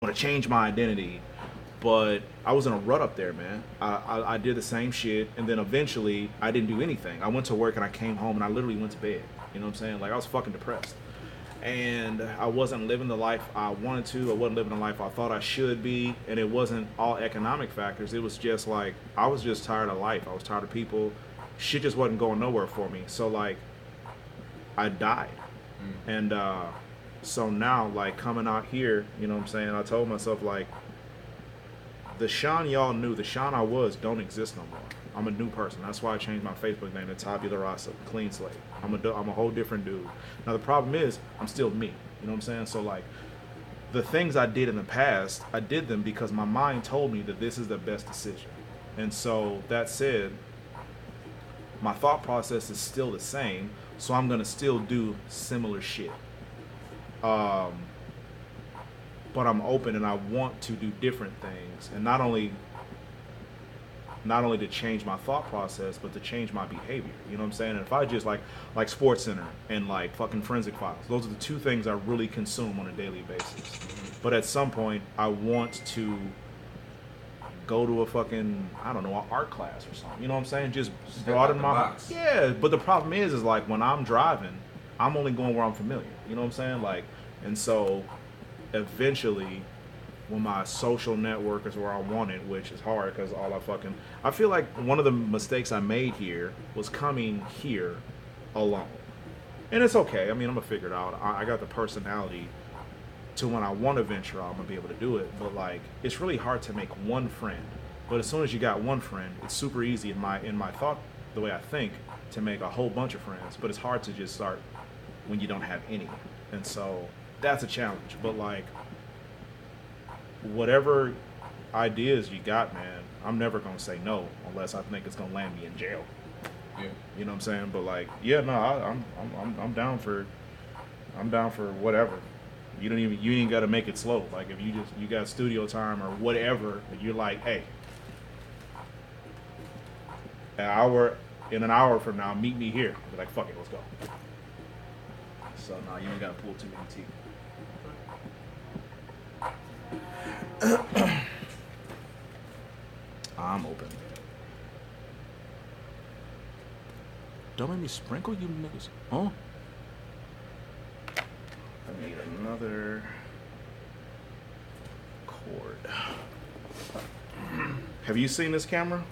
to change my identity. But I was in a rut up there, man. I did the same shit, and then eventually I didn't do anything. I went to work and I came home and I literally went to bed. You know what I'm saying? Like I was fucking depressed, and I wasn't living the life I wanted to. I wasn't living the life I thought I should be, and it wasn't all economic factors. It was just like I was just tired of life. I was tired of people. Shit just wasn't going nowhere for me. So like I died, and so now like coming out here, you know what I'm saying? I told myself like, the Sean y'all knew, the Sean I was, don't exist no more. I'm a new person. That's why I changed my Facebook name to Tabula Rasa, clean slate. I'm a whole different dude. Now the problem is, I'm still me. You know what I'm saying? So like, the things I did in the past, I did them because my mind told me that this is the best decision. And so that said, my thought process is still the same. So I'm gonna still do similar shit. But I'm open and I want to do different things, and not only to change my thought process, but to change my behavior. You know what I'm saying? And if I just like Sports Center and like fucking Forensic Files, those are the two things I really consume on a daily basis. But at some point, I want to go to a fucking, I don't know, an art class or something. You know what I'm saying? Just broaden my box. Yeah. But the problem is like when I'm driving, I'm only going where I'm familiar. You know what I'm saying? Like, and so eventually when my social network is where I want it, which is hard because I feel like one of the mistakes I made here was coming here alone. And it's okay. I mean, I'm going to figure it out. I got the personality to when I want to venture out, I'm going to be able to do it. But like, it's really hard to make one friend. But as soon as you got one friend, it's super easy in my thought, the way I think, to make a whole bunch of friends. But it's hard to just start when you don't have any. And so that's a challenge. But like, whatever ideas you got, man, I'm never gonna say no unless I think it's gonna land me in jail. Yeah. You know what I'm saying? But like, yeah, no, I'm down for whatever. You ain't got to make it slow. Like if you got studio time or whatever, and you're like, hey, in an hour from now, meet me here. I'll be like, fuck it, let's go. So no, you ain't got to pull too many teeth. I'm open. Don't make me sprinkle you niggas. Huh? I need another cord. Have you seen this camera?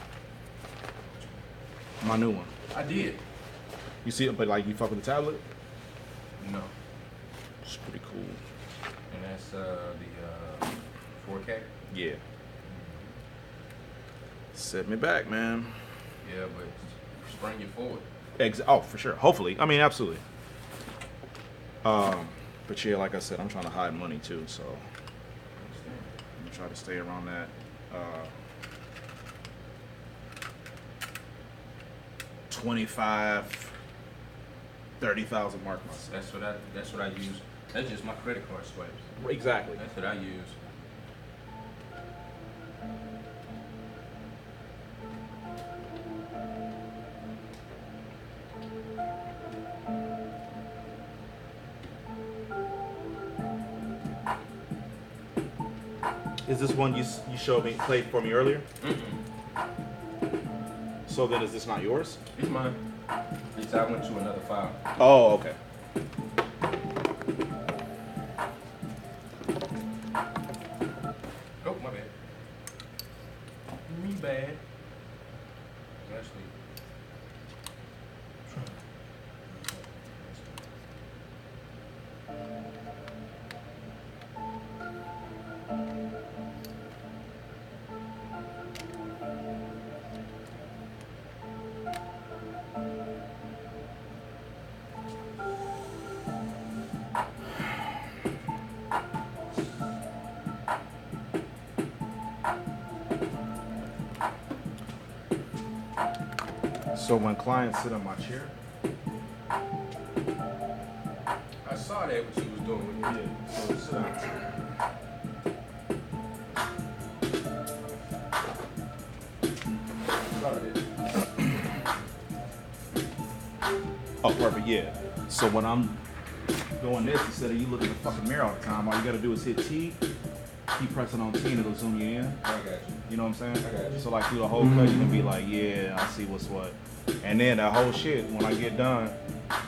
My new one. I did. You see it, but like you fuck with the tablet? No. It's pretty cool. And that's the 4K? Yeah. Set me back, man. Yeah, but spring you forward. Oh, for sure. Hopefully. I mean, absolutely. But yeah, like I said, I'm trying to hide money too, so I'm trying to stay around that 25, 30,000 mark myself. That's what I use. That's just my credit card swipes. Exactly. That's what I use. Is this one you showed me, played for me earlier? So then is this not yours? It's mine. It's I went to another file. Oh, okay. Oh, my bad. Me bad. Actually. So when clients sit on my chair, I saw that what you was doing when you did. so sit down. Oh, perfect, yeah. So when I'm doing this, instead of you looking in the fucking mirror all the time, all you gotta do is hit T, keep pressing on T and it'll zoom you in. I got you. You know what I'm saying? I got you. So like through the whole cut, you can be like, yeah, I see what's what. And then that whole shit, when I get done,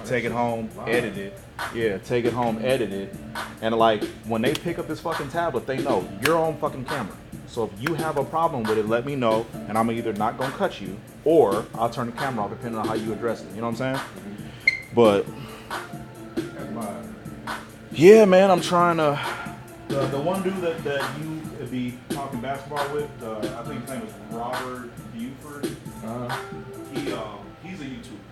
take it home, edit it. Yeah, take it home, edit it. And like when they pick up this fucking tablet, they know you're on fucking camera. So if you have a problem with it, let me know, and I'm either not gonna cut you or I'll turn the camera off depending on how you address it. You know what I'm saying? But yeah, man, I'm trying to. The one dude that you could be talking basketball with, I think his name is Robert Buford. He's a YouTuber.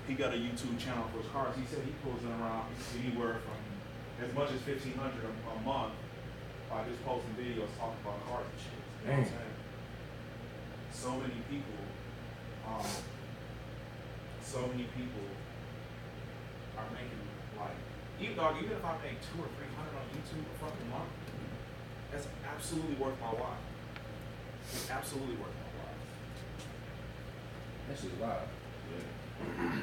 He got a YouTube channel for his cars. He said he pulls in around anywhere from as much as $1,500 a month by just posting videos talking about cars and shit. You know what I'm saying? So many people are making like, even if I make $200 or $300 on YouTube a fucking month, that's absolutely worth my while. It's absolutely worth my while. That shit's live. Yeah.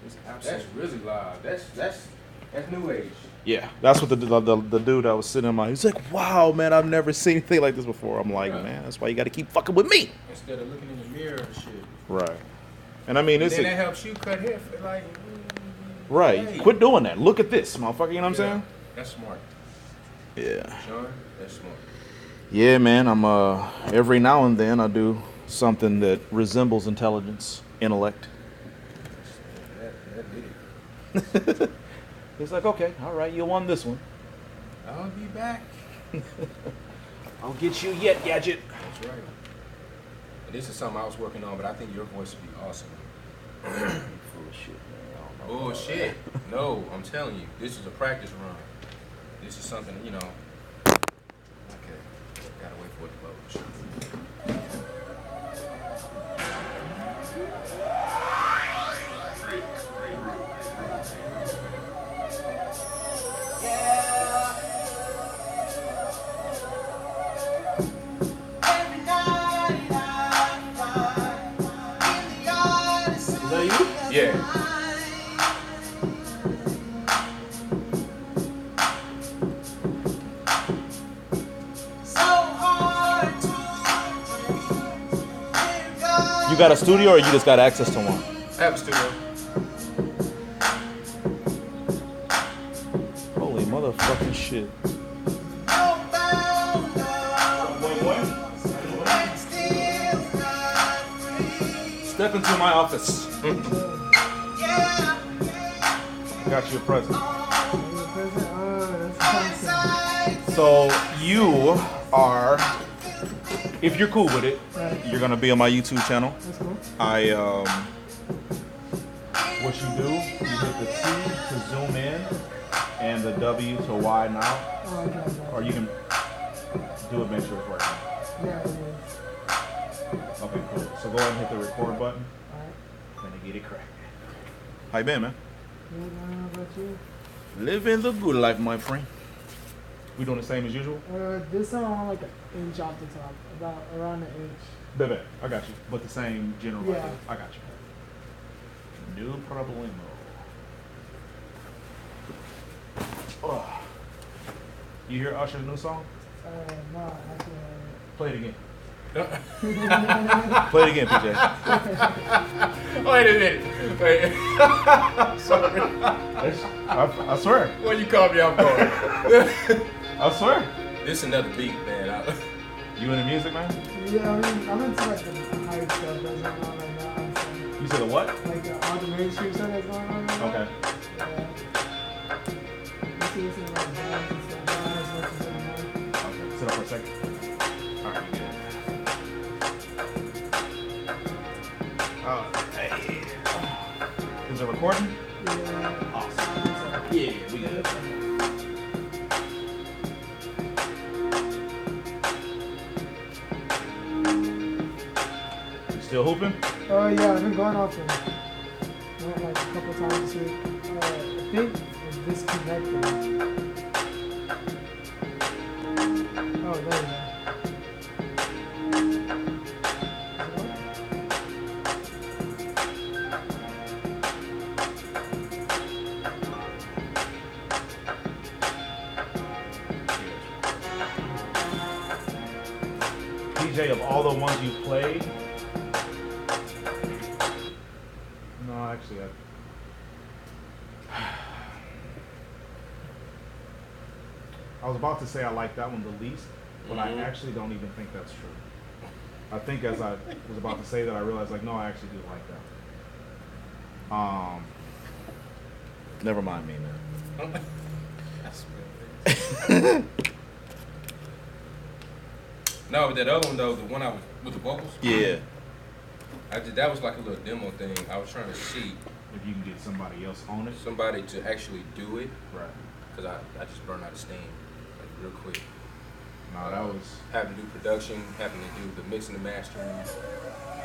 It's That's absolutely. really live. That's new age. Yeah, that's what the dude that was sitting in my. He's like, wow, man, I've never seen anything like this before. I'm like, Right. man, that's why you got to keep fucking with me. Instead of looking in the mirror and shit. Right. And I mean, And it's then that helps you cut hair for like. right. Hey. Quit doing that. Look at this, motherfucker. You know what I'm saying? That's smart. Yeah. Sean, that's smart. Yeah, man. I'm every now and then I do something that resembles intelligence, intellect. That did it. He's like, okay, all right, you won this one. I'll be back. I'll get you yet, Gadget. That's right. And this is something I was working on, but I think your voice would be awesome. Full of shit, man. I don't know. Bullshit. No, I'm telling you, this is a practice run. This is something, you know. Okay, gotta wait for it to close. Is that you? Yeah. You got a studio or you just got access to one? I have a studio. Holy motherfucking shit. Step into my office. Got you a present. So you are, if you're cool with it, you're gonna be on my YouTube channel. That's cool. What you do, you hit the T to zoom in and the W to widen out, Oh, okay. or you can do it, make sure it's working. Yeah, it is. Okay, cool. So go ahead and hit the record button. Alright. Gonna get it cracked. How you been, man? Good, how about you? Living the good life, my friend. We doing the same as usual? This time I want like an inch off the top, about around an inch. Bebe, I got you. But the same general Yeah. idea. I got you. No problemo. Ugh. You hear Usher's new song? No, actually, Play it again. Play it again, PJ. Wait a minute. Wait. Sorry. I swear. What you call me off guard? I swear. This is another beat, man. You into music, man? yeah, I mean, I'm into like the hype stuff that's going on right now. So, You said the what? like all the mainstream stuff that's going on right now. Okay. Yeah. Just listening to like bands and stuff, not as much as anymore. Okay. Sit up for a second. All right, good. Hey. Is it recording? Yeah. Awesome. Yeah, we good. You still hooping? Oh yeah, I've been going off and went like a couple times this week. I think it's disconnected. Oh, there you go. TJ, of all the ones you played, no, actually, I was about to say I like that one the least, but I actually don't even think that's true. I think as I was about to say that, I realized like, no, I actually do like that. Never mind me, man. No, but that other one though, the one I was with the vocals. Yeah. That was like a little demo thing. I was trying to see If you can get somebody else on it. somebody to actually do it, Right. because I just burned out of steam like real quick. No, that was. Having to do production, having to do the mixing, the mastering,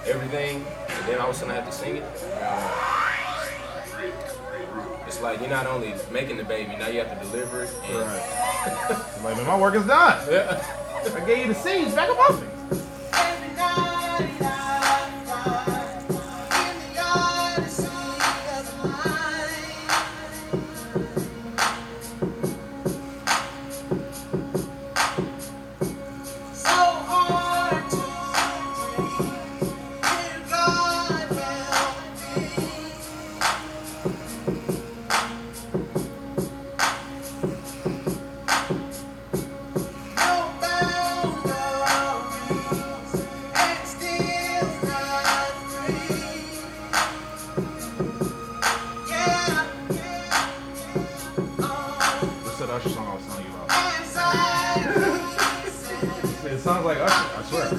everything, and then all of a sudden I have to sing it. It's like you're not only making the baby, now you have to deliver it. And Right. Like, man, my work is done. yeah. I gave you the seeds, back up off me. What's that Usher song I was telling you about? It sounds like Usher, I swear.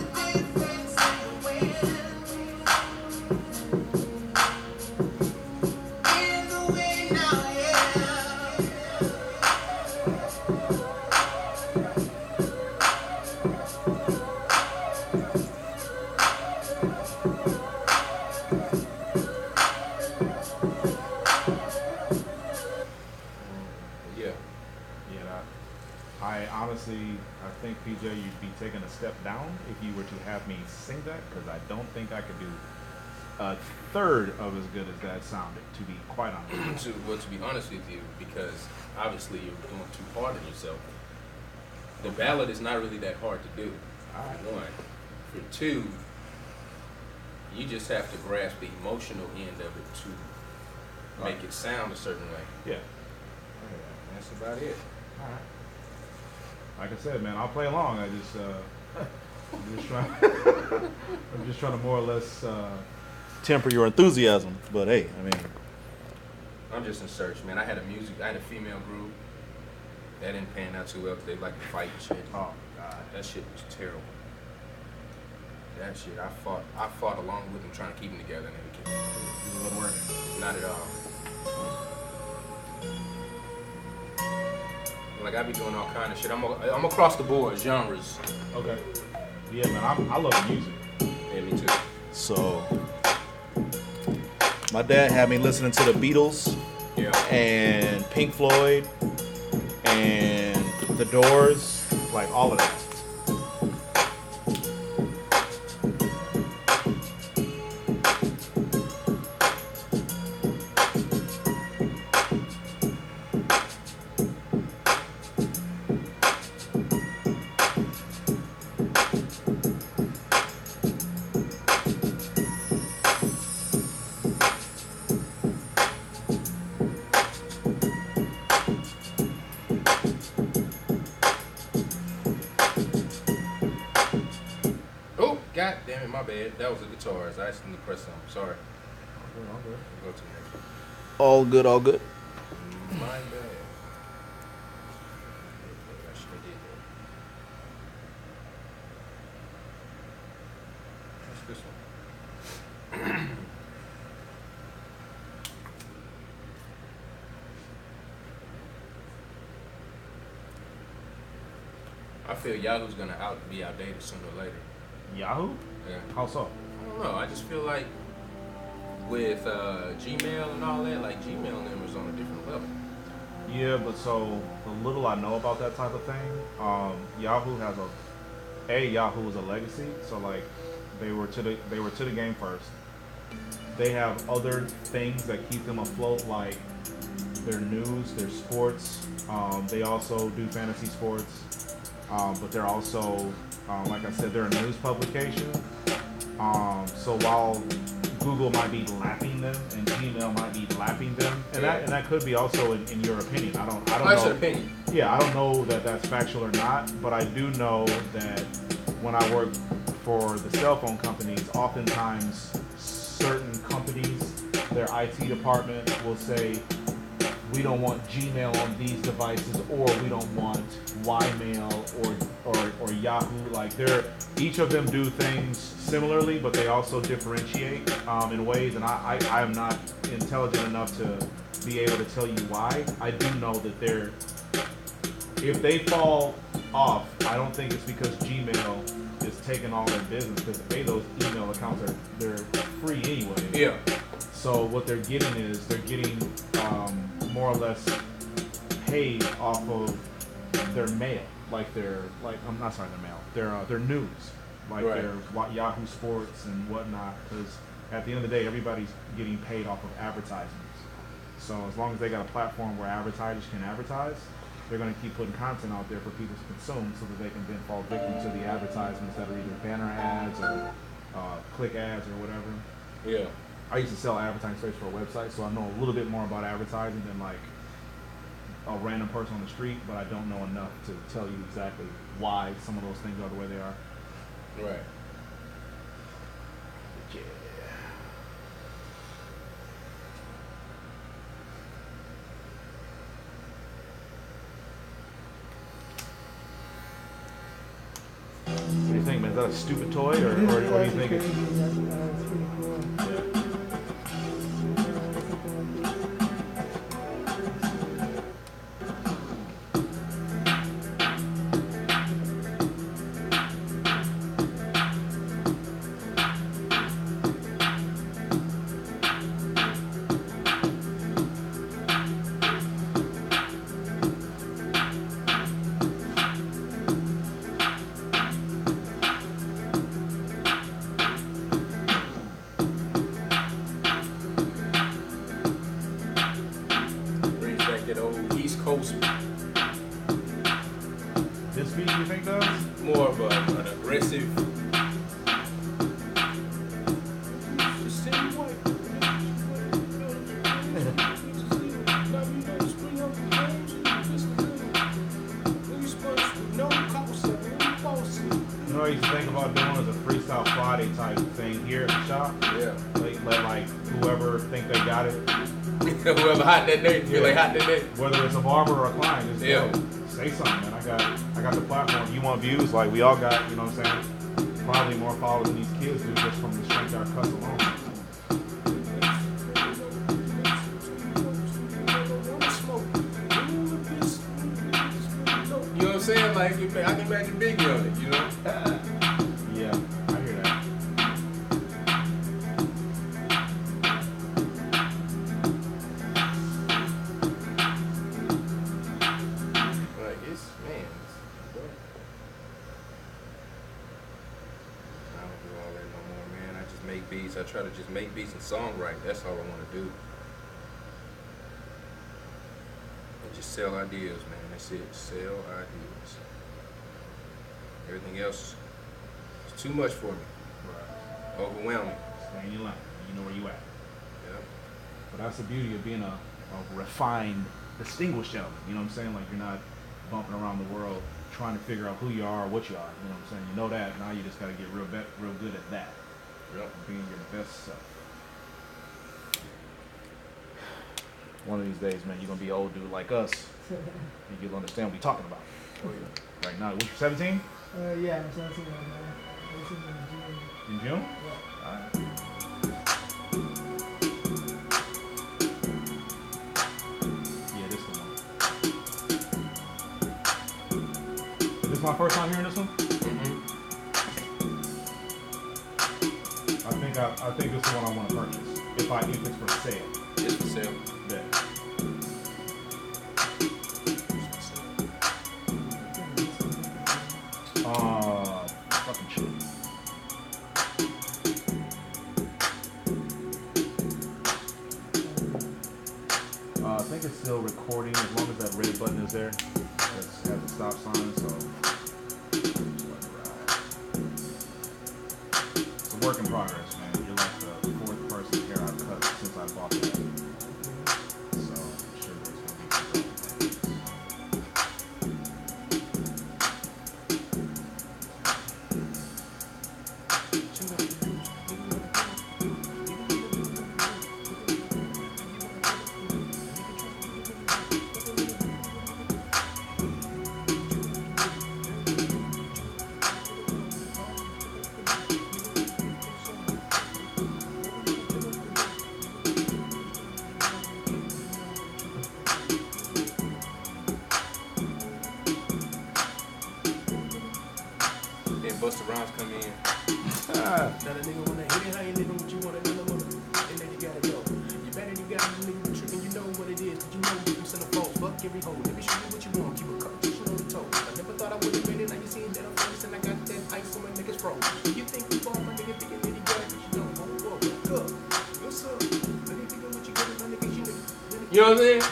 Yeah. Yeah, I honestly, I think PJ, you'd be taking a step down if you were to have me sing that, because I don't think I could do a third of as good as that sounded, to be quite honest. To be honest with you, because obviously you're doing too hard on yourself. The ballad is not really that hard to do. Alright. For one. For two, you just have to grasp the emotional end of it to make it sound a certain way. Yeah. That's about it. All right. Like I said, man, I'll play along. I'm just trying. I'm just trying to more or less temper your enthusiasm. But hey, I mean, I'm just in search, man. I had a female group. That didn't pan out too well because they like to fight and shit. oh god, That shit was terrible. That shit, I fought along with them trying to keep them together and everything. it wasn't working. Not at all. Like I be doing all kind of shit. I'm across the board, genres. Okay. Yeah, man, I love music. Yeah, me too. So, my dad had me listening to the Beatles Yeah. and Pink Floyd and The Doors, like all of that. Oh, god damn it, my bad. That was a guitarist. I accidentally pressed something. Sorry. All good. We'll go to the next one. All good, all good. My bad. I should have did that. What's this one? I feel Yahoo's gonna be outdated sooner or later. Yahoo? Yeah. How so? I don't know. I just feel like with Gmail and all that, like Gmail numbers on a different level. Yeah, but so the little I know about that type of thing, Yahoo has Yahoo is a legacy. So like they were to the game first. They have other things that keep them afloat, like their news, their sports. They also do fantasy sports. but they're also, like I said, they're a news publication. So while Google might be lapping them and Gmail might be lapping them, and that could be also in your opinion. I don't That's know. an opinion. Yeah, I don't know that that's factual or not, but I do know that when I work for the cell phone companies, oftentimes certain companies, their IT department will say, we don't want Gmail on these devices, or we don't want Ymail or Yahoo. Like each of them do things similarly, but they also differentiate in ways. And I am not intelligent enough to be able to tell you why. I do know that if they fall off, I don't think it's because Gmail is taking all their business, because those email accounts they're free anyway. Yeah. So what they're getting is more or less paid off of their mail, I'm not sorry, their mail, their news, like right. their Yahoo Sports and whatnot. Because at the end of the day, everybody's getting paid off of advertisements. So as long as they got a platform where advertisers can advertise, they're going to keep putting content out there for people to consume, so that they can then fall victim to the advertisements that are either banner ads or click ads or whatever. Yeah. I used to sell advertising space for a website, so I know a little bit more about advertising than like a random person on the street, but I don't know enough to tell you exactly why some of those things are the way they are. Right. Yeah. What do you think, man? Is that a stupid toy, or do you think it's... It's pretty cool. Yeah. Brings back that old East Coast, This beat, you think, does? more of an aggressive. You know what I used to think about doing is a Freestyle Friday type thing here at the shop. Yeah. Let whoever think they got it, Whoever hot that day, feel like hot that day. whether it's a barber or a client, just say something, man. I got the platform. You want views? Like we all got, you know what I'm saying? Probably more followers than these kids do, just from the strength of our cuss alone. You know what I'm saying? Like, I can imagine Biggie on it, you know? Yeah, I hear that. Like, man. I don't do all that no more, man. I just make beats. I try to just make beats and songwrite. That's all I want to do. And just sell ideas, man. That's it. Sell ideas. Everything else is too much for me. Right. Overwhelming. Stay in your lane. You know where you at. Yeah. But that's the beauty of being a refined, distinguished gentleman. You know what I'm saying? Like you're not bumping around the world trying to figure out who you are or what you are. You know what I'm saying? You know that. Now you just got to get real good at that. Yep. Being your best self. One of these days, man, you're going to be an old dude like us. And you'll understand what we're talking about. Oh, yeah. Right now, what, you're 17? Yeah, I'm 17 right now. This is in June. In June? Yeah. All right. Yeah, this one. Is this my first time hearing this one? I think this is the one I want to purchase. If it's for sale. It's for sale. Yeah. Fucking shit. I think it's still recording as long as that red button is there. It has a stop sign, so work in progress, man. You're like the fourth person hair I've cut since I bought that. So I'm sure there's gonna be Busta Rhymes come in. Now the nigga wanna hit it, how you living, what you wanna do, and then you gotta go. You better you got it, nigga, you tripping, you know what it is, but you know you send a false, fuck every hoe. Let me show you what you want, keep a competition on the toe. I never thought I would've made it, now you see that I'm famous and I got that ice on my niggas froze. You think you fall, my nigga, thinking that he got it, but you don't, hold up, what's up? Let me think of what you got, my nigga, you know. You know what I'm saying?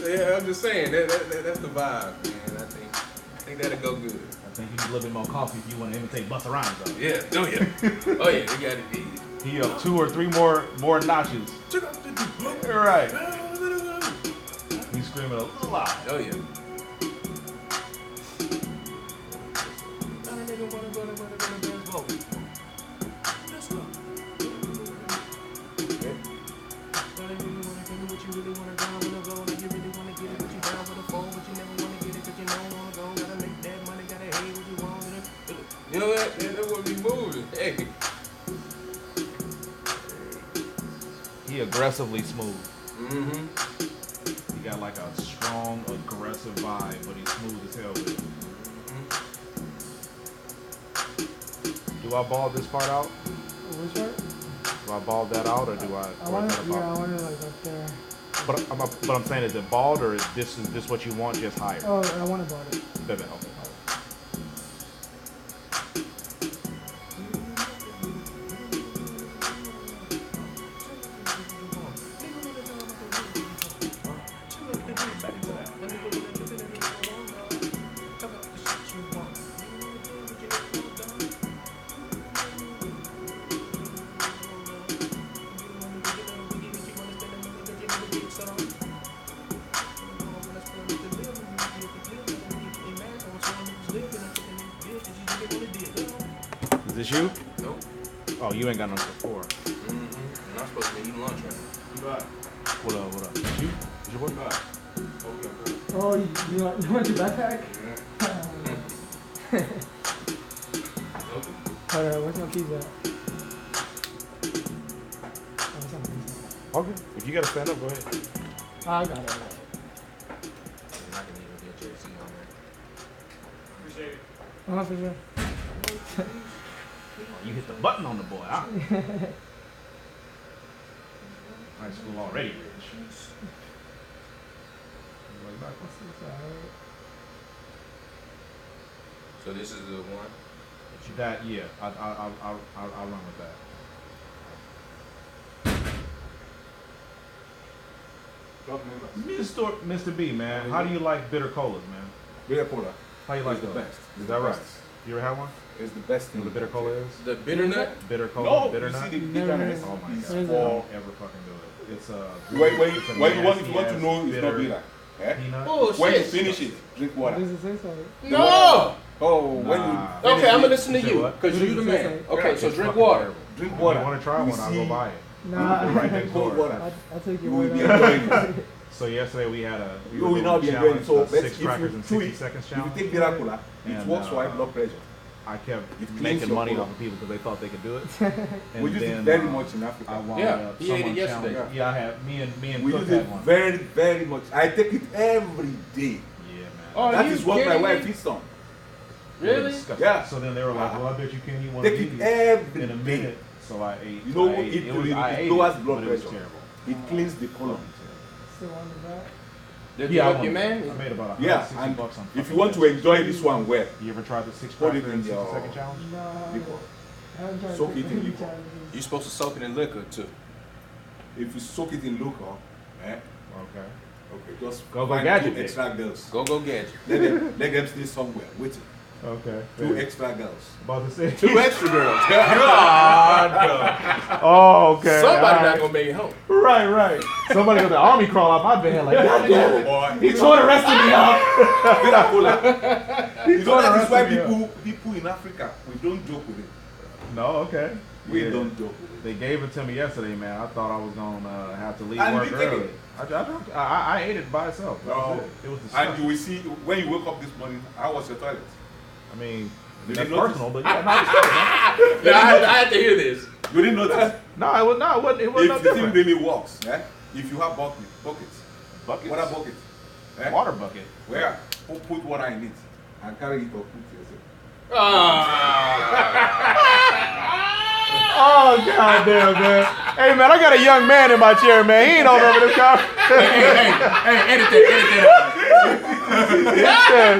Yeah, I'm just saying, that's the vibe, man. I think that'll go good. I think you need a little bit more coffee if you want to imitate Busta Rhymes, though. Yeah, oh yeah. Oh yeah, you got it. He up 2 or 3 more notches. Right. He's screaming a little loud. Oh yeah. You know what? That would be moving. Hey. He aggressively smooth. Mm-hmm. He got like a strong, aggressive vibe, but he's smooth as hell with it. Do I bald this part out? Which part? Do I bald that out, or do I? I want it, yeah, I want it like up there. But I'm saying, is it bald, or is this what you want, just higher? Oh, I want it bald. Okay. Is this you? Nope. Oh, you ain't got no before. Mm-hmm. I'm supposed to be eating lunch right now. What up? Is you? Is your boy? Oh, you want your backpack? Hold on, where's my keys at? Oh, it's on the keys. Okay. If you gotta stand up, go ahead. Oh, I got it. I can even get JC on there. Appreciate it. Oh, for sure. You hit the button on the boy, huh? High school already rich. So this is the one. That, yeah, I'll run with that. Mr. B, man, how do you like bitter colas, man? Bitter cola. How you like It's the those? best. Is that right? You ever had one? It's the best You thing. know what the bitter cola is? The bitter nut. Bitter cola, No, bitter you nut? see the Never bitterness Oh my is god! What is for. Don't ever fucking do it. It's a. When it's a you want nasty-ass to know it's not bitter. Eh? Peanut. Oh When you shit. finish it, drink What water. does it say so? No. Oh, when Nah. you Okay, I'm gonna listen to You say you what? because you the man. Okay, It's so drink fucking water. terrible. drink If water. you want to try You one, I'll go see- buy it. Nah, Right next Cold door. water. I'll take your You will word be on it. enjoying it. So yesterday we had a You will not be enjoying it. So six if crackers you in chew 60 it, seconds if you challenge. take bitter cola, it And, works for high blood pressure. I kept It cleans making your money colon. off of people because they thought they could do it. And We use it then, very much in Africa. I wound Yeah, up. he ate it someone yesterday. challenged- Yeah, I have. Me and We Cook use had it one. very, very much. I take it every day. Yeah, man. Oh, That you is what my kidding wife me? eats on. Really? Disgusting. Yeah. So then they were like, "Well, I bet you can't eat one Take of it these every in a day. minute." So I ate. You know, I ate. it was, really- I it ate lowers it, blood but it was pressure. terrible. It cleans the colon. Still on the back. Did Yeah, you I help your won. man? I made about Yeah, $160 and on. if fucking you want to chips. enjoy this one well, You ever tried the 6 Put cracker it in in 60 your- second challenge? No, liquor. I haven't tried Soak it in any liquor. challenges. You're supposed to soak it in liquor too. If you soak it in liquor, Okay. okay, just Go find gadget two it. extra girls. Go gadget. Let them stay somewhere waiting. Okay. 2 extra girls. About to say. 2 extra girls. Oh, okay. Somebody all not right. gonna make it home. Right. Somebody got the army crawl out my bed like, God damn it. Boy, He tore the rest of me up. you know that is why me up. people in Africa, we don't joke with it. No, okay. We Yeah. don't joke with it. They gave it to me yesterday, man. I thought I was gonna have to leave And work you take early. it? I ate it by itself. That was No. it. It was And disgusting. you will see, when you wake up this morning, how was your toilet? I mean, Did that's you notice? personal, but yeah, no, it's good, man. Yeah, I had to hear this. You didn't notice? No, it was no, it wasn't If no the thing different. really works, if you have buckets, Buckets? water bucket, Water bucket. where put water in it and carry it or put it yourself. Oh, goddamn, man. Hey, man, I got a young man in my chair, man. He ain't on over this car. Hey, edit that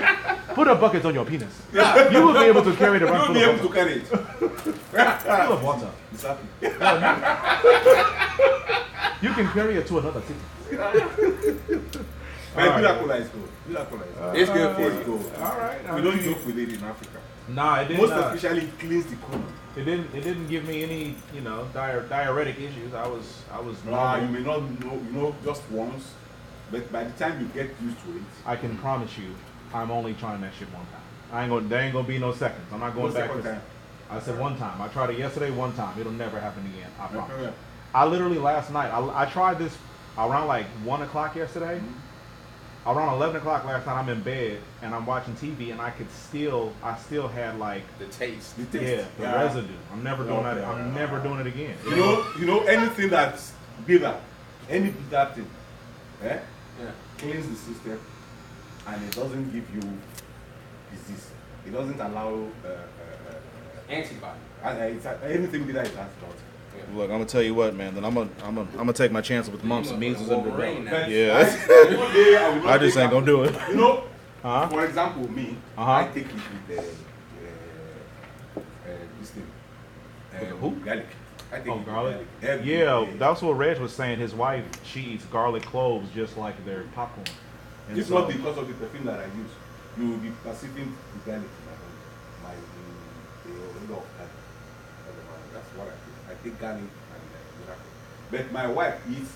out. Put a bucket on your penis. You will be able to carry the You run will full be of able to water. carry it. Full of water. Exactly. You can carry it to another city. But Villa Cola is good. Villa Cola is good. It's good for It's you. good. All right. We don't joke with it in Africa. Nah, it didn't. Most especially it cleans the colon. It didn't give me any, diuretic issues. I was You normal. may not know, just once, but by the time you get used to it, I can promise you, I'm only trying that shit one time. There ain't gonna be no seconds. I'm not going no back. second To, time. I said one time. I tried it yesterday. One time. It'll never happen again. I promise. Yeah. I literally last night. I tried this around like 1 o'clock yesterday. Around 11 o'clock last night, I'm in bed and I'm watching TV, and I still had like The taste. The taste. the residue. I'm never doing that. Okay. I'm never doing it again. You know anything that's bitter, any bitter thing, cleans the system, and it doesn't give you disease. It doesn't allow Antibody. anything bitter. It has not. Look, I'm gonna tell you what, man. Then I'm gonna take my chances with mumps and measles and Wolverine rubella. now. Yeah, One day I will not I just take ain't gonna do it. You know, Huh? for example, me, Uh-huh. I take it with this thing. With the who? Garlic. I take Oh, it with garlic? every Yeah, day. that's what Reg was saying. His wife, she eats garlic cloves just like their popcorn. And It's so- not because of the perfume that I use. You will be perceiving the garlic in my body. The odor of garlic. That's what I do. I take garlic and but my wife eats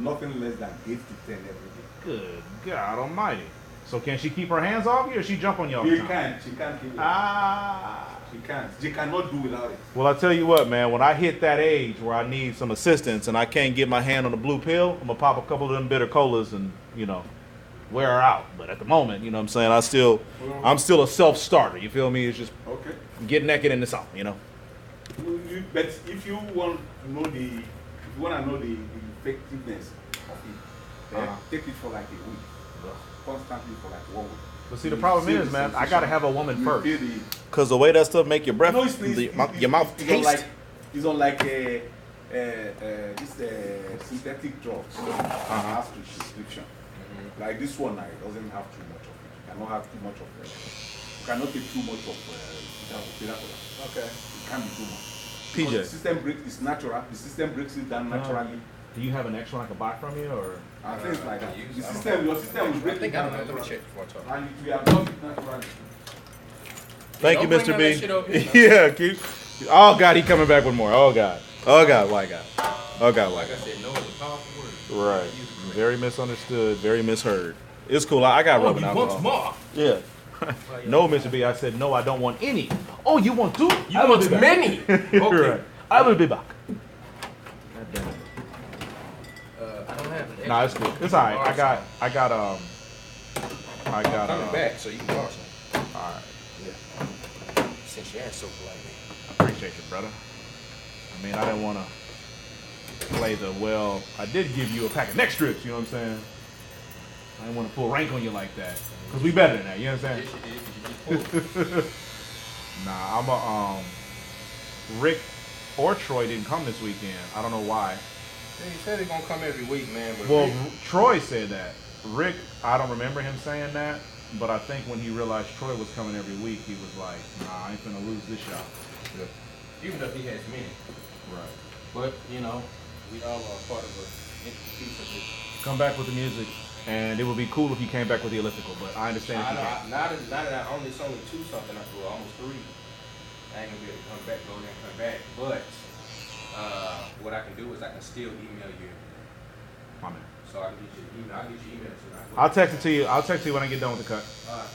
nothing less than 8 to 10 every day. Good God Almighty! So can she keep her hands off you, or she jump on you all the She time? can't. She can't keep it. Ah. She can't. She cannot do without it. Well, I tell you what, man. When I hit that age where I need some assistance and I can't get my hand on the blue pill, I'm gonna pop a couple of them bitter colas and wear her out. But at the moment, you know what I'm saying, I'm still a self-starter. You feel me? It's just Okay. get naked in the sun, But if you want to know the effectiveness of it, then take it for like a week. Constantly for like 1 week. But see, the problem You is, feel man, the I gotta have a woman You first. feel the- Cause the way that stuff make your breath, No, it's your mouth it's taste. It's on like this synthetic drugs has prescription. Like this one, it doesn't have too much of it. You cannot have too much of it. You cannot take too much of Okay. it can't be too much. PJ. Because the system breaks. It's natural. The system breaks it down naturally. Do you have an extra one I can buy from you, or? And things like that. use- The I don't system, your system will I break it think I down don't know. Let me naturally. check before I talk. And it will absorb it naturally. Thank you, Don't Mr. bring B. that shit over here, Yeah, keep. Oh God, he coming back with more. Oh God. Oh God, why God? Oh God, why Like I God? said, no is a powerful word. Right. Very misunderstood. Very misheard. It's cool. I got rubbing you alcohol. want more? Yeah. No, Mr. B. I said no. I don't want any. Oh, you want two? You I will want be back. many? Okay. Right. I will be back. God damn it. I don't have an Nah, it's cool. It's alright. I got coming back, so you can borrow some. Alright. Since you asked so politely. I appreciate you, brother. I mean, I didn't want to play the I did give you a pack of neck strips, you know what I'm saying? I didn't want to pull rank on you like that. Because we better than that, you know what I'm saying? Nah, I'm Rick or Troy didn't come this weekend. I don't know why. Yeah, he said he's gonna come every week, man. But Well, Rick- Troy said that. Rick, I don't remember him saying that, but I think when he realized Troy was coming every week, he was like, nah, I ain't finna lose this shot. even though he has many, Right. but we all are part of a piece of this. Come back with the music. And it would be cool if you came back with the elliptical, but I understand if I you know. can't. Now that I only it's only two something. Well, almost three. I ain't gonna be able to come back, go there and come back. But what I can do is I can still email you. My man. So I can get you email. I'll get you email too. I'll text it to you. I'll text you when I get done with the cut. Alright.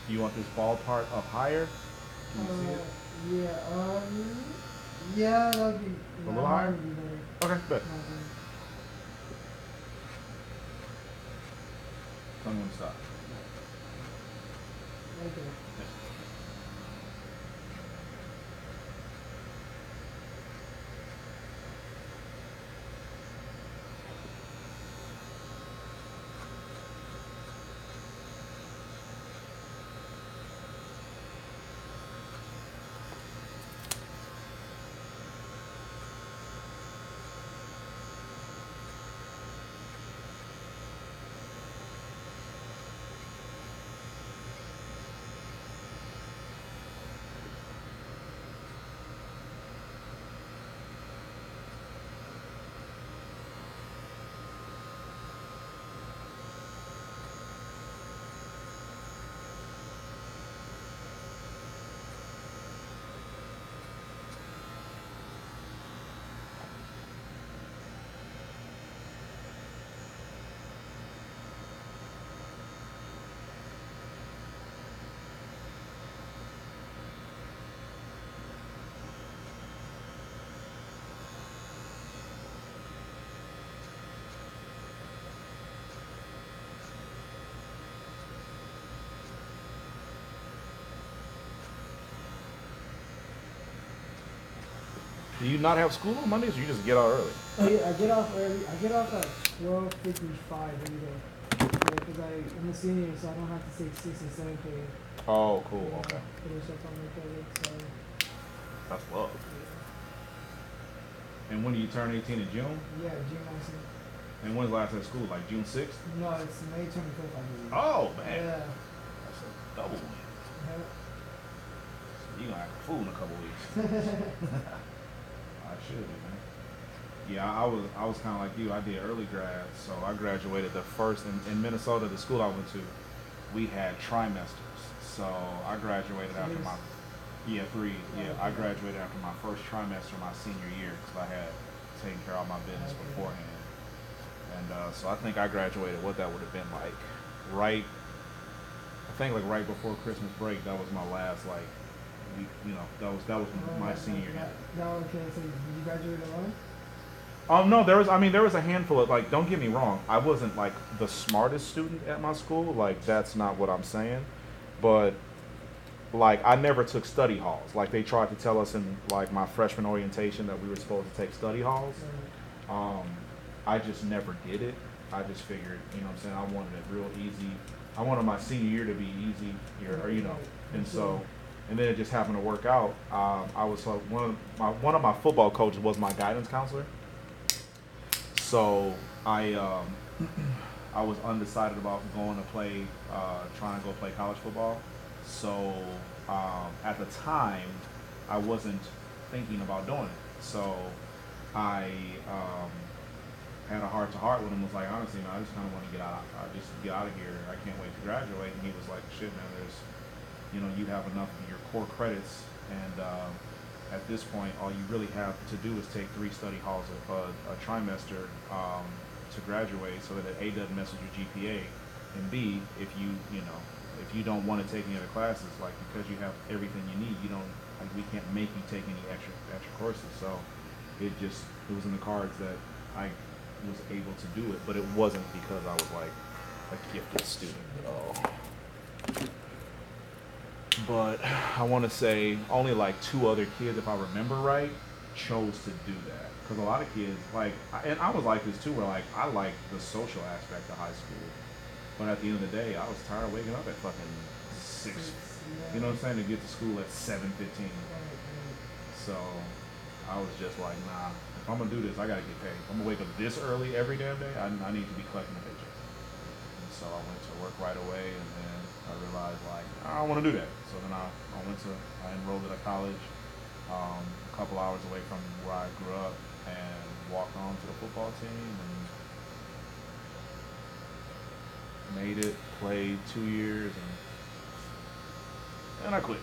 You want this ball part up higher? Can you see it? Yeah, that'd be A little higher? that'd be better. Okay, good. Okay. Tell me when to stop. Okay. Do you not have school on Mondays, or you just get out early? Oh yeah, I get off early. I get off at 12:55 every day. Yeah, because I'm a senior, so I don't have to take 6 and 7 period. Oh, cool. Okay. Finish up on my credit, so That's love. And when do you turn 18 in June? yeah, June 19th. And when's the last day of school? Like June 6th? No, it's May 25th, I believe. Oh, man. Yeah. That's a double win. Yeah. So you're going to act a fool in a couple weeks. I should be, man. Yeah, I was kind of like you. I did early grad, so I graduated the first in Minnesota. The school I went to, we had trimesters. So I graduated after my 3. Yeah, I graduated after my first trimester my senior year because I had taken care of all my business beforehand. And so I think I graduated. What that would have been like, right like before Christmas break. That was my last week. That was my senior year. No, okay. So did you graduate alone? No, there was a handful of, like, don't get me wrong, I wasn't like the smartest student at my school, like that's not what I'm saying, but like I never took study halls. Like they tried to tell us in like my freshman orientation that we were supposed to take study halls. I just never did it. I just figured, you know what I'm saying, I wanted it real easy. I wanted my senior year to be easy, and so. And then it just happened to work out. I was one of my football coaches was my guidance counselor. So I was undecided about going to play, trying to go play college football. So at the time, I wasn't thinking about doing it. So I had a heart-to-heart with him. Was like, honestly, man, I just kind of want to get out. Just get out of here. I can't wait to graduate. And he was like, shit, man, you know, you have enough of your core credits, and at this point, all you really have to do is take 3 study halls a trimester to graduate, so that A doesn't mess with your GPA, and B, if you don't want to take any other classes, like because you have everything you need, you don't like we can't make you take any extra courses. So it was in the cards that I was able to do it, but it wasn't because I was like a gifted student at all. But I want to say only like 2 other kids, if I remember right, chose to do that. Because a lot of kids, and I was like this too, where like I like the social aspect of high school. But at the end of the day, I was tired of waking up at fucking 6, you know what I'm saying, to get to school at 7:15. So I was just like, nah, if I'm gonna do this, I gotta get paid. If I'm gonna wake up this early every damn day, I need to be collecting the paychecks. And so I went to work right away, and then I realized like I don't want to do that. So then I enrolled at a college, a couple hours away from where I grew up, and walked on to the football team and made it, played 2 years, and I quit.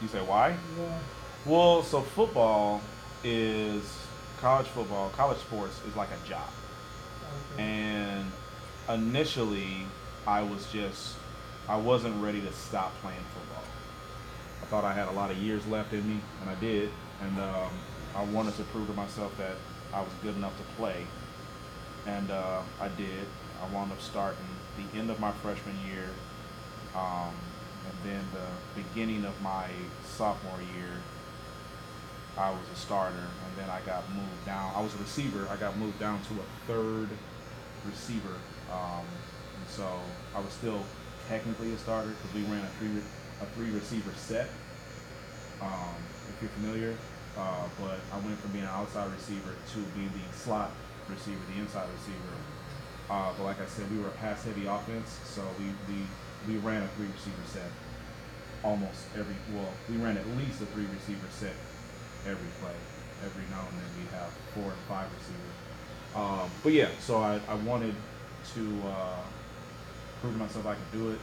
You say why? Yeah. Well, so college sports is like a job. Okay. And initially, I wasn't ready to stop playing football. I thought I had a lot of years left in me, and I did. And I wanted to prove to myself that I was good enough to play. And I did. I wound up starting the end of my freshman year, and then the beginning of my sophomore year, I was a starter, and then I got moved down. I was a receiver. I got moved down to a 3rd receiver, and so I was still technically a starter because we ran a 3 receiver set. If you're familiar, but I went from being an outside receiver to being the slot receiver, the inside receiver. But like I said, we were a pass-heavy offense, so we ran a 3 receiver set almost every. Well, we ran at least a 3 receiver set every play. Every now and then we have 4 and 5 receivers. But yeah, so I wanted to prove to myself I could do it.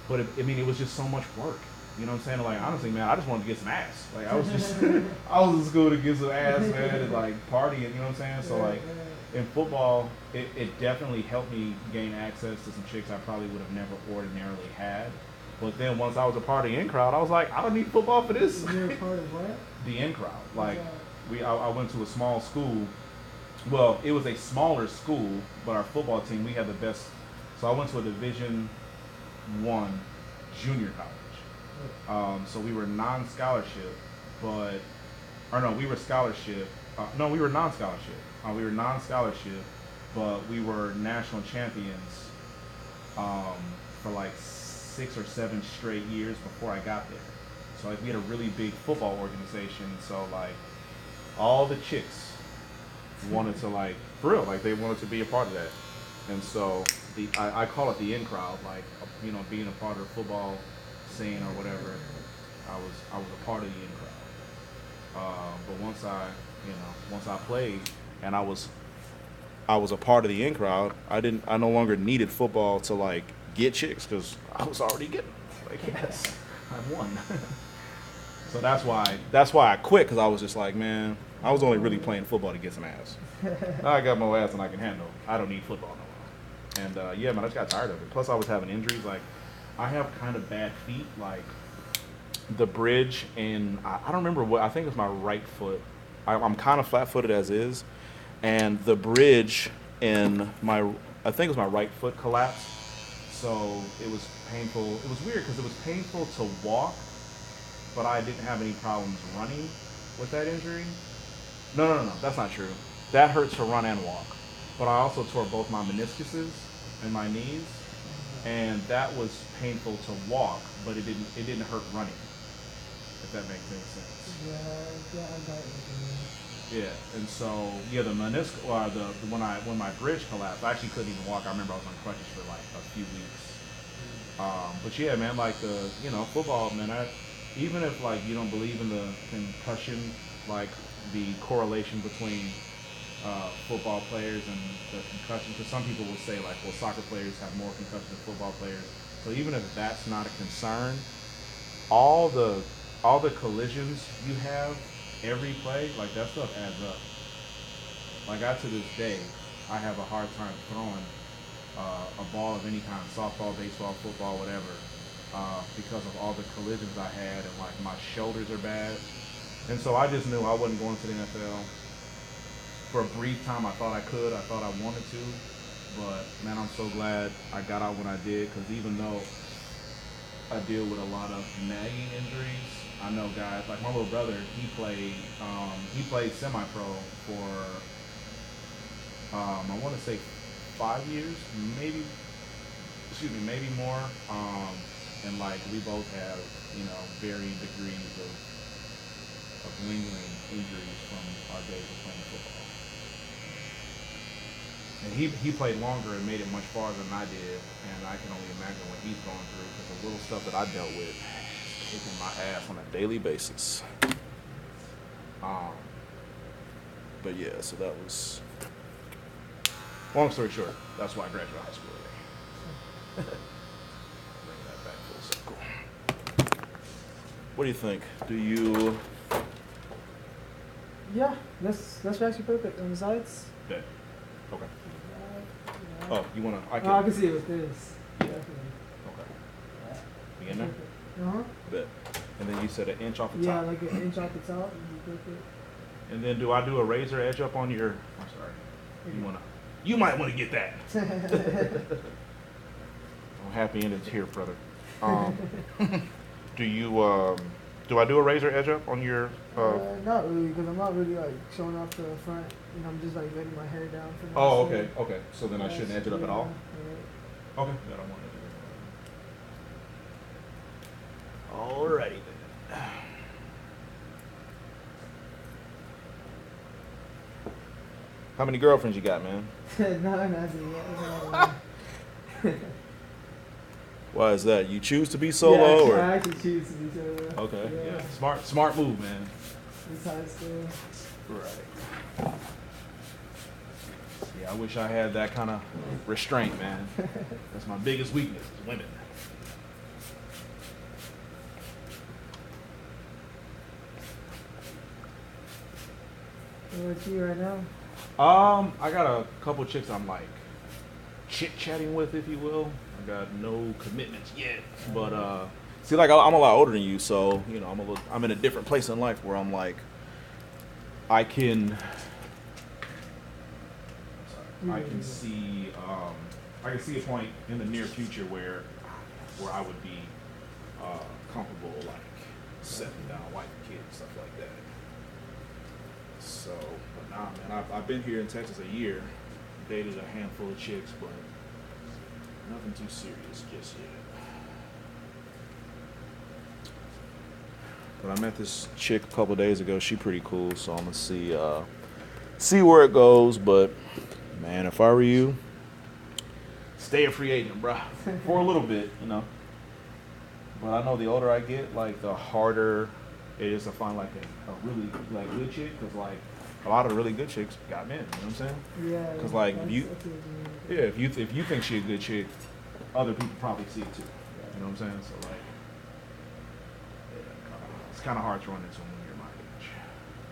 But it was just so much work. You know what I'm saying? Like honestly, man, I just wanted to get some ass. Like I was in school to get some ass, man, and like partying. You know what I'm saying? So like in football, it definitely helped me gain access to some chicks I probably would have never ordinarily had. But then once I was a part of the in crowd, I was like, I don't need football for this. You're a part of what? The in crowd. Like I went to a small school. Well, it was a smaller school, but our football team, we had the best. So I went to a Division I junior college. So we were non-scholarship, we were scholarship. We were non-scholarship. We were non-scholarship, but we were national champions for like 6 or 7 straight years before I got there. So like we had a really big football organization. So like all the chicks wanted to like, for real, like they wanted to be a part of that. And so I call it the in crowd, like being a part of the football scene or whatever. I was a part of the in crowd. But once I played and I was a part of the in crowd, I no longer needed football to like get chicks because I was already getting them. Like yes, I won. So that's why I quit, because I was just like, man, I was only really playing football to get some ass. Now I got more ass than I can handle. I don't need football no more. And yeah, man, I just got tired of it. Plus I was having injuries. Like I have kind of bad feet. Like the bridge and I don't remember what, I think it was my right foot. I'm kind of flat-footed as is, and the bridge in I think it was my right foot collapsed. So it was painful. It was weird because it was painful to walk, but I didn't have any problems running with that injury. No, that's not true. That hurts to run and walk. But I also tore both my meniscuses and my knees, and that was painful to walk, but it didn't hurt running. If that makes any sense. Yeah, I got it. Yeah, and so the meniscus, when my bridge collapsed, I actually couldn't even walk. I remember I was on crutches for like a few weeks. But yeah, man, like football, man. Even if like you don't believe in the concussion, like the correlation between football players and the concussion, because some people will say like, well, soccer players have more concussions than football players. So even if that's not a concern, all the all the collisions you have every play, like that stuff adds up. Like I to this day, I have a hard time throwing a ball of any kind, softball, baseball, football, whatever, because of all the collisions I had and like my shoulders are bad. And so I just knew I wasn't going to the NFL. For a brief time, I thought I could, I thought I wanted to, but man, I'm so glad I got out when I did, because even though I deal with a lot of nagging injuries, I know guys like my little brother. He played semi-pro for I want to say 5 years, maybe, excuse me, maybe more. And like we both have, varying degrees of lingering injuries from our days of playing football. And he played longer and made it much farther than I did, and I can only imagine what he's going through, because the little stuff that I dealt with, kicking my ass on a daily basis. But yeah, so that was, long story short, that's why I graduated high school today. Bring that back full circle. What do you think? Do you? Yeah, that's actually perfect. On the sides. Okay. Okay. Yeah. Oh, you wanna? I I can see it with this. Yeah. Definitely. Okay. You in there? Uh-huh. Bet. And then you said an inch off the Yeah, top. like an inch off the top. And you perfect. And then do I do a razor edge up on your? I'm sorry. You wanna? You might want to get that. I'm happy ended here, brother. Do you? Do I do a razor edge up on your? Not really, because I'm not really like showing off to the front, and I'm just like letting my hair down for now. Oh, so- okay, okay. So then I shouldn't edge it up at all. Yeah. Okay. Then I want to. Alrighty then. How many girlfriends you got, man? No, nothing yet. Why is that? You choose to be solo, yeah, or? I actually choose to be solo. Okay. Yeah. Smart move, man. It's high school. Right. Yeah, I wish I had that kind of restraint, man. That's my biggest weakness, is women. What about you right now? I got a couple chicks I'm like chit-chatting with, if you will. I got no commitments yet, but see, like I'm a lot older than you, so I'm in a different place in life where I'm like, I can see a point in the near future where I would be comfortable like settling down, wife, kids, stuff like that. So, but nah, man, I've been here in Texas a year, dated a handful of chicks, but nothing too serious just yet. But I met this chick a couple days ago. She pretty cool, so I'm gonna see where it goes. But man, if I were you, stay a free agent, bruh, for a little bit, But I know the older I get, like the harder it is to find like a really like good chick, because like a lot of really good chicks got men. You know what I'm saying? Yeah. 'Cause, like, that's- you- that's what you mean. Yeah, if you think she a good chick, other people probably see it too. You know what I'm saying? So like, yeah, it's kind of hard to run into them when you're my age,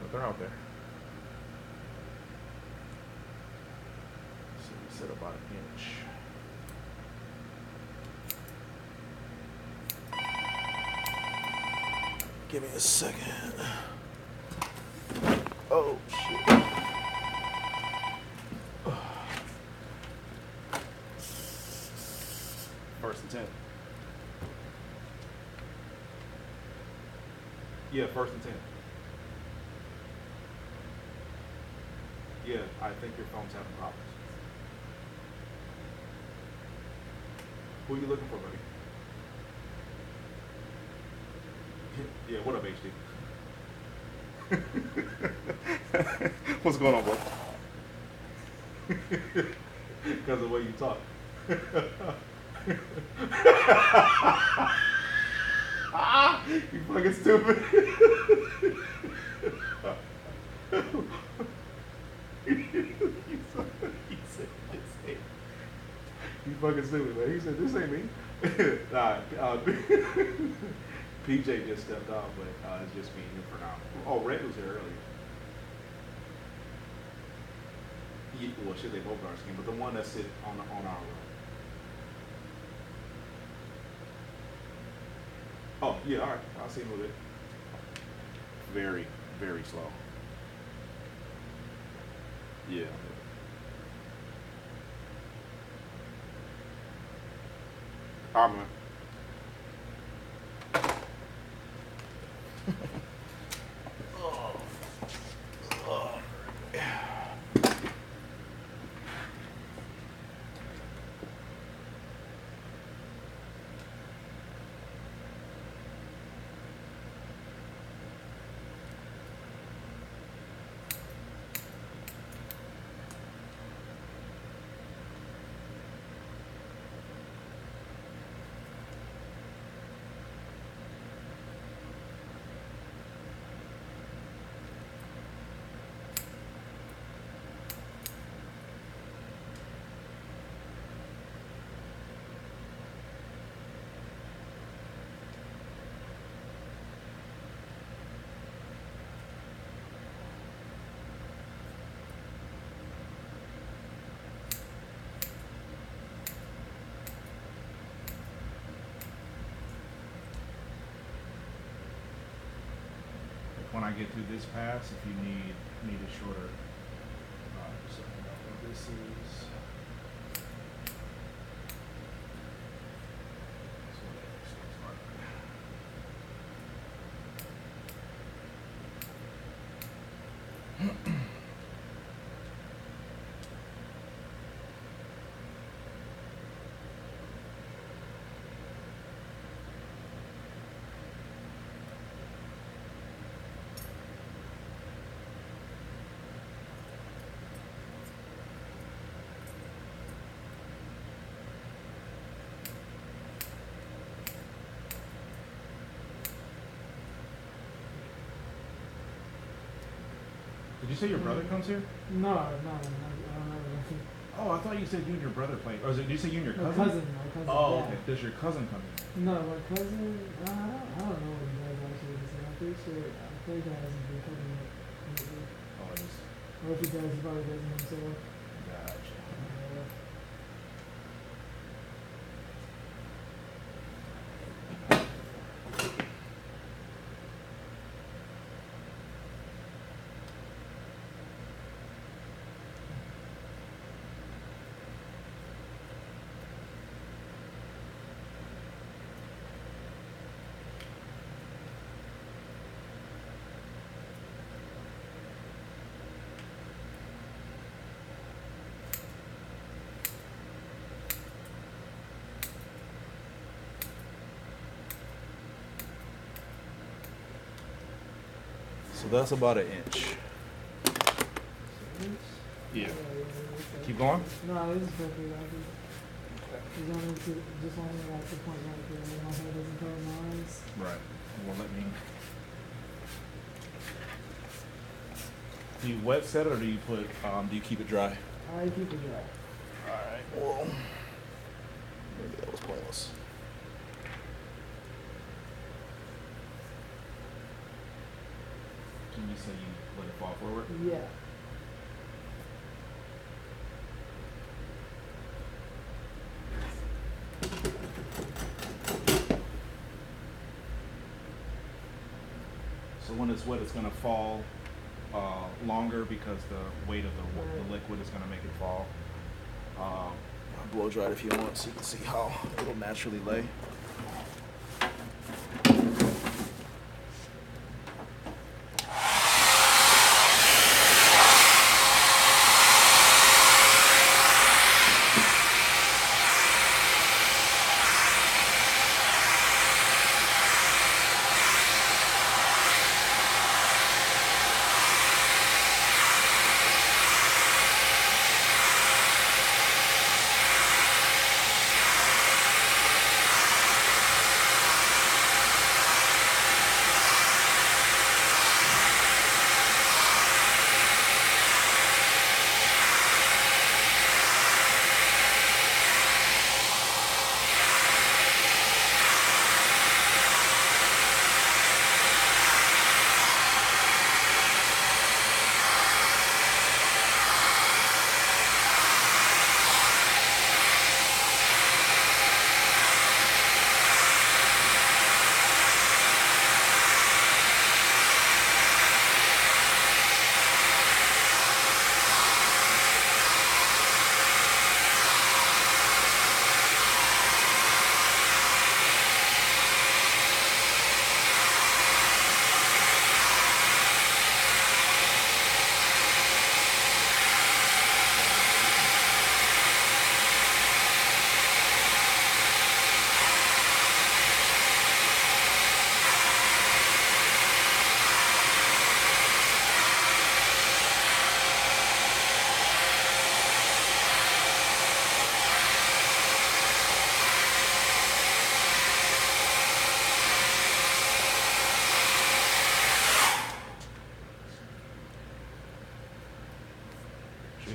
but they're out there. So we said about an inch. Give me a second. Oh shit. First and 10. Yeah, first and 10. Yeah, I think your phone's having problems. Who are you looking for, buddy? Yeah, what up, HD? What's going on, bro? Because of the way you talk. You fucking stupid. You fucking stupid, man. He said, this ain't me. Nah, PJ just stepped off, but it's just me and him for now. Oh, Red was here earlier. Well, shit, they both are skin, but the one that's sitting on our row. Oh, yeah, all right. I'll see him with it. Very, very slow. Yeah. All right, man. When I get through this pass, if you need a shorter, so this is. Did you say your brother comes here? No, I don't know. Oh, I thought you said you and your brother play. Or did you say you and your My cousin? cousin. Oh, Yeah. okay. Does your cousin come here? No, my cousin. I don't know what he does actually. I'm pretty sure. I'm pretty sure he hasn't been cooking it lately. Oh, it is. Or if he does, he probably does it himself. Gotcha. So that's about an inch. Yeah. Keep going? No, this is perfect. Just wanted like the point right there. My hair doesn't cover my eyes. Right. Well, let me. Do you wet set it or do you put? Do you keep it dry? I keep it dry. All right. Well, maybe that was pointless. Can you say you let it fall forward? Yeah. So when it's wet, it's gonna fall longer because the weight of the liquid is gonna make it fall. I'll blow dry it if you want, so you can see how it'll naturally lay.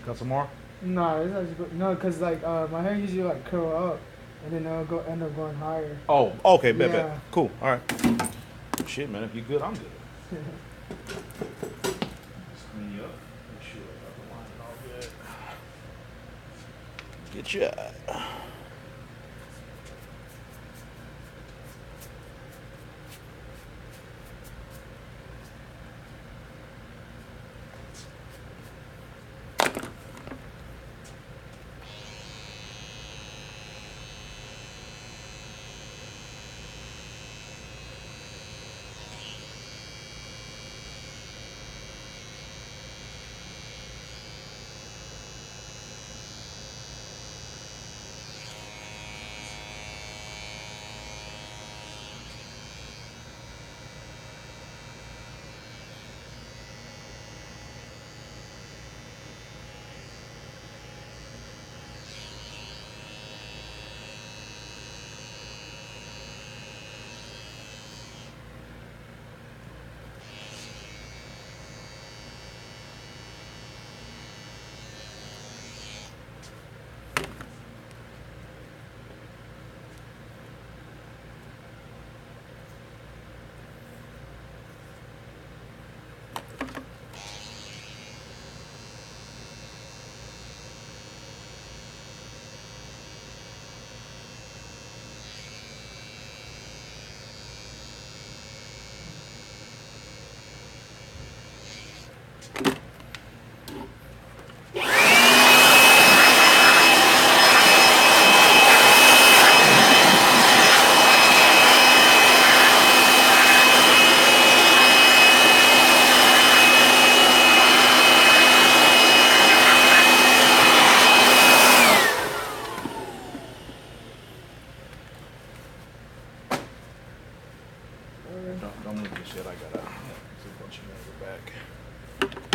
cut some more? No, it's actually good. No, cause like my hair usually like curl up, and then it'll end up going higher. Oh, okay, bet, Yeah. bet. Cool. All right. Shit, man. If you good, I'm good. Just clean you up. Make sure I got the line all good. Get you out. Don't move this shit. I gotta see a bunch of men in the back.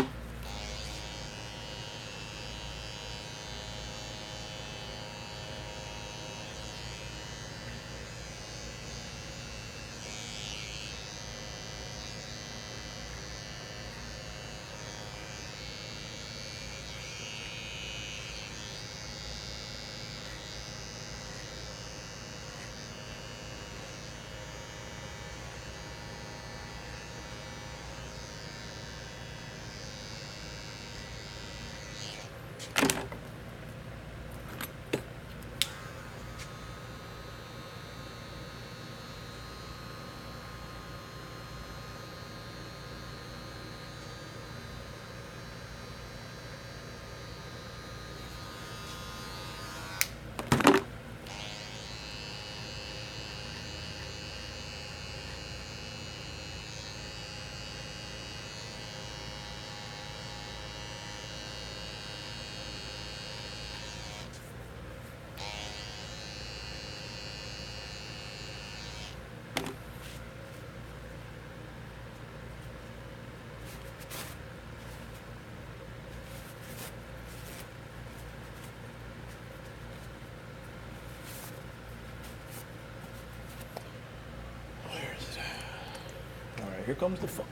Where is it? All right, here comes the phone.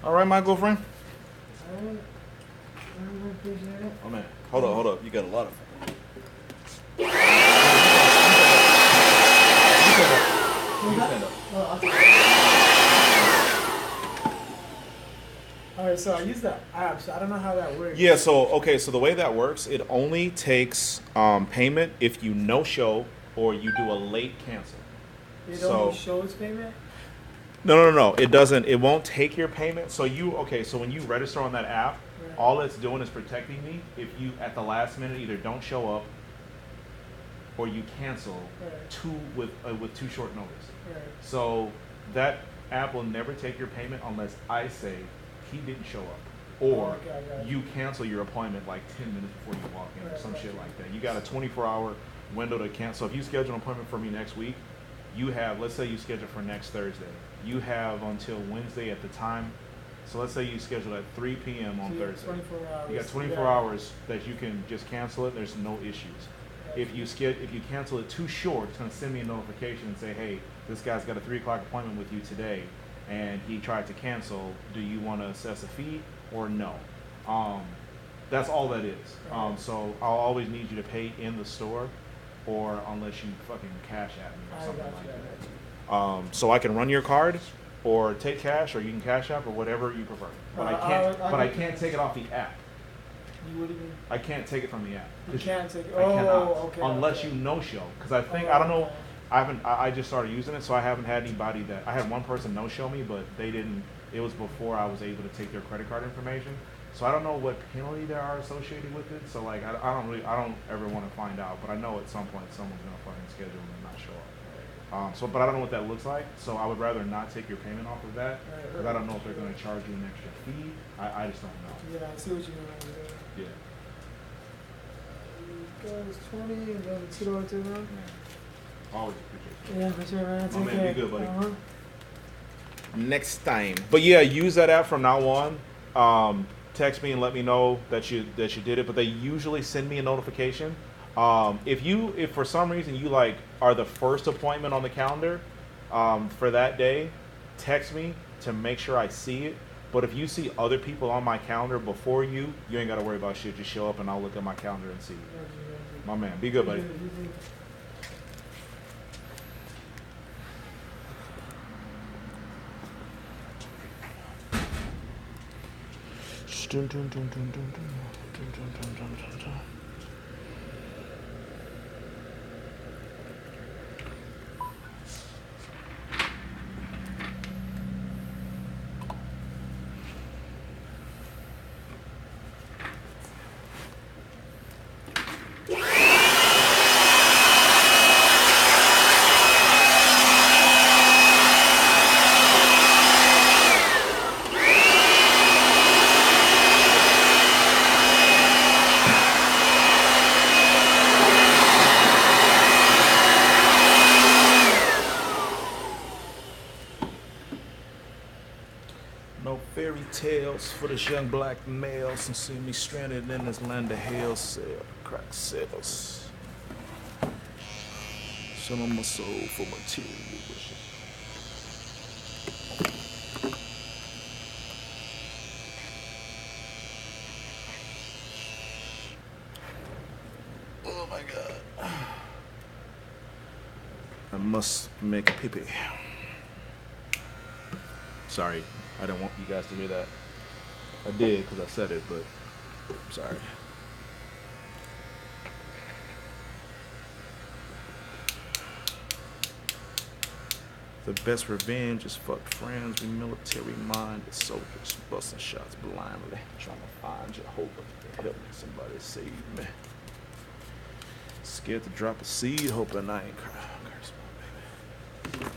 All right, my girlfriend. Alright. I appreciate it. Oh man, hold up. You got a lot of. You stand up. Alright, so I use the app, so I don't know how that works. Yeah, so the way that works, it only takes payment if you no show or you do a late cancel. It so- only shows payment? No. It doesn't. It won't take your payment. So so when you register on that app, Right. all it's doing is protecting me if you at the last minute either don't show up or you cancel Right. with too short notice. Right. So that app will never take your payment unless I say he didn't show up or Okay, I got you cancel your appointment like 10 minutes before you walk in or Right, some right. shit like that. You got a 24-hour window to cancel. So if you schedule an appointment for me next week, you have, let's say you schedule for next Thursday. You have until Wednesday at the time. So let's say you schedule at 3 p.m. on So you have Thursday. 24 hours. You got 24 Yeah. hours that you can just cancel it. There's no issues. Right. If you cancel it too short, it's gonna send me a notification and say, hey, this guy's got a 3 o'clock appointment with you today, and he tried to cancel. Do you want to assess a fee or no? That's all that is. So I'll always need you to pay in the store, or unless you fucking cash at me or something like that. So I can run your card, or take cash, or you can cash app, or whatever you prefer. But I can't take it off the app. You would even. I can't take it from the app. You can't take it. I cannot, Okay. unless okay. you no show. Because I think I don't know. I just started using it, so I haven't had anybody that I had one person no show me, but they didn't. It was before I was able to take their credit card information. So I don't know what penalty there are associated with it. So like I don't ever want to find out. But I know at some point someone's gonna fucking schedule and not show up. But I don't know what that looks like. So I would rather not take your payment off of that, because I don't know if they're gonna charge you an extra fee. I just don't know. Yeah, I see what you mean. Yeah. Goes 20 and then $2 to run. Always appreciate it. Yeah, for sure, man. My man, be good, buddy. Uh-huh. Next time. But yeah, use that app from now on. Text me and let me know that you did it. But they usually send me a notification. If for some reason you like are the first appointment on the calendar for that day, text me to make sure I see it. But if you see other people on my calendar before you ain't gotta worry about shit. Just show up and I'll look at my calendar and see you. My man, be good, buddy. No fairy tales for this young black male since see me stranded in this land of hell, sell crack sales. Selling my soul for material wishes. Oh my god. I must make a pee-pee. Sorry, I didn't want you guys to hear that. I did because I said it, but I'm sorry. The best revenge is fucked friends. We military-minded soldiers busting shots blindly, trying to find your hope to help me. Somebody save me. Scared to drop a seed, hoping I ain't crying. Curse my baby.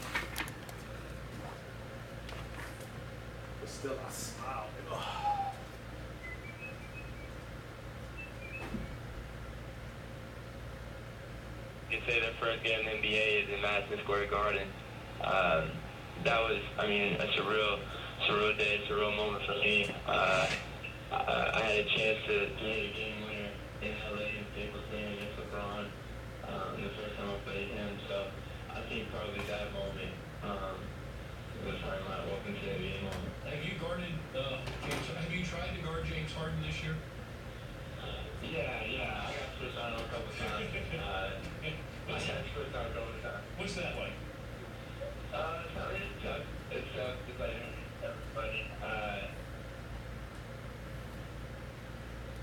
But still, I smile. You say the first game in the NBA is in Madison Square Garden. That was, I mean, a surreal day, surreal moment for me. I had a chance to hit a game winner in LA and Staples Center against LeBron. The first time I played him, so I think probably that moment was probably my welcome to the NBA moment. Have you guarded James? Have you tried to guard James Harden this year? Yeah, I got switched on a couple times. What's that like? It's tough. It's like everybody.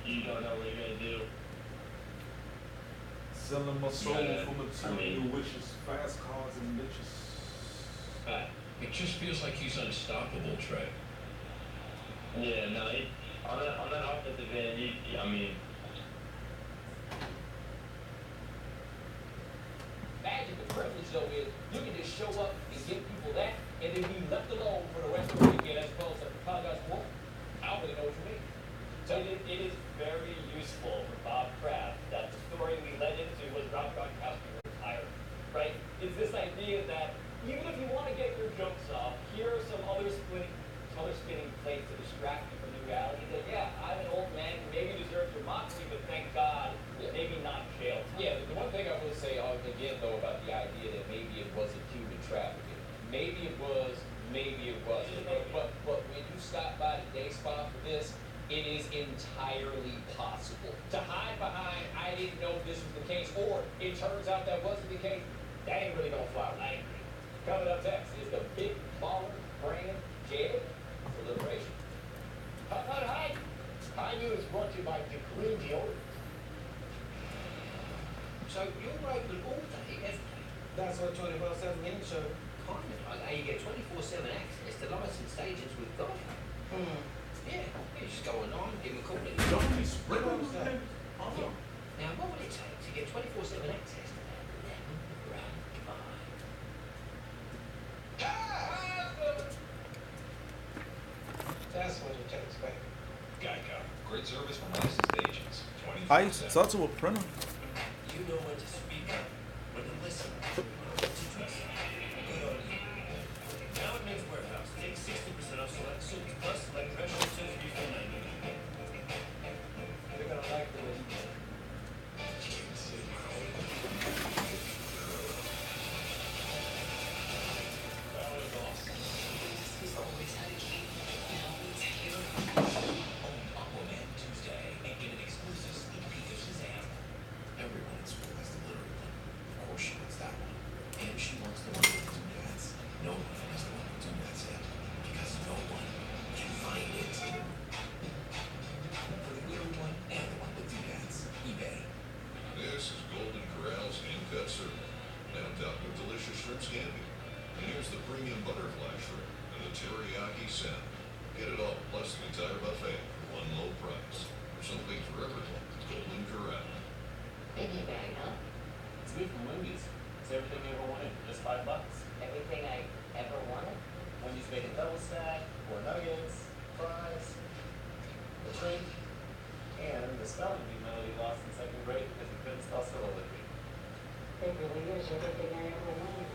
You don't know what you're gonna do. Selling my soul for material wishes, fast cars and bitches. It just feels like he's unstoppable, Trey. Yeah, no, on that offensive end, I mean. Imagine the privilege though is you can just show up and give people that and then be left alone for the rest of the weekend as opposed to apologize for. I don't really know what you mean. So it is very useful for Bob Kraft that the story we led into was Rob Gronkowski retired, right? It's this idea that even if you want to get your jokes off, here are some other spinning plates to distract you from the reality that I'm an old man who maybe deserves your mockery, but thank God, maybe not jail time. Yeah, the one thing I will say again though about the idea that maybe it was a human trafficking. was, maybe it wasn't. But when you stop by the day spa for this, it is entirely possible. To hide behind, I didn't know this was the case, or it turns out that wasn't the case, that ain't really gonna fly. I agree. Coming up next is the Big Baller Brand Gag Deliberation. Hi. High News brought to you by the Green Deodorant. So you're open all day, every day? That's what 24/7 means, so kind of like how you get 24/7 access to licensed agents with God. Yeah, you just go online, give them a call, and you don't Now, what would it take to get 24/7 access to that 11 grand fine? That's what it takes, baby. Geico. Great service from licensed agents. 24/7. I used to talk to a printer. You know when to speak up, when to listen, when to trust. Good on you. Now at Men's Warehouse, take 60% off select suits, plus select dress shirts and $3.99. They're gonna like the way you do it. He's always had a key. He always had it. On Aquaman Tuesday, and get an exclusive sneak peek of Shazam. Everyone in school has the literary one. Of course she wants that one. And she wants the one with the two dads. No one has the one with two dads yet. Because no one can find it. For the little one and the one with two dads. eBay. This is Golden Corral's hand-cut surf. Now topped with delicious shrimp scampi. And here's the premium butterfly shrimp and the teriyaki salmon. Get it all, plus the entire buffet for one low price. There's something for everyone at Golden Corral. Biggie bag, huh? It's good from Wendy's. It's everything you ever wanted for just $5. Everything I ever wanted? Wendy's bacon double stack, more nuggets, fries, a drink, and the spelling bee Melody lost in second grade because he couldn't spell soliloquy. It really is everything I ever wanted.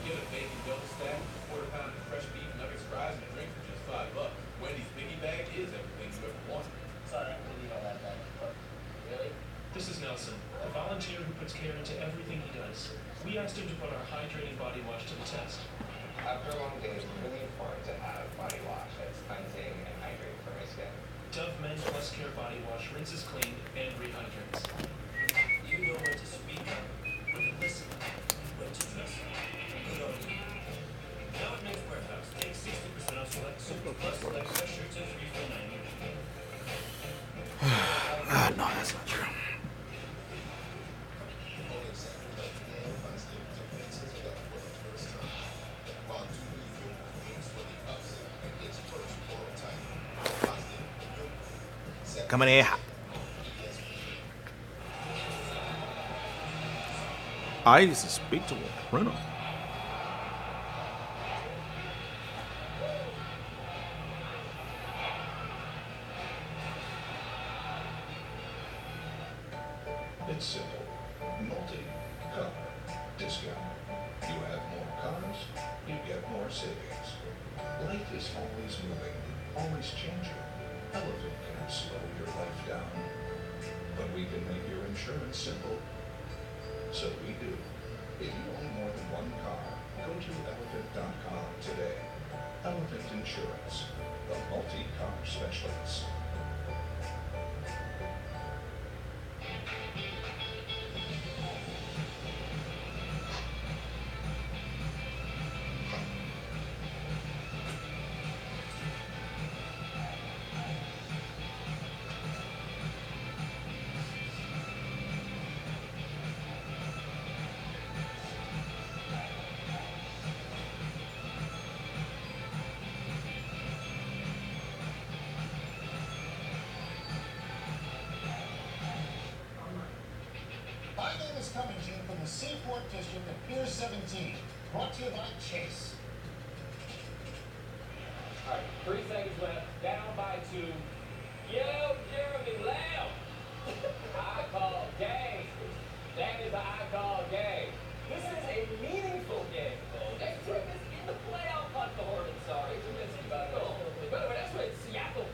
Get a bacon double stack, quarter pound of fresh beef, nuggets, fries, and a drink for just $5. Wendy's Biggie Bag is everything you ever wanted. Sorry, I really don't have that. But really? This is Nelson, a volunteer who puts care into everything he does. We asked him to put our hydrating body wash to the test. After a long day, it's really important to have body wash that's cleansing and hydrating for my skin. Dove Men Plus Care Body Wash rinses clean and rehydrates. You know when to speak up, when to listen, when to trust. Good on you. Now at Men's Warehouse, take 60% off select suits, plus select dress shirts and $3.99. No, that's not true. Coming in hot. I used to speak to a printer. It's simple. Multi-car discount. You have more cars, you get more savings. Life is always moving, always changing. Elephant can slow your life down, but we can make your insurance simple. So we do. If you own more than one car, go to elephant.com today. Elephant Insurance, the multi-car specialists. My name is coming to you from the Seaport District of Pier 17, brought to you by Chase. All right, 3 seconds left. Down by 2. Yo, Jeremy Lamb. I call game. That is an I call game. This is a meaningful game, folks. They took us in the playoff hunt, the Hornets. Sorry, to miss you by the way. By the way, that's when Seattle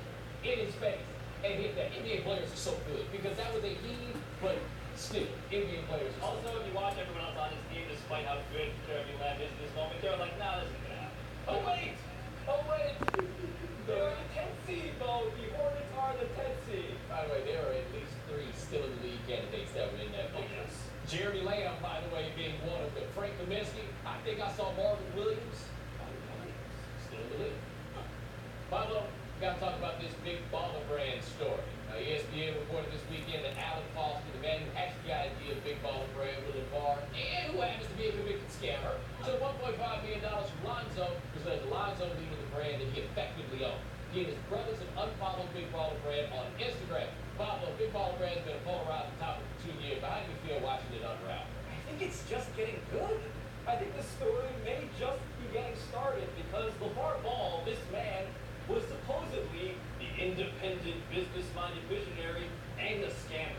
in his face and hit that. NBA players are so good because that was a heave, but still, NBA players are so Also, if you watch everyone else on his team, despite how good Jeremy Lamb is in this moment, they're like, nah, this isn't gonna Milo, got to talk about this big baller brand story. ESPN reported this weekend that Alan Foster, the man who actually got a deal with big baller brand with LeVar, and who happens to be a convicted scammer, took $1.5 million from Lonzo, which led to Lonzo leaving the brand that he effectively owned. He and his brothers have unfollowed Big Baller Brand on Instagram. Pablo, Big Baller Brand's been a polarizing topic for 2 years, but how do you feel watching it unravel? I think it's just getting good. I think the story may just be getting started because LeVar Ball, this man, was supposedly the independent, business-minded visionary and a scammer.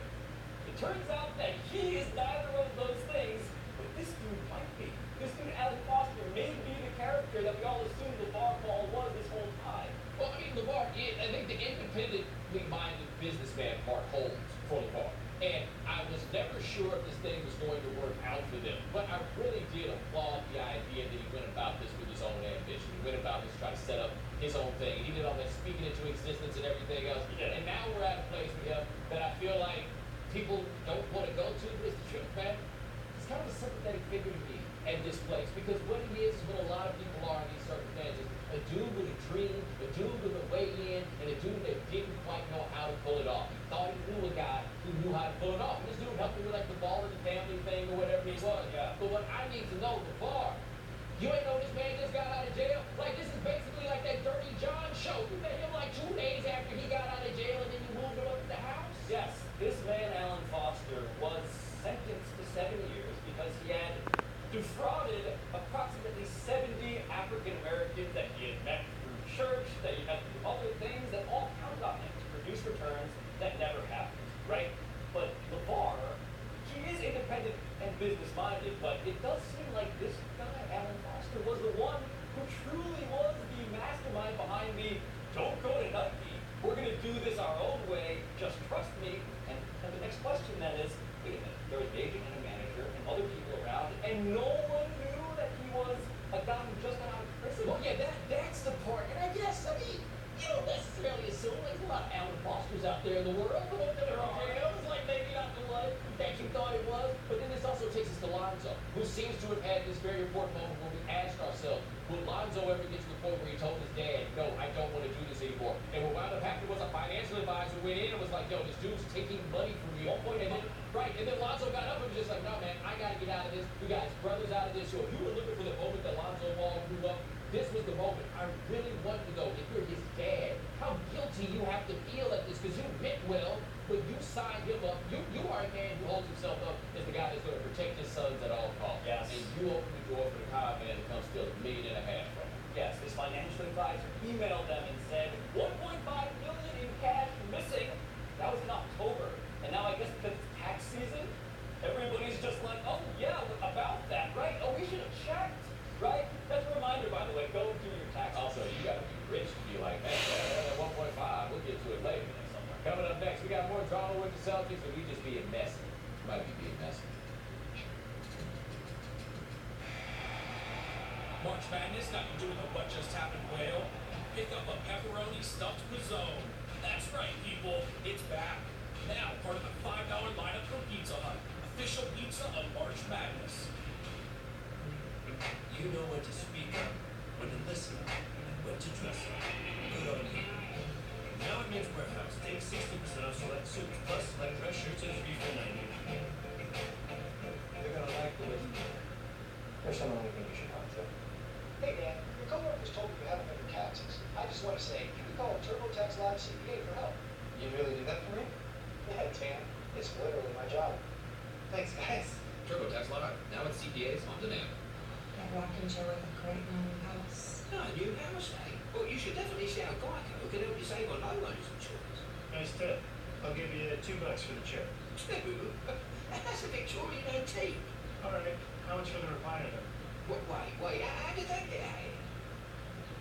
It turns out that he is neither of those things, but this dude might be. This dude, Alan Foster, may be the character that we all assumed LeVar Ball was this whole time. Well, I mean, LeVar, I think the independently minded businessman part holds for LeVar. And I was never sure if this thing was going to work out for them. But I really did applaud the idea that he went about this with his own ambition. He went about this trying to set up his own thing. He did all that speaking into existence and everything else. Yeah. And now we're at a place with him that I feel like people don't want to go to. But it's the truth, man. He's kind of a sympathetic figure to me at this place. Because what he is what a lot of people are in these circumstances. A dude with a dream, a dude with a way in, and a dude that didn't quite know how to pull it off. He thought he knew a guy who knew how to pull it off. And this dude helped him with like the ball of the family thing or whatever it was. Yeah. But what I need to know, LeVar, you ain't know this man just got out of jail? Like this is basically like that Dirty John show. You met him like 2 days after he got out of jail and then you moved him up to the house? Yes, this man, Alan Foster, was sentenced to 7 years because he had defrauded approximately 70 African Americans that he had met through church, that he had through other things that all counted on him to produce returns that never happened, right? But LeVar, he is independent and business-minded, but it does seem like this guy, Alan Foster, was the one who truly was the mastermind behind the don't go to Nike, we're going to do this our own way, just trust me. And the next question then is, wait a minute, there was an agent and a manager and other people around, and no one knew that he was a guy who just got out of prison? Well, yeah, that's the part. And I guess, I mean, you don't necessarily assume there's a lot of Alan Fosters out there in the world. But there are jails, like maybe not the one that you thought it was. But then this also takes us to Lonzo, who seems to have had this very important moment where we asked ourselves, will Lonzo ever get to the point where he told his dad, no, I don't want to do this anymore? And what wound up happening was a financial advisor went in and was like, yo, this dude's taking money from me. And then, right, and then Lonzo got up and was just like, no, man, I got to get out of this. We got his brothers out of this. So if you were looking for the moment that Lonzo Ball grew up, this was the moment. I really wanted to go, if you're his dad, how guilty you have to feel at this, because you meant well, but you signed him up. You are a man who holds himself up as the guy that's going to protect his sons at all costs. Yes. And you opened the door for the con man to come steal $1.5 million from him. Yes, his financial advisor emailed them and said 1.5 million in cash missing. That was in October. And now I guess because it's tax season, everybody's just like, oh yeah, about that, right? Oh, we should have checked, right? That's a reminder, by the way, go do your taxes. Also, you got to be rich to be like, hey, that 1.5, we'll get to it later. Coming up next, we got more drama with the Celtics, and we just being messy. Might be being messy. March Madness got you doing a what just happened whale? Pick up a pepperoni stuffed pizzone. That's right, people. It's back. Now part of the $5 lineup from Pizza Hut. Official pizza of March Madness. You know when to speak up, when to listen up, and when to dress up. Good on you. Now at Men's Warehouse, take 60% off select suits, plus select dress shirts at $3 for $90. They're gonna like the way you do it. There's someone we think you should talk to. Hey, Dan, your coworkers told me you haven't done your taxes. I just want to say, you can call TurboTax Live CPA for help. You really do that for me? Yeah, Dan, it's literally my job. Thanks, guys. TurboTax Live, now with CPAs on demand. That rocking chair with a great new house. No, new house, eh? Well, you should definitely see how Geico can help you save on homeowners insurance. Nice tip. I'll give you $2 for the chair. That's a Victorian antique. All right. How much for the recliner then? Wait, how did that get out?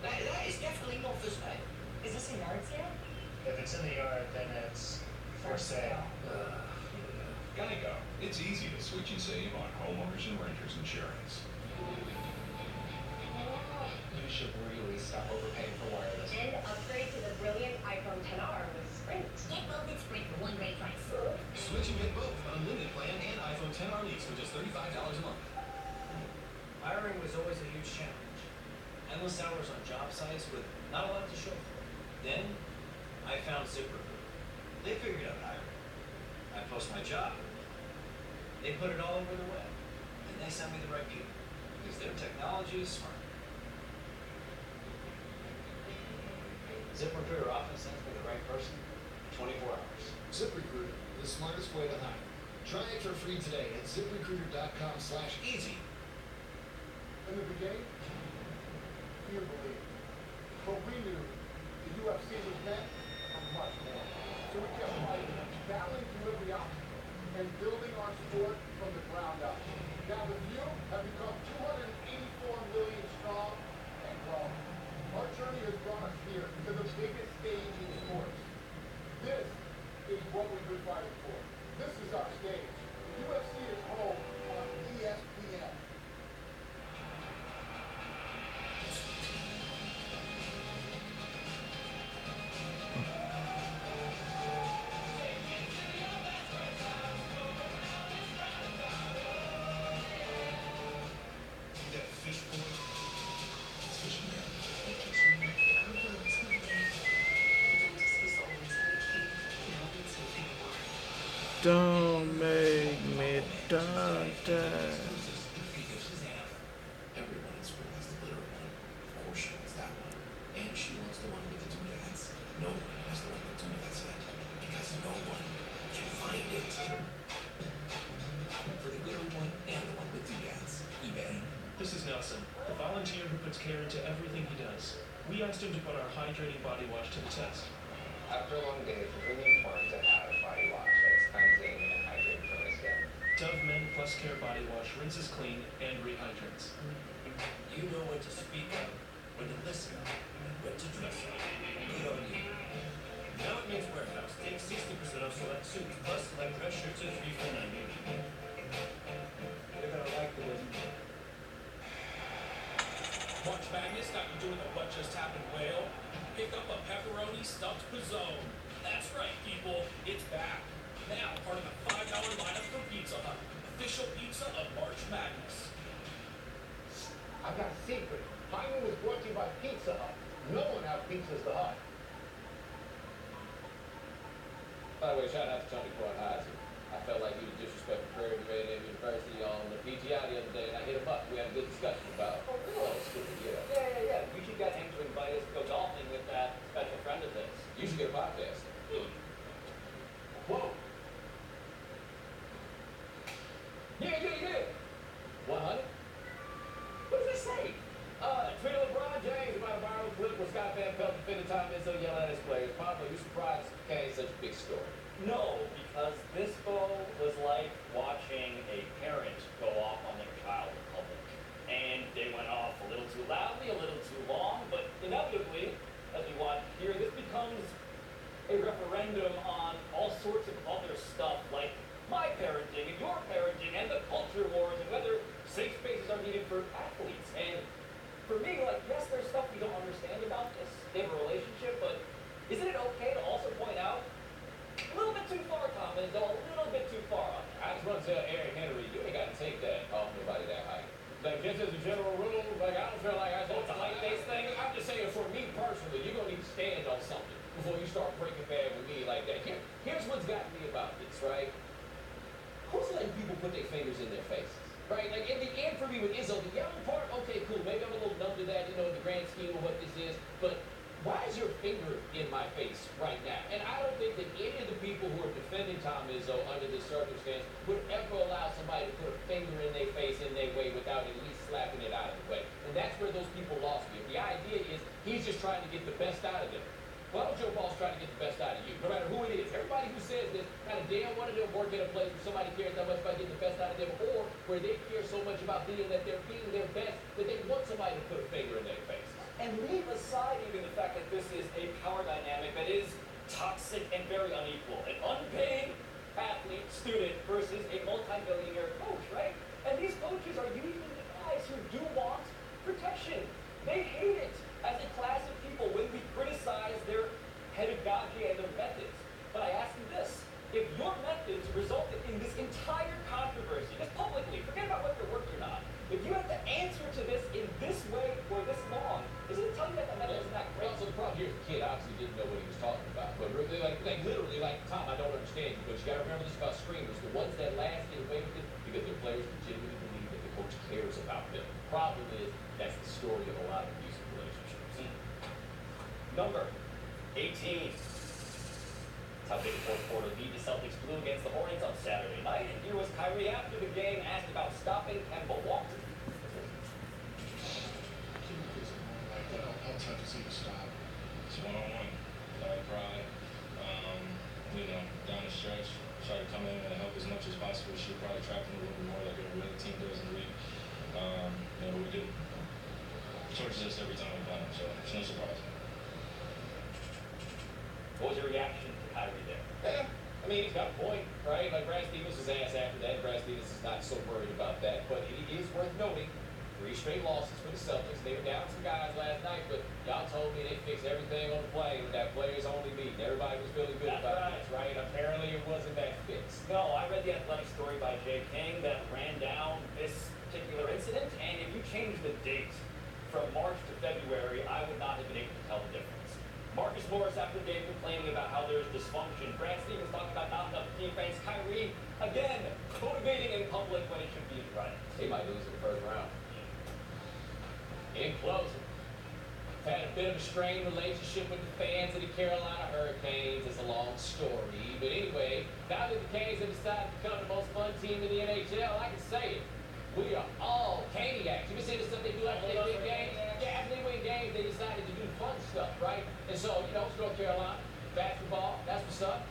That is definitely not for sale. Is this a yard sale? If it's in the yard, then it's for sale. Geico. It's easy to switch and save on homeowners and renters insurance. You should really stop overpaying for wireless. And upgrade to the brilliant iPhone XR with Sprint. Get both at Sprint for one great price. Switch and get both unlimited plan and iPhone XR lease for just $35 a month. Hiring was always a huge challenge. Endless hours on job sites with not a lot to show for it. Then I found ZipRecruiter. They figured out hiring. I post my job. They put it all over the web. And they send me the right people. Because their technology is smart. ZipRecruiter often sends me the right person in 24 hours. ZipRecruiter, the smartest way to hire. Try it for free today at ziprecruiter.com/easy. In the beginning, fear believed. But we knew the UFC was meant for much more. So we kept fighting, battling through every obstacle, and building our sport from the ground up. Now the View have become 284 million strong and growing. Our journey has brought us here to the biggest stage in sports. This is what we've been fighting for. This is our stage. The UFC is home on ESPN. Don't make me Dante. Everyone in school has the glitter one. Of course she wants that one. And she wants the one with the doodads. No one has the one with doodads yet. Because no one can find it. For the glitter one and the one with doodads. eBay. This is Nelson, the volunteer who puts care into everything he does. We asked him to put our hydrating body wash to the test. After a long day, it's really important to have a body wash that's cleansing and hydrating for the skin. Dove Men Plus Care Body Wash rinses clean and rehydrates. You know when to speak up, when to listen, and when to dress up. Good on you. Now at Men's Warehouse, take 60% off select suits, plus select dress shirts at $3 for $90. They're gonna like the way you March Madness got you doing the What Just Happened whale? Pick up a pepperoni stuffed pizzone. That's right, people. It's back. Now, part of the $5 lineup from Pizza Hut. Official pizza of March Madness. I've got a secret. Hyman was brought to you by Pizza Hut. No one out-pizzas the Hut. By the way, shout out to Tony Kornheiser. I felt like he was disrespectful Prairie Grade University on the PGI the other day, and I hit him up. We had a good discussion about stupid, Yeah. You should get him to invite us to go golfing with that special friend of his. You should get a podcast. Whoa. Yeah. 100? What does this say? Tweet LeBron James about a viral clip where Scott Van Pelt defended Tom Izzo yelling at his players. Pablo, you surprised It became such a big story. No, because this goal was like watching a parent go off on their child in public. And they went off a little too loudly, a little too long, but inevitably, as we watch here, this becomes a referendum on all sorts of other stuff, like my parenting and your parenting and the culture wars and whether safe spaces are needed for athletes. And for me, like, yes, there's stuff we don't understand about this in a relationship, but isn't it okay to also point out a little bit too far, Tom, and go a little bit too far on it? I just want to tell Eric Henry, you ain't got to take that off nobody that height. Like, just as a general rule, like, I don't feel like I should. It's a height-based thing? I'm just saying, for me personally, you're going to need to stand on something before you start breaking bad with me like that. Here's what's got me about this, right? Who's letting people put their fingers in their faces? Right? Like, in the end, for me, with Izzo, the yelling part, okay, cool. Maybe I'm a little numb to that, in the grand scheme of what this is. But why is your finger in my face right now? And I don't think that any of the people who are defending Tom Izzo under this circumstance would ever allow somebody to put a finger in their face in their way without at least slapping it out of the way. And that's where those people lost me. The idea is he's just trying to get the best out of them. Why don't Joe Paul's trying to get the best out of you, no matter who it is? Everybody who says this, kind of damn one of them work in a place where somebody cares that much about getting the best out of them, or where they care so much about being that they're being their best that they want somebody to put a finger in their face. And leave aside even the fact that this is a power dynamic that is toxic and very unequal. An unpaid athlete, student versus a multi-billionaire coach, right? And these coaches are usually the guys who do want protection. They hate it as a class of people when we criticize their pedagogy and their methods. But I ask you this, if your methods resulted in this entire controversy, just publicly, forget about whether it worked or not, if you have to answer to this in this way for this long, isn't it telling you that the method isn't that great? So the problem here is the kid obviously didn't abusive relationships. Number 18. That's how big a fourth quarter lead the Celtics blew against the Hornets on Saturday night. And here was Kyrie after the game, asked about stopping Kemba Walker. How tough is he to stop? It's one-on-one. Let it cry. Down the stretch, try to come in and help as much as possible. Should probably trap him a little bit more like every other team does in the league. We do. Torches us every time we play him, so it's no surprise. What was your reaction to Kyrie there? Yeah, I mean, he's got a point, right? Like, Brad Stevens was asked after that. Brad Stevens is not so worried about that. But it is worth noting, 3 straight losses for the Celtics. They were down some guys last night, but y'all told me they fixed everything on the plane with that players-only meeting. Everybody was feeling good about this, right? Apparently, it wasn't that fixed. No, I read the Athletic story by Jay King that ran down this particular incident, and if you change the date from March to February, I would not have been able to tell the difference. Marcus Morris after the game complaining about how there's dysfunction. Brad Stevens talking about not enough defense. Kyrie, again, motivating in public when it should be in private. He might lose in the first round. In closing, had a bit of a strained relationship with the fans of the Carolina Hurricanes. It's a long story. But anyway, now that the Canes have decided to become the most fun team in the NHL, I can say it. We are all Caniacs. You been seeing the stuff they do after they win games? Yeah, after they win games, they decided to do fun stuff, right? And so, North Carolina, basketball, that's what's up.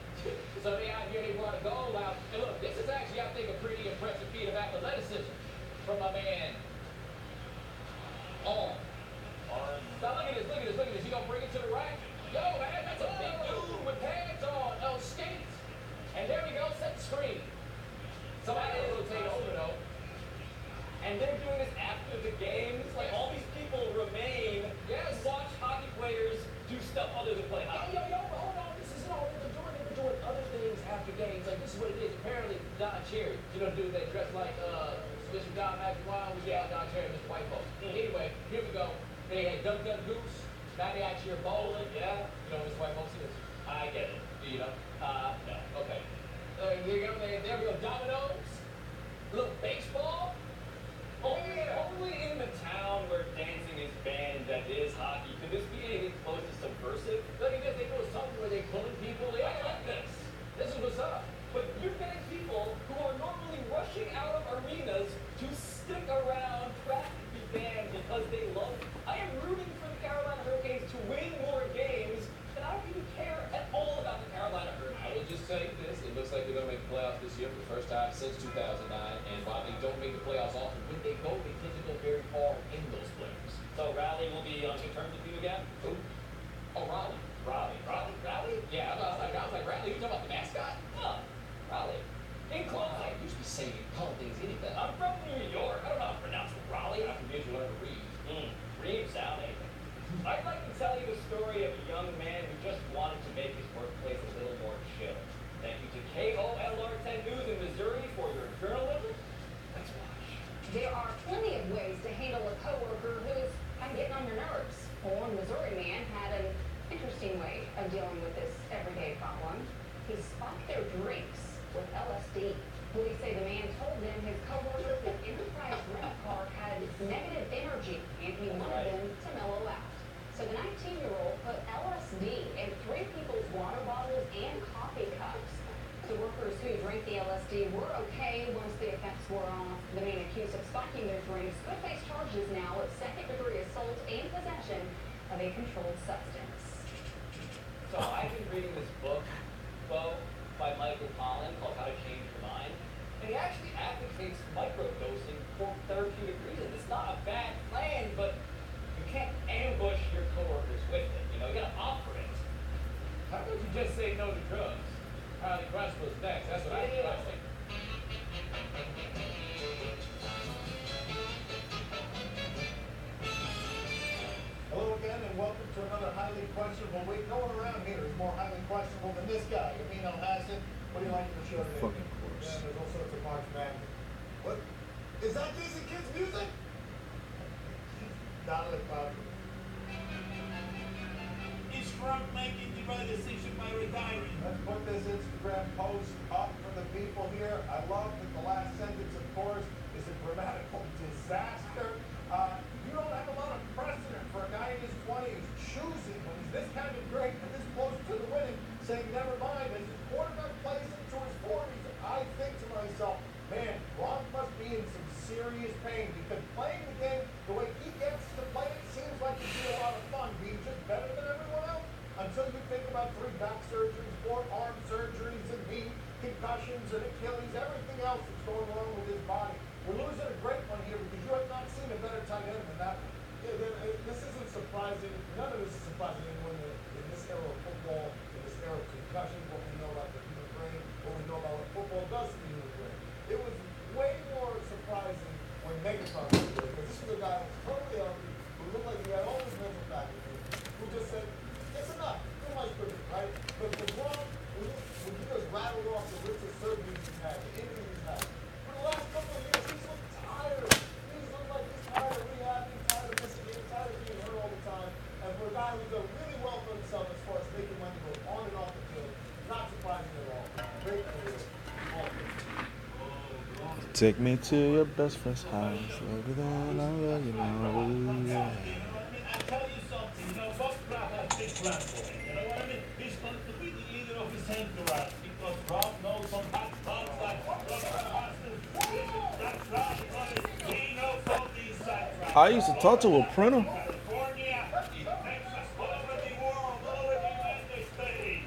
So they out here, they brought a goal out. And look, this is actually, I think, a pretty impressive feat of athleticism from my man, Arm. Now look at this, look at this, look at this. You gonna bring it to the rack? Yo, man, that's a big dude with pads on skates. And there we go, set the screen. Somebody will take over though. And they're doing this after the games. Like, all these people remain to watch hockey players do stuff other than play hockey. Yo, hold on. This isn't all they're doing. They're doing other things after games. Like, this is what it is. Apparently, Don Cherry, dude that dressed like Mr. Don McElwain, we got Don Cherry, Mr. White Folks. Anyway, here we go. They had Duck Duck Goose. Now they out here bowling. Yeah. You know what Mr. White Folks is? I get it. Do you know? No. Okay. There we go. There we go. Dominoes. A little baseball. Only in the town where dancing is banned that is hockey. Could this be anything close to subversive? Look at this. They do something where they're pulling people in. I like this. This is what's up. But you're getting people who are normally rushing out of arenas to stick around, practically banned because they love it. I am rooting for the Carolina Hurricanes to win more games, and I don't even care at all about the Carolina Hurricanes. I will just say this. It looks like they're going to make the playoffs this year for the first time since 2009. And while they don't make the playoffs often, when they go, they tend to go very far in those playoffs. So Raleigh will be on good terms with you again? Who? Oh, Raleigh. Raleigh? Yeah, I was like, Raleigh, you talking about the mascot? Huh. Raleigh. In closing. I used to be saying, calling things anything. I'm from New York. I don't know how to pronounce Raleigh. I forget you learn to read. Read sounding. I'd like to tell you the story of a young man who just wanted to make his workplace a little more chill. Thank you to KOLR 10 News in Missouri for your journalism. Let's watch. There are plenty of ways to handle a coworker who's kind of getting on your nerves. One Missouri man had an interesting way of dealing with this everyday problem. He spiked their drinks with LSD. Police say the man told them his coworkers at Enterprise Rent-A-Car had negative energy and he wanted them to mellow out. So the 19-year-old put LSD in 3 people's water bottles and coffee cups. The workers who drank the LSD were okay once the effects wore off. The man accused of spiking their drinks could face charges now of second-degree assault and possession of a controlled substance. So I've been reading this book, Bo, by Michael Pollan called How to Change Your Mind. And he actually advocates microdosing for therapeutic reasons. It's not a bad plan, but you can't ambush your coworkers with it. You gotta offer it. How about you just say no to drugs? Harley Crush was next. That's what I think. Hello again, and welcome to another highly questionable week. No one around here is more highly questionable than this guy, Amino Hassan. What do you like for the show today? Fucking course. Yeah, there's all sorts of March Madness. What? Is that Decent Kids music? Not like Is Trump making the right decision by retiring? Let's put this Instagram post up for the people here. I love that the last sentence, of course, is a grammatical disaster. You don't have a lot of precedent for until you think about 3 back surgeries, 4 arm surgeries, and knee concussions, and Achilles, everything else that's going wrong with his body. We're losing a great one here because you have not seen a better tight end than that one. This isn't surprising. None of this is surprising anyone in this era of football, in this era of concussions, what we know about the human brain, what we know about what football does to the human brain. It was way more surprising when Megatron was there, because this was a guy who was totally healthy, who looked like he had all his mental faculties, who just said, it's enough, too much for me, right? But LeBron, when he just rattled off the list of surgeries he's had, the injuries he's had, for the last couple of years, he's looked tired. He's looked like he's tired of rehabbing, tired of missing games, tired of being hurt all the time. And for a guy who's done really well for himself as far as making money both on and off the field, not surprising at all. Great career. Take me to your best friend's house. Everything I love, you know. Yeah. I tell you something, Bob Kraft has big plans for him. You know what I mean? He's going to be the leader of his entourage because Rob knows some hot spots like that's right, buddy. He knows all these sides. I used to talk to a printer. California, Texas, all over the world, all over the United States.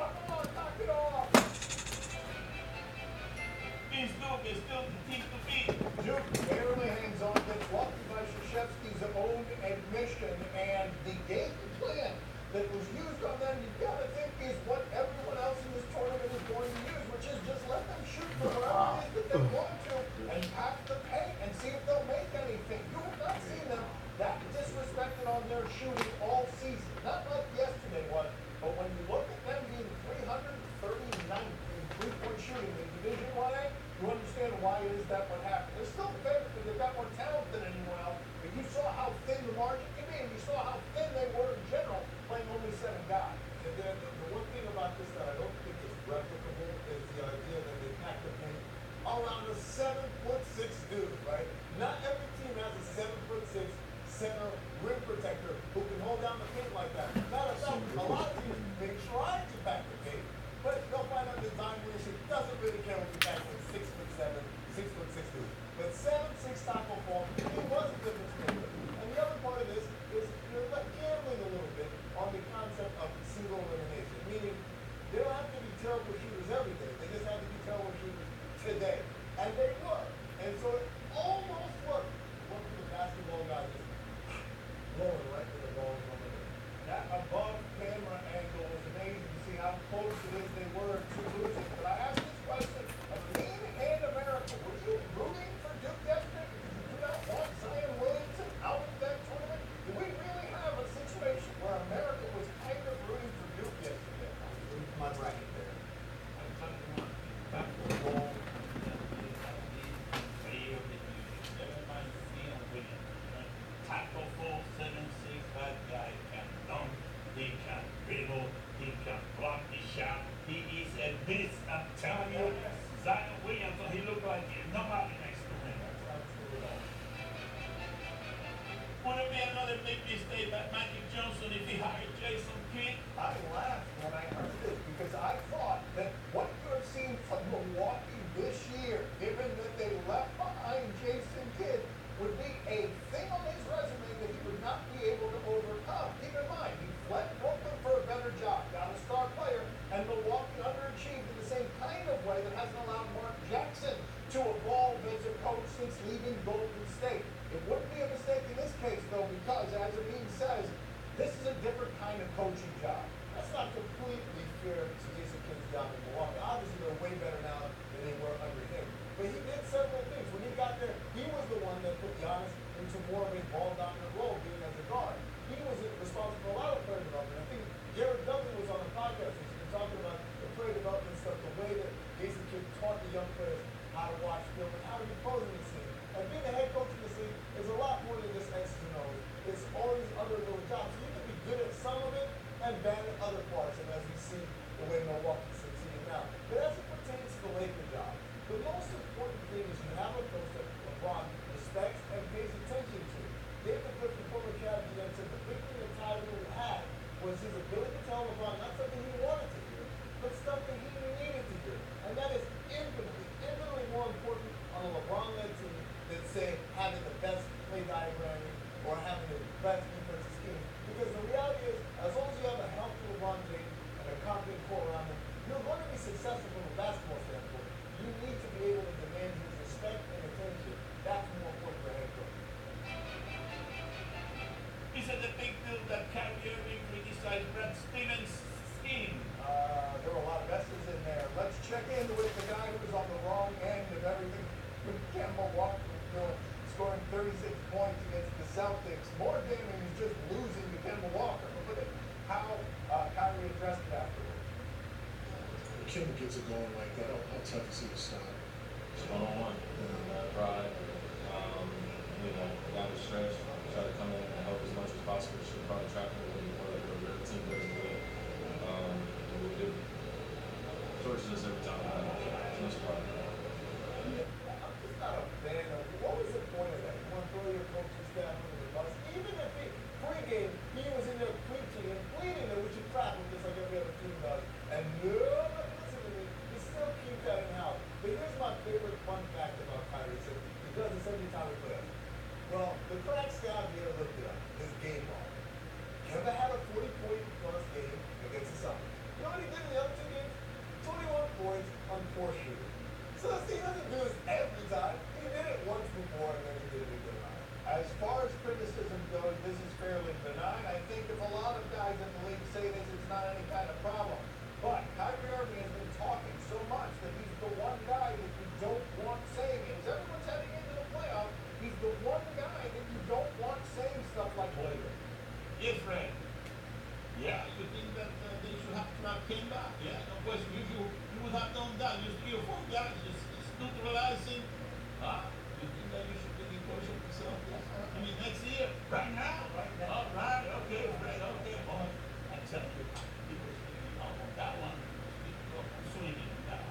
He's still the team to beat. Duke barely hangs on, gets lucky by Krzyzewski's own admission, and the game plan that was used on them, you've got to think, is what everyone else in this tournament is going to use, which is just let them shoot for whoever it is that they want to, and pack the paint and see if they'll make anything. You have not seen them that disrespected on their shooting all season. Not like yesterday was, but when you look at them being 339th in three-point shooting in Division 1A, you understand why it is that what happened. They're still favored because they've got more talent than anyone else, but you saw how thin the margin can be, and you saw how thin they were in general, playing only 7 guys. And then the one thing about this that I don't think is replicable is the idea that they pack the paint around a 7'6" dude, right? Not every team has a 7'6" center rim protector who can hold down the paint like that. Matter of fact, a lot of teams, they try to pack the paint, but they'll find out design leadership doesn't really care when you pack with 6'7", 6'6" dude. But 7'6" tackle form, he was a difference maker. And the other part of this is you're like gambling a little bit on the concept of single elimination, meaning they don't have to be terrible shooters every day. They just have to be terrible shooters today. And they were. And so it almost worked. One of the basketball guys is blowing right where the ball is on the rim. That above camera angle was amazing to see how close it is they were to losing. But I asked this question of Lean and America. Were you rooting for Duke yesterday because you do not want Zion Williamson out of that tournament? Do we really have a situation where America was kind of rooting for Duke yesterday? My bracket there. Tackle 4, 7'6", that guy can dunk, he can dribble, he can block the shot. He is a beast, I'm telling you. Zion Williamson, he looked like nobody next to him. Wouldn't be another big mistake by Magic Johnson if he hired Jason Kidd? I laughed when I heard this because I thought that what you have seen from Milwaukee this year, given that they left behind Jason Kidd, would be a thing on his resume that he would not be able to overcome. Keep in mind, he fled Brooklyn for a better job, got a star player, and Milwaukee underachieved in the same kind of way that hasn't allowed Mark Jackson to evolve as a coach since leaving Golden State. It wouldn't be a mistake in this case, though, because, as Amin says, this is a different kind of coaching job. That's not completely fair to Jason Kidd's job in Milwaukee. Obviously, they're way better now than they were under him. But he did several things. When he got there, he was the one that put Giannis into more of a ball-dominant role, being as a guard. He was responsible for a lot of player development. I think Jared Dudley was on the podcast and he's been talking about the player development stuff, the way that Jason Kidd taught the young players how to watch film and how to be posing the scene. And being a head coach in this league is a lot more than just X's and O's. It's all these other little jobs. So you can be good at some of it and bad at other parts, and as we see the way Milwaukee's succeeding now. But as it pertains to the Laker job, the most important thing is you have a coach that LeBron respects and pays attention to. They franchise Brad Stevens scheme? There were a lot of S's in there. Let's check in with the guy who was on the wrong end of everything. With Kemba Walker scoring 36 points against the Celtics. More damning is just losing to Kemba Walker. But look at how Kyrie addressed it afterwards. When Kemba gets it going like that, how tough is he to stop? It's one-on-one. Pride. You know, got to stretch. Try to come in and help as much as possible. Should probably trap him a little more like the other team does in the league. And we'll do. Torches us every time. No surprise. I'm just not a fan of what was the point of that? You want to throw your coaching staff under the bus? Even if pre-game he was in there preaching and pleading that we should practice just like every other team does. And nobody listened to me. He still keeps that in house. But here's my favorite fun fact about Kyrie. He does this every time we play him. Well, the crack scout here looked it up. His game ball. Kemba had a 40-point plus game against the Celtics. You know what he did in the other two games? 21 points on 4 shooting. So he doesn't do this every time. He did it once before and then he did it again. As far as criticism goes, this is fairly benign. I think if a lot of guys in the league say this, it's not any kind of problem. But Kyrie Irving has been talking so much that he's the one guy that you don't want saying it. As everyone's heading into the playoffs, he's the one guy that you don't want saying stuff like later. Yes, Fred. Yeah, you think that they should have trapped Kemba? Yeah, no question. You would have done that. Just 3 or 4 guys just neutralizing. You think that you should be coaching yourself? I mean, next year, right now. All right, okay, Fred, okay, boy. I tell you, people speaking on that one. I'm swinging now.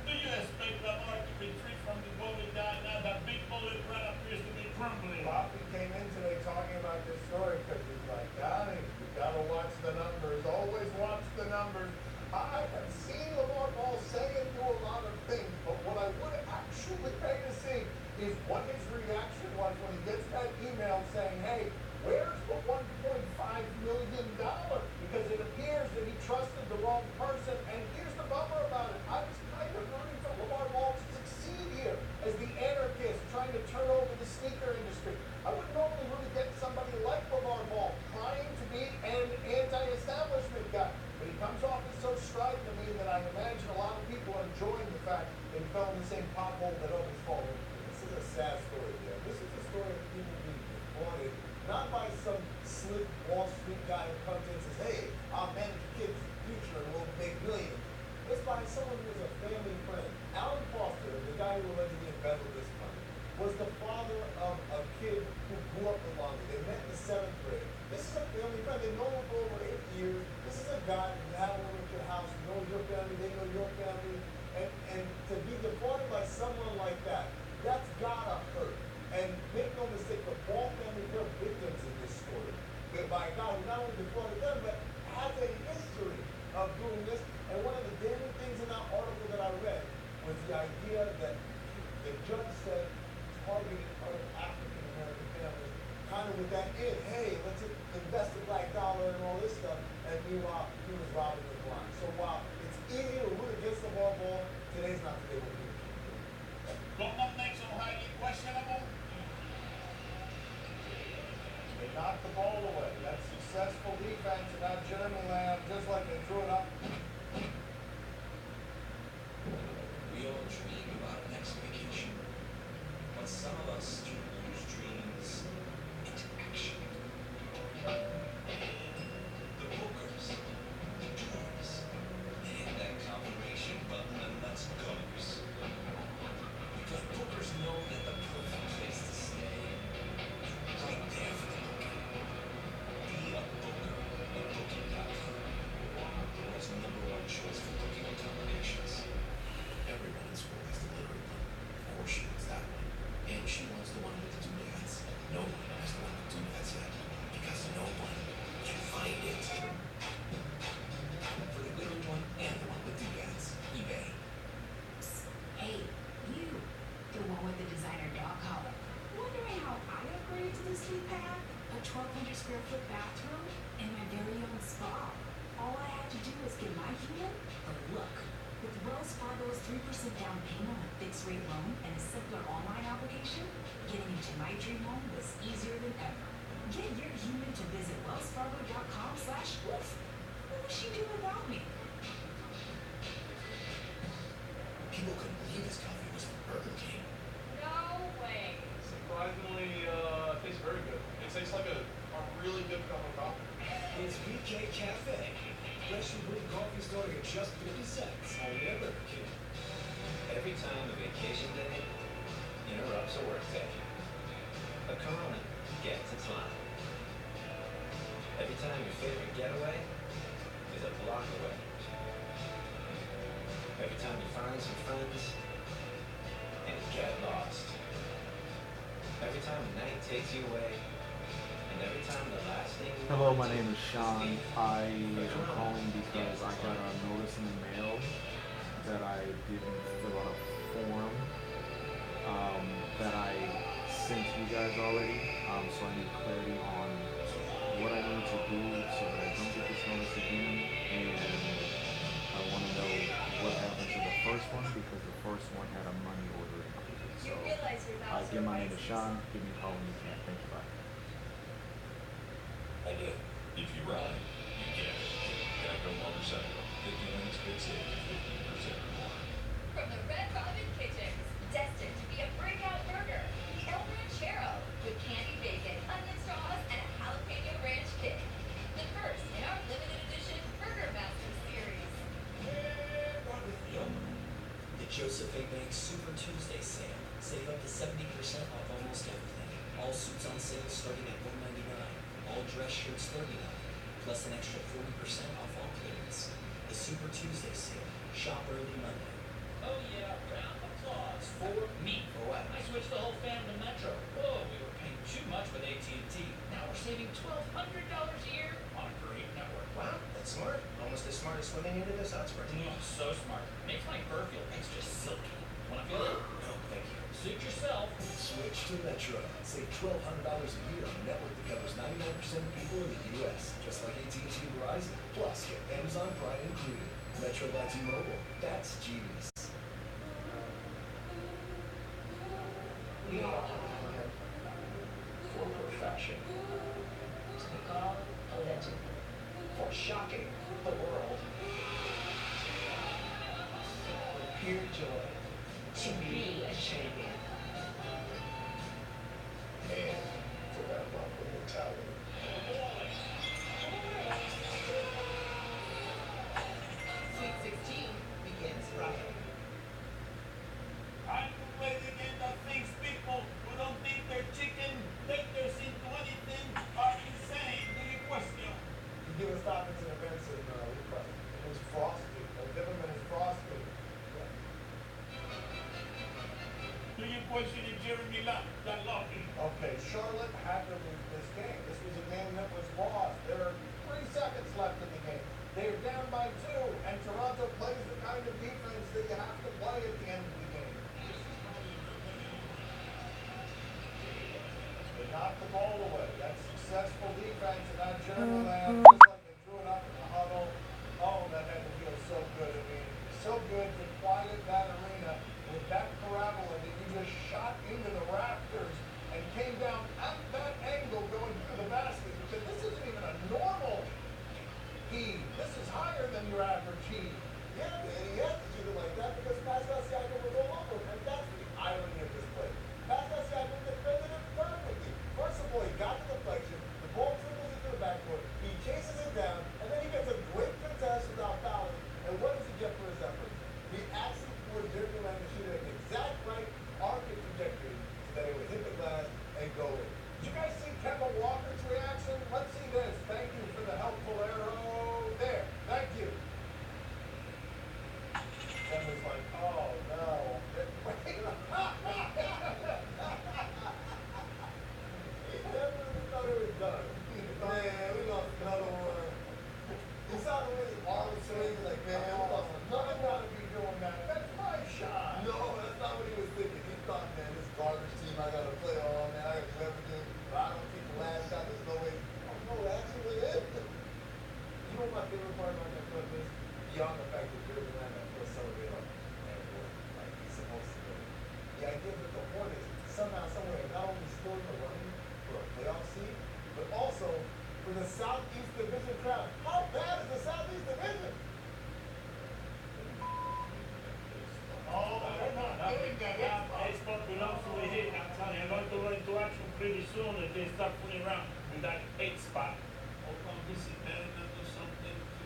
Do you expect Lamar to retreat from the bowling down now that big bowling run appears to be crumbling? Poppy came in today talking about this story because he's like, Donnie, you gotta watch the numbers. Always watch the numbers. I have seen Lamar Ball say and do a lot of things, but what I would actually pay to see is what his reaction was when he gets that email saying, hey, where's the $1.5 million? Because it appears that he trusted the wrong person. And here's the bummer about it. I was kind of rooting for Lamar Ball to succeed here as the anarchist trying to turn over the sneaker industry. I would normally really get somebody like Lamar Ball trying to be an anti-establishment guy. But he comes off as so strident to me that I imagine a lot of people are enjoying the fact that he fell in the same pothole that others fall into. This is a sad story, man. This is a story of people being defrauded, not by some slick Wall Street guy who comes in and says, hey, I'll manage your kid's future and we'll make millions. It's by someone who was a family friend. Alan Foster, the guy who allegedly embezzled this money, was the father of a kid who grew up in London. They met in the 7th grade. This is a family friend. They've known him for over 8 years. This is a guy who had a woman at your house, who knows your family, they know your family. And to be defrauded by someone like that, that's gotta hurt. And make no mistake, the Ball family, they're victims in this story. But by a guy who not only defrauded them, but has a history of doing this. And one of the damning things in that article that I read was the idea that the judge said targeting other African American families, kind of with that in, hey, let's invest the black dollar and all this stuff. And meanwhile, he was robbing the blind. So while it's easy to root against the ball, today's not the day we're doing it. Going up next on highly questionable. They knocked the ball away. That's successful defense in that Jeremy Lamb, just like they threw it up. We all dream about our next vacation, but some of us turn those dreams into action. The bookers, the tours, they hit that confirmation button and that's goes. Because bookers know that the perfect place to stay is right there for the booking. Be a booker at booking.com. The world's #1 choice for booking accommodations. Everyone in school has the glittering one. Of course she wants that one. And she wants the one with the doodads. No one has the one with doodads yet. Because no one can find it. For the glittering one and the one with doodads, eBay. Hey, you. The one with the designer dog collar. Wondering how I upgraded to this sweet pad? A 1,200 square foot bathroom and my very own spa. All I had to do was give my human a look. With Wells Fargo's 3% down payment on a fixed rate loan and a simpler online application, getting into my dream home was easier than ever. Get your human to visit Wells Fargo are really good cup of coffee. It's VK Cafe. Fresh and brewed coffee starting at just 50 cents. Only at Burger King. Every time a vacation day interrupts a work day, a Corona gets its line. Every time your favorite getaway is a block away. Every time you find some friends and get lost. Every time the night takes you away, and every time the last thing you Hello, want my to name is do Sean. leave. I am calling because I got a notice in the mail that I didn't fill out a form that I sent you guys already. So I need clarity on what I need to do so that I don't get this notice again. And I want to know what happened to the first one because the first one had a money order included. So again, my name is Sean. Give me a call when you can. Thank you. Bye. I do. If you ride, you get it. Geico Motorcycle. 50 lanes, good save, 15% or more. From the Red Robin Kitchens, destined to be a breakout burger, the El Ranchero, with candy bacon, onion straws, and a jalapeno ranch kick. The first in our limited edition Burger Master series. The Joseph A. Banks Super Tuesday sale. Save up to 70% off almost everything. All suits on sale starting at $199. All dress shirts $39, plus an extra 40% off all clearance. The Super Tuesday sale. Shop early Monday. Oh yeah, round of applause for me. For what? I switched the whole family to Metro. Oh, we were paying too much with AT&T. Now we're saving $1,200 a year on a great network. Wow, that's smart. Almost as smart as swimming into this hot spring. So smart. Makes my fur feel extra silky. Wanna feel it? No, thank you. Suit yourself. Switch to Metro. Save $1,200 a year on a network that covers 99% of people in the U.S., just like AT&T and Verizon. Plus, get Amazon Prime included. Metro by T-Mobile. That's genius. We are here for perfection. To be called a legend. For shocking the world. For pure joy. To be a champion. And for that Rumble mentality. Sweet 16 begins right. I'm complaining against the things people who don't think their chicken taters into anything are insane. Do you question? You give us topics and events and request. It was frosty. The government is frosty. Do you question if Jeremy Lamb got lucky? Okay, Charlotte had to lose this game. This was a game that was lost. There are 3 seconds left in the game. They are down by 2, and Toronto plays the kind of defense that you have to play at the end of the game. They knocked the ball away. That's successful defense, and now Jeremy Lamb, just like they threw it up in the huddle. Oh, that had to feel so good. I mean, so good to quiet that arena with that parabola that you just shot into the rafters and came down at that angle going through the basket. Because this isn't even a normal heave. This is higher than your average heave. Yeah, man, he had to shoot it like that because Pascal Siakam was all over him. And that's the irony of this play. Pascal Siakam defended it perfectly. First of all, he got the deflection. The ball dribbles into the backcourt. He chases it down. And then he gets a great contest without fouling. And what does he get for his effort? He actually forced Jeremy Lamb to shoot it at the exact right arc and trajectory so that it would hit the glass and go in. Did you guys see Kemba Walker's reaction? Let's see this. Thank you for the helpful arrow. There. Thank you. Kemba's like, oh no. He definitely thought it was done. Man, we lost another one. He saw the way his arm was swinging, like, man, we lost another one to be doing that. That's my shot. No, that's not what he was thinking. He thought, man, this garbage team I gotta play on, man, I gotta do everything. But I don't think the last shot, there's no way. Oh no, it actually is. You know what my favorite part about that clip is? Beyond the fact that Jeremy Lamb had put celebrate on like he's supposed to do. The idea that the Hornets somehow, somewhere, not only still in the running for a playoff seed, but also for the Southeast Division crowd. How bad is the Southeast Division? Oh, they're not doing that. It's popular, so we hit. I'm telling you, I'm going to go into action pretty soon if they start fooling around with that 8 spot. Or come visit Maryland or something to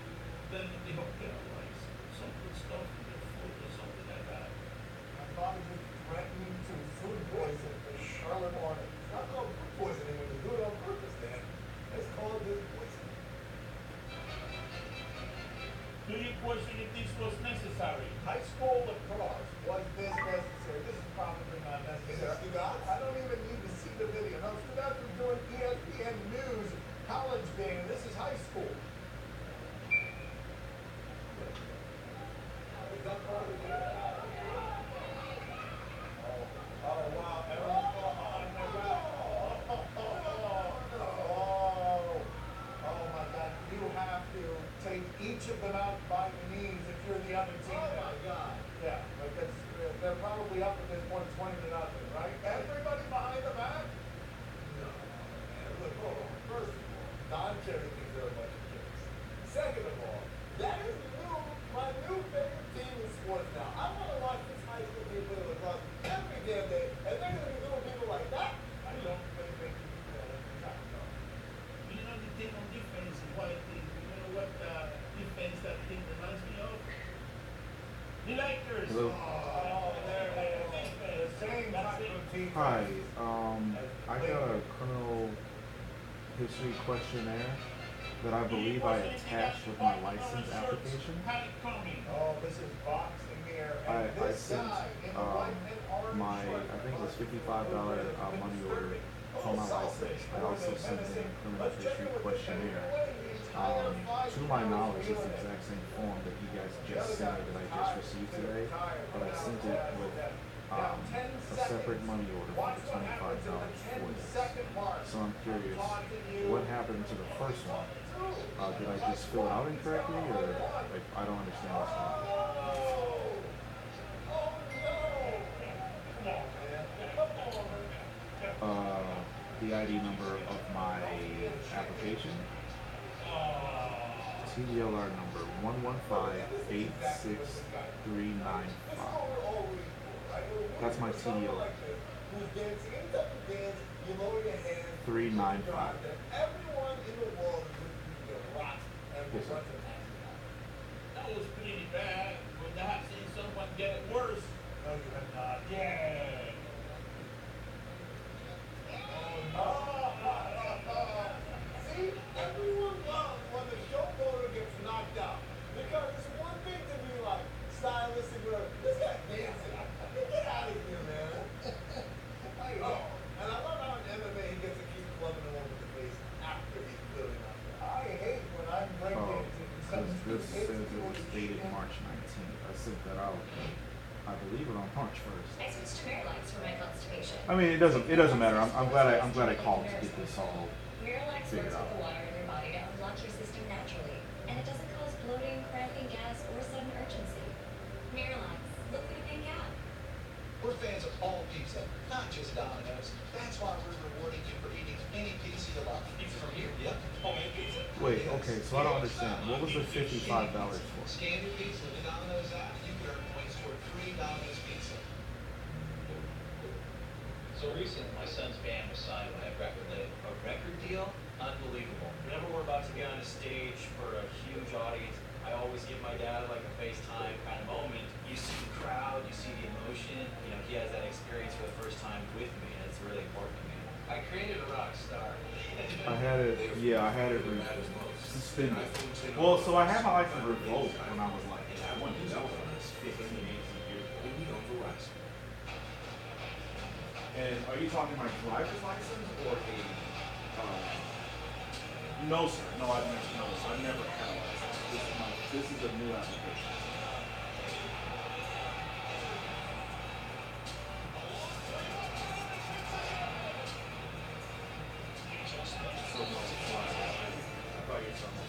definitely hotel, like some good stuff in their food or something like that. My father just threatened to food poison the Charlotte Hornets. It's not called food poisoning when you do it on purpose, Dan. It's called this poisoning. Do you question if this was necessary? High school lacrosse. Was this necessary? This is probably not necessary. Is it Stugatz? I don't even need to see the video. No, Stugatz was doing ESPN News college game. This is high school. Oh, wow. Oh, my God. You have to take each of them out by the knees if you're the other team. Oh, my God. Yeah, but they're probably up at this point 20-0, right? Everybody behind the back? No. Man, look, hold on. First of all, non-charity things are a bunch of kids. Second of all, that is my new favorite team in sports now. I want to watch this high school team play lacrosse every damn day, and they're going to be little people like that. I don't think they can do that every time. No. You know the thing on defense, what you know what defense that thing reminds me of? The Lakers. Hello. Oh, there it is. The same type of team. Hi, I got a criminal history questionnaire that I believe I attached with my license application. Oh, this is boxing here. I sent my, I think it was $55 money order for my license. I also sent in a criminal history questionnaire. To my knowledge, it's the exact same form that you guys just sent me that I just received today, but I sent it with a separate money order for the $25 for this. So I'm curious, what happened to the first one? Did I just fill it out incorrectly, or like I don't understand what's going on. The ID number of my application. TDLR number 115-86395. That's my TDLR. 395. Everyone in the world is going to be a rock and Yes, sir. That was pretty bad, but I have seen someone get it worse. No, you have not. Yeah. See, everyone loves when the showboater gets knocked out. Because it's one thing to be like stylistic, whatever. This guy dancing. Get out of here, man. And I love how in MMA he gets to keep clubbing the one with the face after he's clearly knocked out. I hate when I'm breakdancing. Because this says it was dated March 19th. I sent that out, I believe it on March 1st. I switched to Miralax for my constipation. I mean, it doesn't matter. I'm glad I called to get this all Miralax figured works out. with the water in your body to unblock your system naturally, and it doesn't cause bloating, cramping, gas, or sudden urgency. Miralax, look what you can get. We're fans of all pizza, not just Domino's. That's why we're rewarding you for eating any pizza you love. Pizza from here? Yep. Homemade pizza? Wait, okay, so I don't understand. What was the $55 for? Scan your pizza with the Domino's app. You can earn points toward free Domino's pizza. So recently, my son's band was signed by a record label. A record deal? Unbelievable. Whenever we're about to get on a stage for a huge audience, I always give my dad like a FaceTime kind of moment. You see the crowd, you see the emotion. You know, he has that experience for the first time with me, and it's really important to me. I created a rock star. I had it suspended. Well, so I had my license revoked when I was like 20. That was like 15, 18 years ago. And are you talking my driver's license or a? No, sir. No, I've never had a license. This is a new application. So no, I thought you were talking.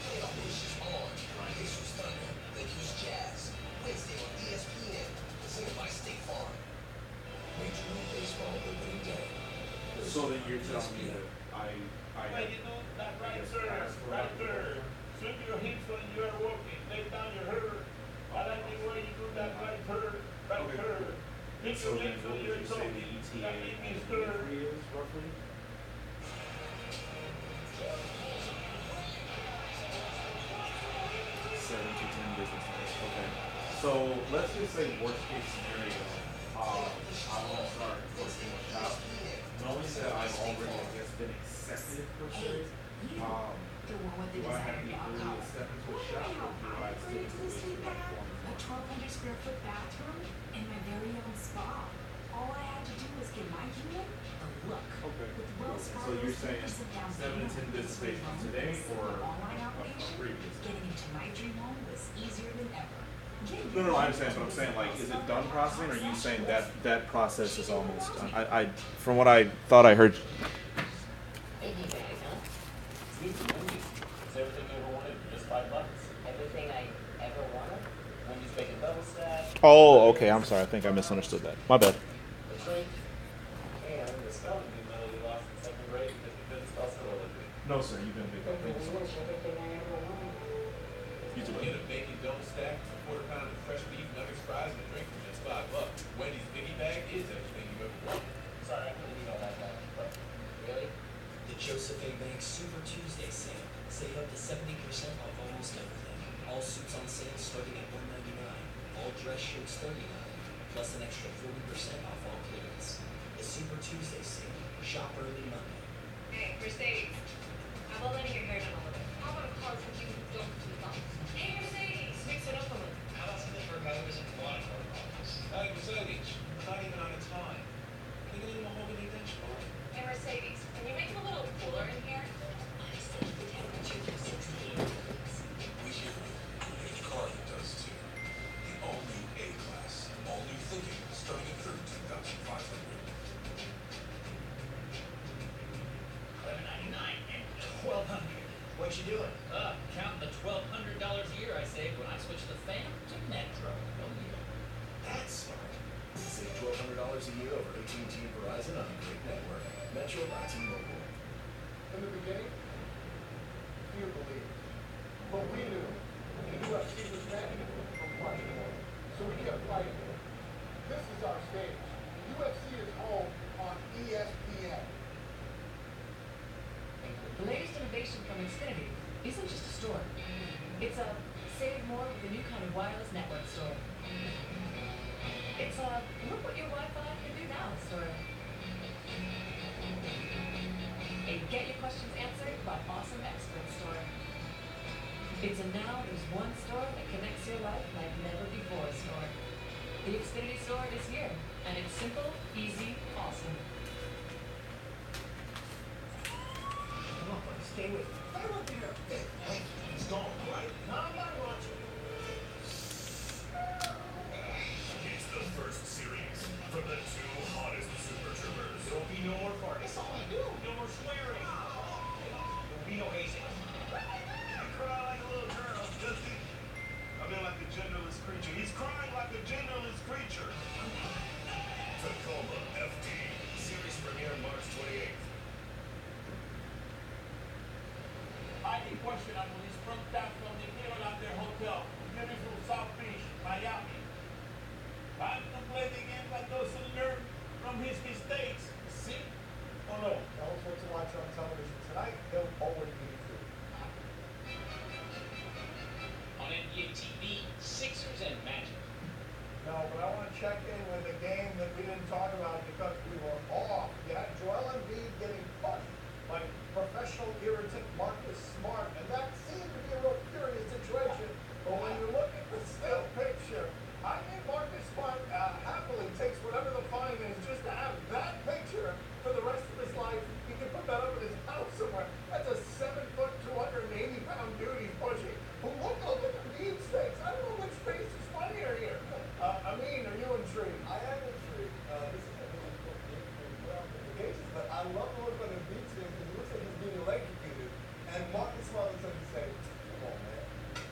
So then you're telling me that I Hey, you know, that right there, right there. Swing your hips when you are walking. Lay down your hair. I like the way you do that right there, right Okay, there. cool. Hit So your then hips what when would you're you say talking. the ETA That means has there. been 3 years roughly? 7 to 10 business days. Okay. So let's just say worst case scenario. I want to start working a shop, knowing that I've already, I guess, been accepted per se. The one with the Do I have designer the dog ability collar. to step into a Wondering shop, how or do I I upgraded to this typically sleep like pad? form A 1,200 square foot bathroom and my very own spa. All I had to do was get my unit a look. Okay. With Wells So Fargo's you're saying 3% down 7 to payment 10 on business fixed rate days from loan today, and a simple or online a application, previous? getting into my dream home was easier than ever. No, I understand, but I'm saying, like, is it done processing, or are you saying that that process is almost done? From what I thought I heard. Piggy bank, huh? Sweet Wendy's. It's everything you ever wanted for just $5. Everything I ever wanted? Wendy's bacon double stack. Oh, okay. I'm sorry. I think I misunderstood that. My bad. The drink. And the spelling bee medal you lost in second grade because you couldn't spell soliloquy. No, sir. You've been big. Thank you so much. Everything I ever wanted. You too. Get a bacon double stack, a quarter pound of fresh beef, nuggets, fries, and a drink for just $5. Wendy's Biggie Bag is everything you ever wanted. Sorry, I couldn't read all that back, but really? The Joseph A. Bank Super Tuesday sale. Save up to 70% off almost everything. All suits on sale starting at $199. All dress shirts $39. Plus an extra 40% off all clearance. The Super Tuesday sale. Shop early Monday. Hey, Mercedes. I'm all letting your hair down a little bit. How about a car for you who don't do thumbs? Hey, Mercedes. Mix it up a little. How about something for a guy who doesn't want to go to office? Hey, Mercedes, we're not even on a time. Can you get a little mahogany bench for it? Hey, Mercedes. Can you make it a little cooler in here? I set the temperature from 68 degrees. We hear you. And the car that does too. The all-new A-Class. All-new thinking, starting at $13,500. $11.99 and $1,200. What you doing? Counting the $1,200 a year I saved when I switched the fam to Metro. Oh yeah. That's smart. Save $1,200 a year over AT&T and Verizon on a great network. Metro by T-Mobile. In the beginning, fear believed. But we knew the UFC was ready for much more. So we kept fighting. This is our stage. The UFC is home on ESPN. The latest innovation from Xfinity isn't just a store. It's a save more with a new kind of wireless network store. It's a look what your Wi-Fi can do now store. A get your questions answered by awesome expert store. It's a now there's one store that connects your life like never before store. The Xfinity store is here, and it's simple, easy, awesome. Come on, buddy. Stay with me. Hey, look here. Hey, Hank, he's gone, right? No, I'm not watching. It's the first series from the two hottest Super Troopers. There'll be no more farting. That's all I do. No more swearing. There'll be no hazing. You cry like a little girl, does he? I mean, like a genderless creature. He's crying like a genderless creature. Tacoma FD. Series premiere March 28th. I need question on when he's from back from the Carolina Hotel, beautiful South Beach, Miami. Contemplating him like those who learn from his mistakes. See? Oh no, tell us what to watch on television tonight. They'll always be true. On NBA TV, Sixers and Magic. No, but I want to check in with a game that we didn't talk about because we were off. You had Joel Embiid getting punched by professional irritant Marcus Smart, and that seemed to be a real curious situation. But when you look at the still picture, I think Marcus Smart happily takes whatever the fine is just to have that picture for the rest of his life. He can put that up in his house somewhere. That's a 7-foot, 280-pound dude he's pushing. But look at the bean steaks. I don't know which face is funnier here. Amin, are you intrigued? I am intrigued. This is a really cool game well implications, but I love the look on the bean steaks because it looks like he's being electrocuted. And Marcus Smart looks like he's saying, come on, man.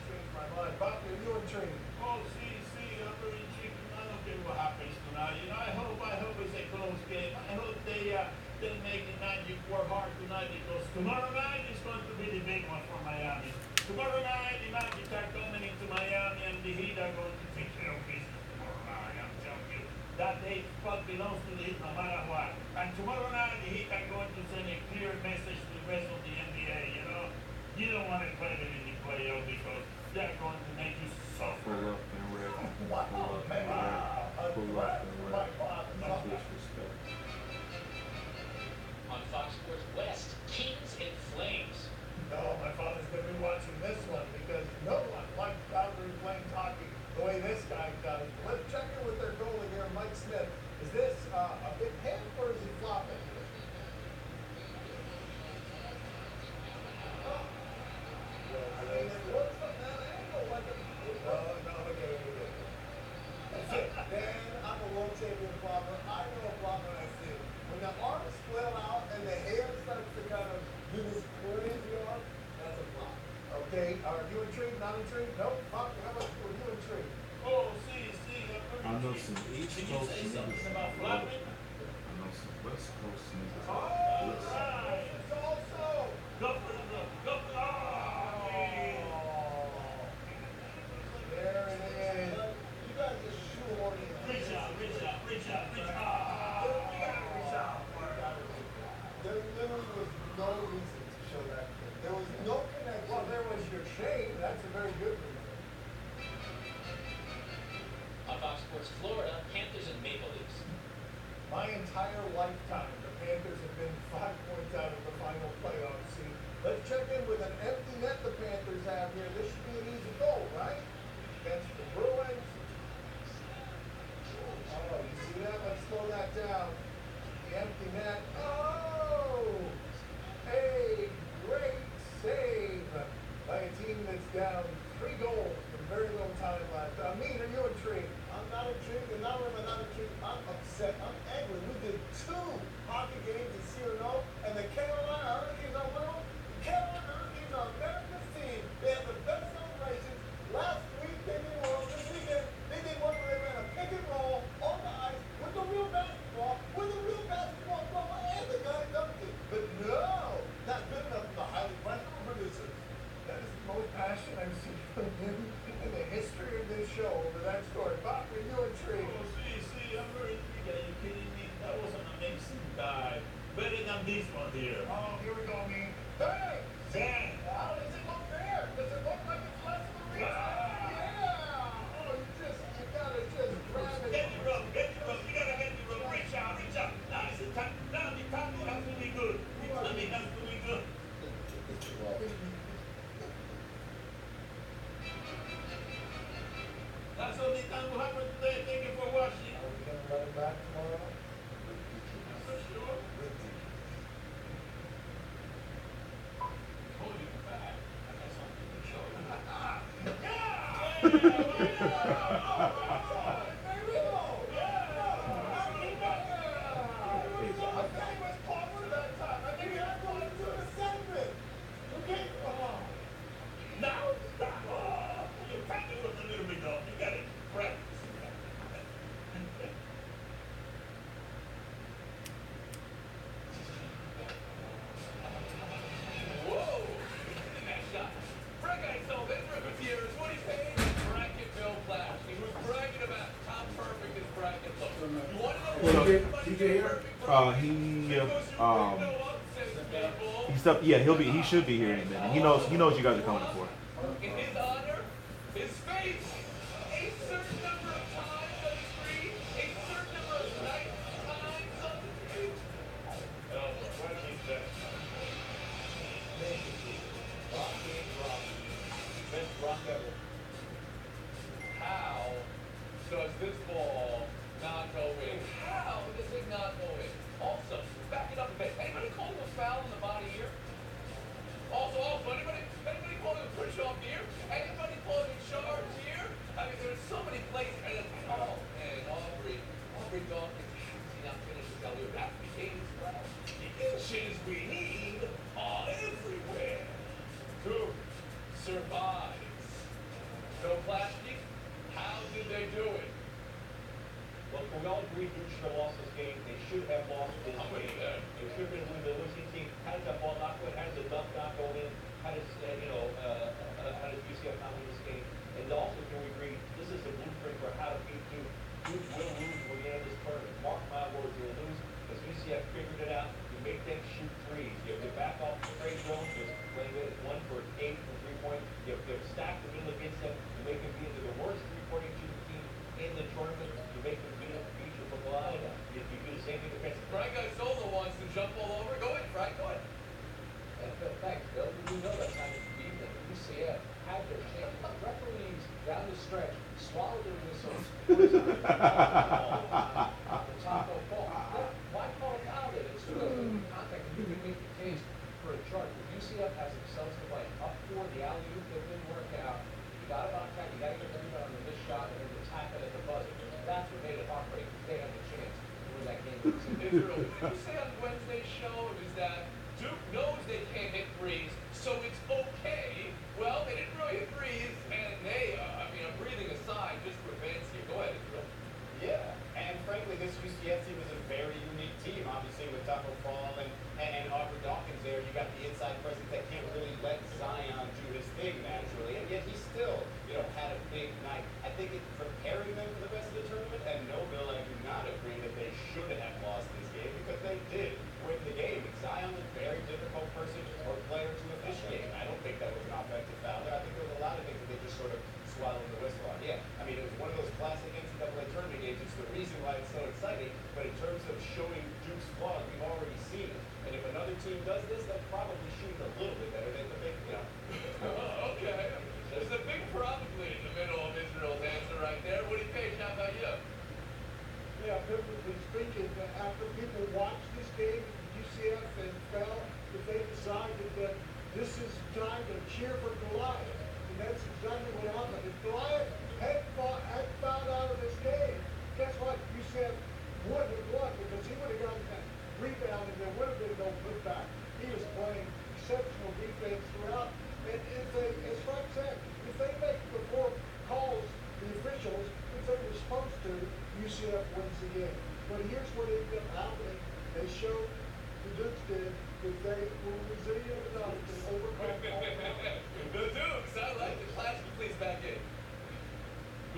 Changed my mind. Bobby, are you intrigued? Oh, see, I'm very intrigued. I don't care what happens tonight. You know, I hope it's a close game. I hope they make the Magic work hard tonight because tomorrow night is going to be the big one for Miami. Tomorrow night, the Magic are coming into Miami and the Heat are going to take care of business tomorrow night. I'm telling you, that day spot belongs to the Heat no matter what. And tomorrow night, the Heat are going to send a clear message to the rest of the NBA, you know. You don't want to play them in the playoffs because that going to make you suffer? Pull up and wreck. Wow, Pull up man. and wreck. Pull up and My wreck. father. No disrespect. On Fox Sports West, Kings and Flames. No, my father's going to be watching this one because no one likes Calgary Flames hockey the way this guy does. Let's check in with their goalie here, Mike Smith. Is this a big hit or is he flopping? I mean, it looks from that angle like a... No, okay. That's it. Dan, I'm a world champion flopper. I know a flop when I see it. When the arms flail out and the hair starts to kind of do this crazy arm, that's a flop. Okay, are you intrigued? Not intrigued? Nope. How about you? Are you intrigued? Oh, see, I know some East Did you Coast say something niggas. about flopping? I know some West Coast niggas. All Listen. right. It's also... Go for it, go for it. There it is. You guys just shoehorning it. Reach out. You gotta reach out. There literally was no reason to show that. There was no connection. Well, there was your shame. That's a very good reason. On Fox Sports Florida, Panthers and Maple Leafs. My entire lifetime, the Panthers have been 5 points out of the final playoff seed. Let's check in with an empty net the Panthers have here. This should be an easy goal, right? Against the Bruins. Oh, you see that? Let's slow that down. The empty net. Oh! A great save by a team that's down 3 goals with very little time left. Amin, are you intrigued? I'm not intrigued, and not only am I not intrigued, I'm upset. I'm angry. We did 2 hockey games at C&O, and the Carolina Hurricanes are one of them. The Carolina Hurricanes are America's team. They have the best celebrations. Last week they did one. This weekend they did one where they ran a pick and roll on the ice with the real basketball, glove, and the guy dunked it. But no, not good enough for the highly questionable producers. That is the most passion I've seen from him in the history of this show over that story. Bob, are you intrigued? Oh, see, I'm very intrigued. Are you kidding me? That was an amazing dive. Better than this one here. Oh, here we go, man. Hey! Damn. How does it look there? Does it look like it's less than reach? Yeah! Oh, you gotta just grab it. Get your rope. You gotta get your rope. Reach out. Now it's the time. Now the timing has to be good. The timing has to be good. That's all the time will happen today. Thank you for watching. Are we gonna let him back tomorrow? For sure. Now, your timing was a little bit off. You got it. Practice. Whoa! That shot. Frank Isola, Gutierrez, what he's saying? Bracket Bill Flash. He was bragging about how perfect his bracket looks. You want to know TJ here? He's up. Yeah, he should be here in a minute. He knows you guys are coming for. In his honor, his face, a certain number of times on the screen, a certain number of nights times on the screen. Oh, what is that? Best rock ever. How does this ball not go in? How does it not go in? Also, back it up a bit. Anybody call him a foul in the body here? Also, anybody call him a push-off here? Anybody call him a charge here? I mean, there's so many plays. And oh, man, Aubrey Dawkins did not finish his alley. That became the inches we need are everywhere to survive. No plastic? How did they do it? Look, we all agree Duke should have lost this game. They should have lost this game. They should have been the losing team. How did that ball not go in? How did the dunk not go in? How does, how does UCF not win this game? And also, can we agree, this is the blueprint for how to beat Duke. Duke will lose when you end this tournament. Mark my words, you'll lose because UCF figured it out. You make them shoot threes. You have to back off Trey Jones, who's playing good, 1 for 8 from 3-point. They're stacked the middle against them. You make them beat the worst three-point shooting team in the tournament. You make them beat your football line. You do the same thing defensively. Frank Isola wants to jump all over. Go ahead, Frank. Go ahead. Thanks, Bill. You know that kind of evening. UCF had their chance. The referees down the stretch swallowed their whistles. The Taco Fall. Why call a foul then? It's still in contact, and you can make the case for a charge. But UCF has themselves to blame. Up for the alley-oop that didn't work out. You got it on track. You got to get the rebound on the missed shot and then the tap it at the buzzer. That's what made it heartbreaking. They had the chance to win that game. Israel, what did you say on Wednesday's show? Is that Duke knows they can't hit threes, so it's okay. Well, they didn't really hit threes, and they, I'm breathing a sigh just to advance here. Go ahead, Israel. Yeah, and frankly, this UCF team is a very unique team, obviously, with Taco Fall and Aubrey Dawkins there. You got the inside presence that can't really let Zion do his thing naturally, and yet he still, had a big night. I think it's preparing them for the rest of the tournament, and no, Bill, I do not agree that they should have lost this game, because they did win the game. Zion was a very difficult person or player to officiate. I don't think that was an offensive foul there. I think there was a lot of things that they just sort of swallowed the whistle on. Yeah, it was one of those classic NCAA tournament games. It's the reason why it's so exciting. But in terms of showing Duke's flaws, we've already seen it. And if another team does this, they'll probably shoot a little bit better than the big, Okay. There's a big probably in the middle of Israel's answer right there. Woody Page, how about you? Yeah, biblically speaking, after people watched this game at UCF and felt that they decided that this is time to cheer for Goliath. And that's exactly what happened. If Goliath had found out of this game, guess what? UCF would have won because he would have gotten that rebound and there would have been no putback. He was playing exceptional defense throughout. And if they, as Frank said, if they make the four calls, the officials, if they were supposed to, UCF wins the game. But here's what ended up happening. They showed, the Dukes did, that they were resilient enough to overcome all The Dukes, I like the class please back in.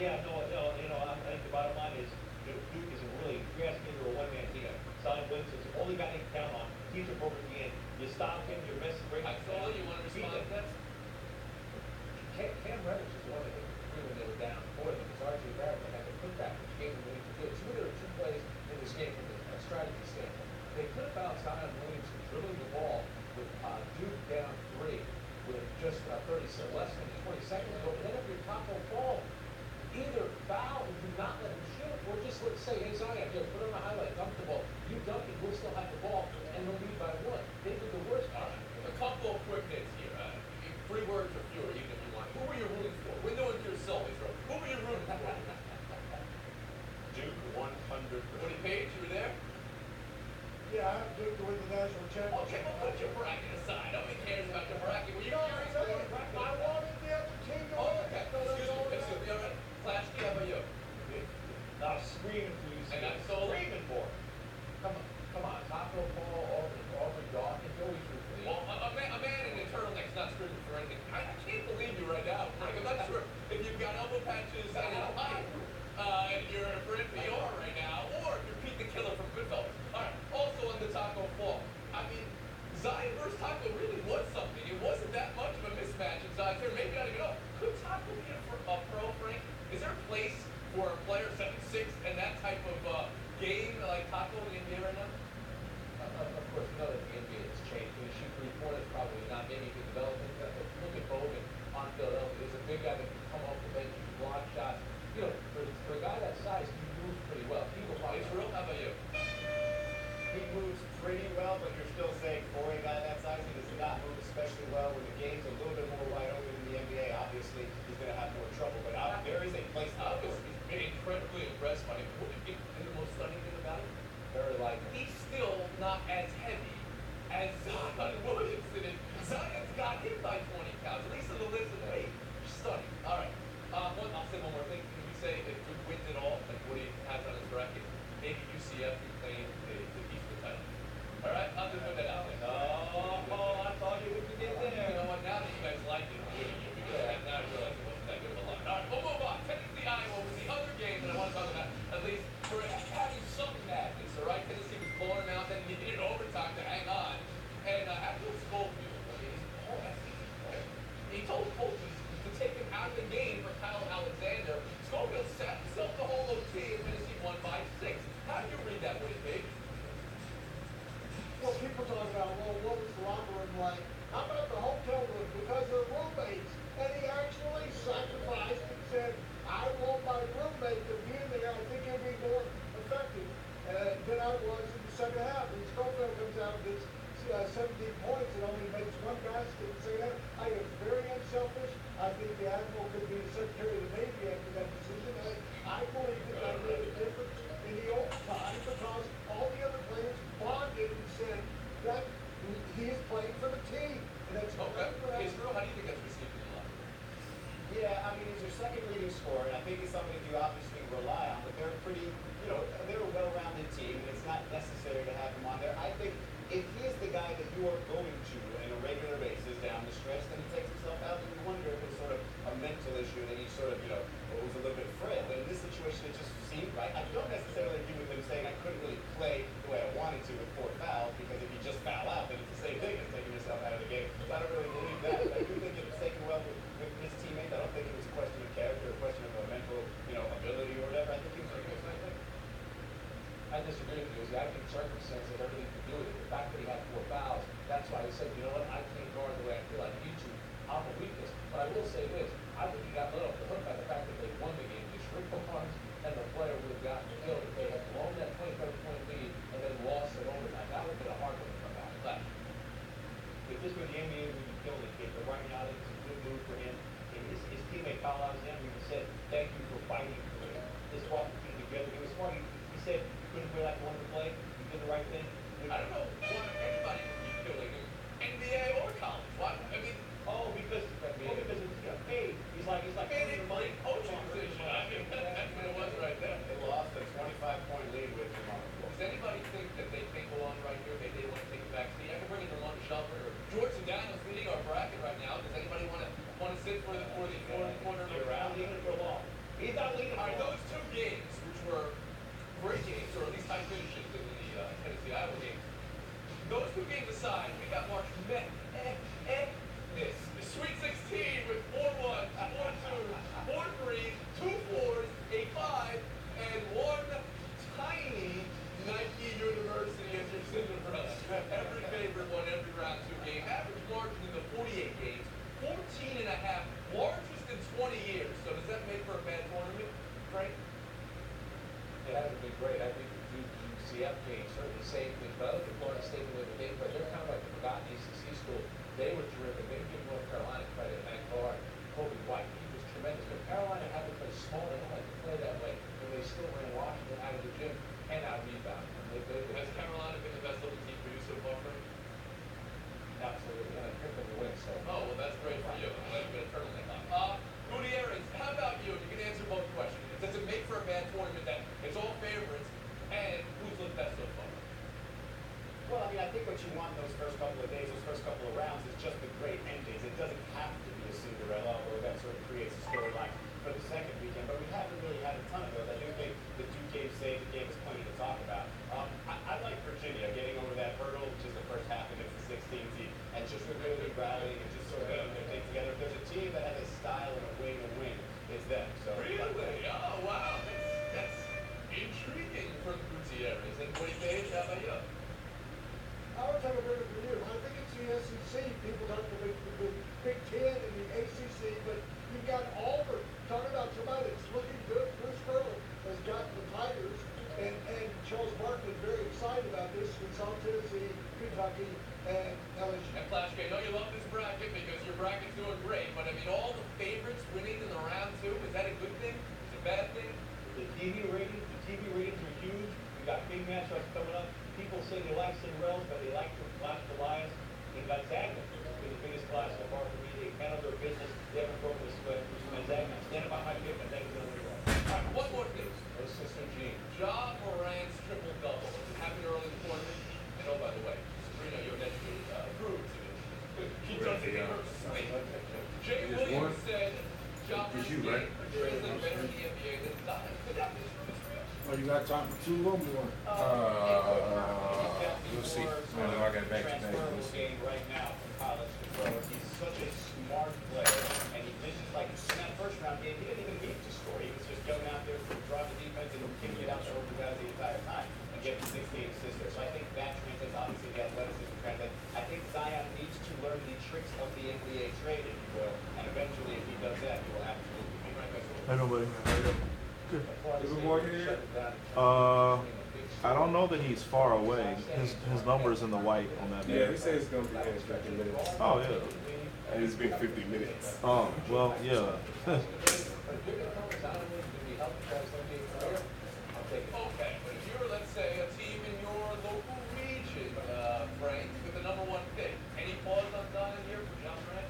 Yeah, I think the bottom line is Duke is a really, if you're asking me, they're a one-man team. Zion Williamson's the only guy they can count on. He's a perfect end. You stop him, you're messing great. I saw you want to respond to that. Cam Reddish is the one that hit the three when they were down for them. Because R.J. Barrett had the putback, which gave them what he could do. So there were two plays in this game from a strategy standpoint. They could have found Zion Williamson dribbling the ball with Duke down three with just 30 seconds, less than 20 seconds ago. But then if you're top of ball, either foul and do not let him shoot, or just let's say, hey Zion, put on a highlight, dunk the ball. You dunk it, we'll still have the ball, and they'll lead by one. They did the worst part. A couple of quick hits here. 3 words or fewer, even if you want. Who were you rooting for? Window into your soul, Israel. Who were you rooting for? Duke 100%. Woody Page, you were there? Yeah, I have Duke to win the national championship. Okay, well, put your bracket aside. Nobody cares about your bracket. Were you curious I about your bracket? wanted the other team to Oh, win. okay. Excuse me. All right. Flashy, how about you? Screaming for you. And I'm so screaming for it. Come on, Taco Fall, Aubrey Dawkins, always root for the Well, a man in a turtleneck's not screaming for anything. I can't believe you right now, Frank. I'm not sure if you've got elbow patches and a pipe, and you're for NPR right now, or if you're Pete the Killer from Goodfellas. All right. Also on the Taco Fall. Zion versus Taco really was something. It wasn't that much of a mismatch in Zion's here. Maybe not even know. Could Taco be a pro, Frank? Is there a place for a player 7'6" and that type of game like Taco in the NBA right now? Of course, we know that the NBA has changed. When you shoot three-pointers, probably not. Maybe you could develop it. Look at Bogan on Philadelphia. There's a big guy that can come off the bench and block shots. For a guy that size, he moves pretty well. People probably. Israel, how about you? He moves pretty well, but you're still saying for a guy that size, he does not move especially well. When the game's a little bit more wide open in the NBA, obviously, he's going to have more trouble. But there is a place I was incredibly impressed by him. And the most stunning thing about him, very likely. each think the Admiral could be the Secretary of the Navy after that decision. I believe that that made a difference in the old time because all the other players bonded and said that he is playing for the team. And that's Okay. Israel, how do you think that's received in the locker room? Yeah, I mean, he's your second leading scorer, and I think he's somebody you obviously rely on, but they're a pretty, they're a well-rounded team, and it's not necessary to have him on there. I think if he's the guy that you are going to on a regular basis down the stretch, then he takes himself out, and you wonder if it's sort of a mental issue that he sort of, was a little bit frail. But in this situation, it just seemed right. I don't necessarily agree with him saying I couldn't really play the way I wanted to with 4 fouls, because if you just foul out, then it's the same thing as taking yourself out of the game. So I don't really believe that. But I do think it was taken well with his teammates. I don't think it was a question of character, a question of a mental, ability or whatever. I think he was doing the right thing. I disagree with you. I think circumstance had everything to do with it. The fact that he had 4 fouls, that's why he said, you know what, I can't guard the way I feel I need to. I'm a weakness. But I will say this, I think he got let off the hook by the fact that they won the game. The shrink the arms and the player would have gotten killed if they had blown that 27-point lead and then lost in overtime. That would have been a hard one to come out. But if this were the NBA, we would kill the kid. But right now, it's a good move for him. And his teammate Kyle Alexander even said, thank you for fighting for him. This brought the team together. He was smart. He said you couldn't play like you wanted to play. You did the right thing. I don't know why anybody would be killing him, NBA or college. Why? I mean, because he got paid. He's like man, they played coaching position. I mean, that's what it was right there. They lost a 25-point lead with him on the floor. Does anybody think that they think along right here? Maybe they want to take the back seat. I can bring in Ramon Shelford or George and Daniels leading our bracket right now. Does anybody want to sit for the corner of the round? Leading for long. He's not leading. All right, those 2 games, which were great games, or at least high finishes in the Tennessee-Iowa game. Those 2 games aside, we got March Madness. The Sweet 16 with 4-1, 4-2, 4-3, 2 4s, a 5, and 1 tiny Nike University as your Cinderella. Every favorite won every round 2 game. Average margin in the 48 games, 14.5, largest in 20 years. So does that make for a bad tournament, Frank? it hasn't been great. I think the Duke UCF game certainly saved things. But I look at Florida State the way that they play. They're kind of like the forgotten ACC school. They were terrific. They give North Carolina credit. And that guard, Kobe White, he was tremendous. But Carolina had to play small. They don't like to play that way. And they still ran Washington out of the gym and out rebound. Has Carolina been the best looking team for you so far, Frank? Absolutely. And I picked them to win. So. Oh, well, that's great for you. I'm glad you got a turtleneck on. Gutierrez, how about you? You can answer both questions. Does it make for a bad tournament that it's all favorites and who's looked best so far? Well, I mean, I think what you want those first couple of days, those first couple of rounds, is just the great endings. It doesn't have to be a Cinderella, although that sort of creates a storyline for the second weekend. But we haven't really had a ton of those. I do think the 2 games saved gave us plenty to talk about. I like Virginia getting over that hurdle, which is the first half against the 16 seed, and just really rallying and just sort of getting their thing together. If there's a team that has a style and a way to win, it's them. So really? Oh, wow. That's intriguing from Gutierrez. And Wade Page, how about you? I would have a better for you. I think it's the SEC. People talk about the Big Ten and the ACC, but you've got Auburn. Talking about somebody that's looking good. Bruce Pearl has got the Tigers, and Charles Barkley's very excited about this with South Tennessee, Kentucky, and LSU. And Flashgate, I know you love this bracket because your bracket's doing great, but I mean, all the favorites winning in the round 2, is that a good thing? Is it a bad thing? The TV ratings are huge. We got big matchups coming up. People say they like Cinderellas, but they like to watch the Lions. In Gonzaga, it's been the biggest class so far for me. They handle their business. They haven't broken a sweat. Gonzaga, stand by my pick. Gonzaga's going to win. All right, one more thing. Assistant Gene. Ja Morant's triple-double. It happened early in the tournament. And oh, by the way, Sabrina Ionescu approved of it. He doesn't get her sweet. Jay Williams said Ja Morant's game translated better in the NBA than Zion. Could that be true, Israel? Oh, you got time for 2 or more? We'll see. I know I got back-to-back. We'll see. Right now from college to pro. He's such a smart player, and he dishes like in that first round game. He didn't even need to score. He was just going out there to draw the defense and kicking it out to over guys the entire time and getting 16 assists there. So I think that translates. Obviously, the athleticism translates. I think Zion needs to learn the tricks of the NBA trade, if you will, and eventually, if he does that, he will absolutely be right back. I know, buddy. Good morning. I don't know that he's far away. His number's in the white on that. Yeah, he says it's gonna be in 50 minutes. Oh yeah. And it's been 50 minutes. Oh, well, yeah. Okay, but if you're, let's say, a team in your local region, Frank, with the number 1 pick, any pause on Zion here for John Morant?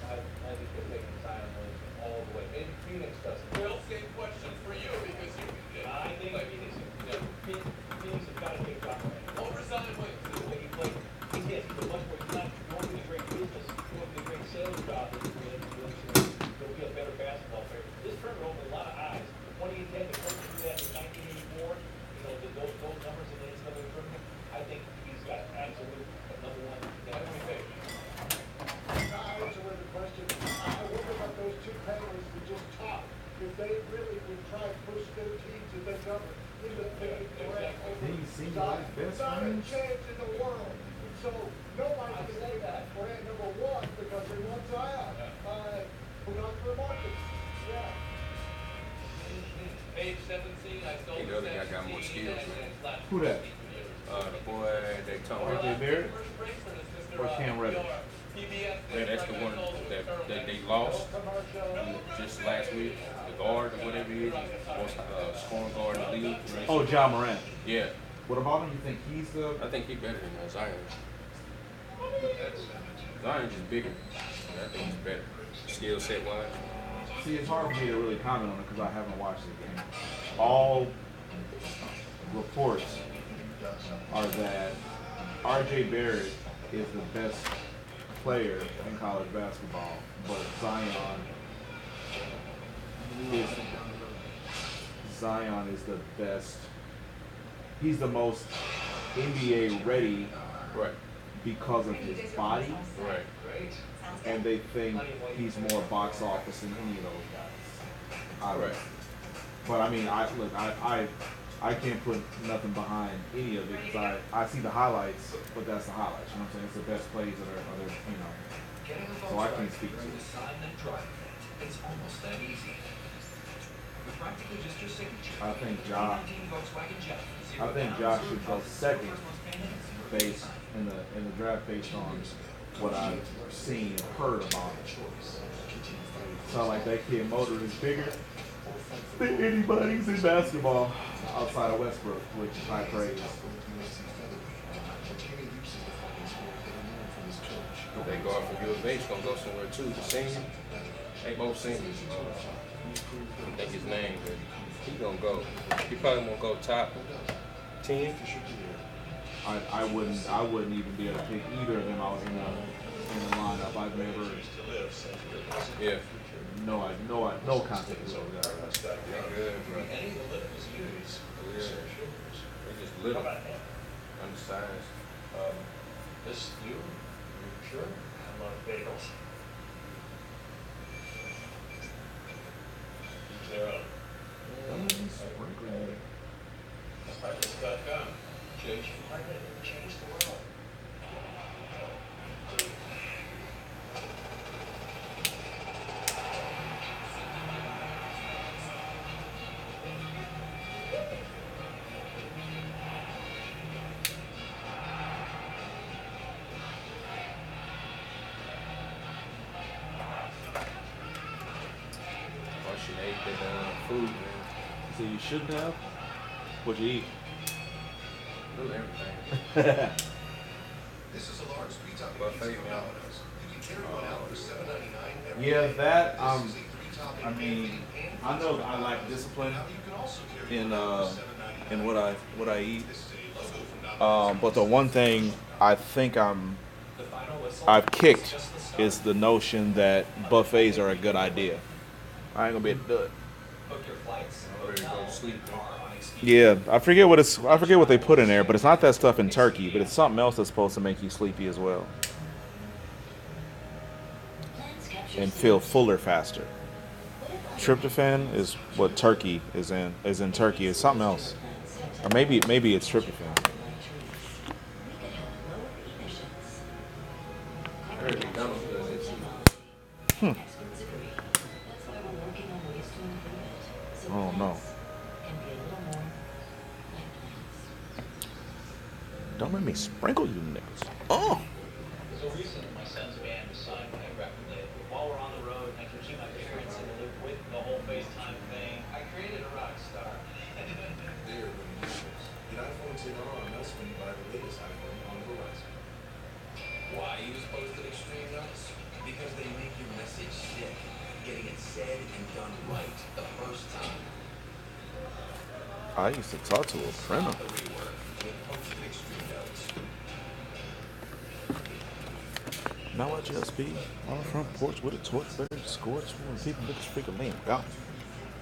I think they're taking Zion Williamson all the way. Maybe Phoenix doesn't. Well, same question for you, because you I think Phoenix has got to take John Morant. over Zion Williamson. The way he played. Yes, he's a much more, he's not going to be a great business, going to be a great sales job. He'll be a better basketball player. This tournament opened a lot of eyes. 2010, the coach do that in 1984. You know, those numbers in the NCAA tournament. I think he's got absolute number 1. What do you think? I answer with a question. I wonder what those two panelists would just talk if they really would try to push their teams that they cover into thinking correct over Did you see Zion. my best Not a friends? chance in the world. So nobody's going to say that Morant number 1 because they want Zion. Put on for the market. Yeah. Age 17, I stole He the the other guy got more 17, skills, and man. last Who that? The boy they told RJ me. Barrett or Cam Reddish? Man, that's the one that they lost just last week. The guard or whatever he is, most scoring guard in the league. Oh, John Morant. Yeah. What about him? You think he's the? I think he's better than Zion. Zion's just bigger. I think he's better. Skill set wise. See, it's hard for me to really comment on it because I haven't watched the game. All reports are that RJ Barrett is the best player in college basketball, but Zion is the best. He's the most NBA ready, right? Because of his body, right? And they think he's more box office than any of those guys. Right. But I mean, I can't put nothing behind any of it because I see the highlights, but that's the highlights. You know what I'm saying? It's the best plays that are you know. So I can't speak to it. It's almost that easy. With practically just your signature. I think Josh should go second based in the draft based on what I've seen and heard about him. Sound like that kid motor is bigger than anybody's in basketball outside of Westbrook, which I praise. They guard from U of H gonna go somewhere too. The senior, they both seniors. I think his name, but he gonna go. He probably won't go top 10. I wouldn't even be able to pick either of them out in the lineup. I've never. Yeah. No contact with those guys. They're good, bro. Yeah. They just little, undersized. This you? Sure. I love bagels. Zero. Breakfast.com. Change the world. Food, man. So you shouldn't have? What'd you eat? A little everything. This is a large pizza buffet, man. You can carry one out for $7.99. Yeah, that I mean, I know that I lack discipline in what I eat. But the one thing I think I've kicked is the notion that buffets are a good idea. I ain't gonna be able to do it. Yeah, I forget what they put in there, but it's not that stuff in turkey, but it's something else that's supposed to make you sleepy as well. And feel fuller faster. Tryptophan is what turkey is in turkey. It's something else. Or maybe it's tryptophan. Oh no. Don't let me sprinkle you niggas. Oh! So recently, my son's band was signed by a record label. While we're on the road, I can keep my parents in the loop with the whole FaceTime thing. I created a rock star. They're really matters. Get iPhone 10R on us when you buy the latest iPhone on Verizon. Why use posted extreme notes? Because they make your message stick. Getting it said and done right the first time. I used to talk to a printer. The rework with posted extreme notes. Now I just be on the front porch with a torch better scorch when people look freaking lame. Yeah.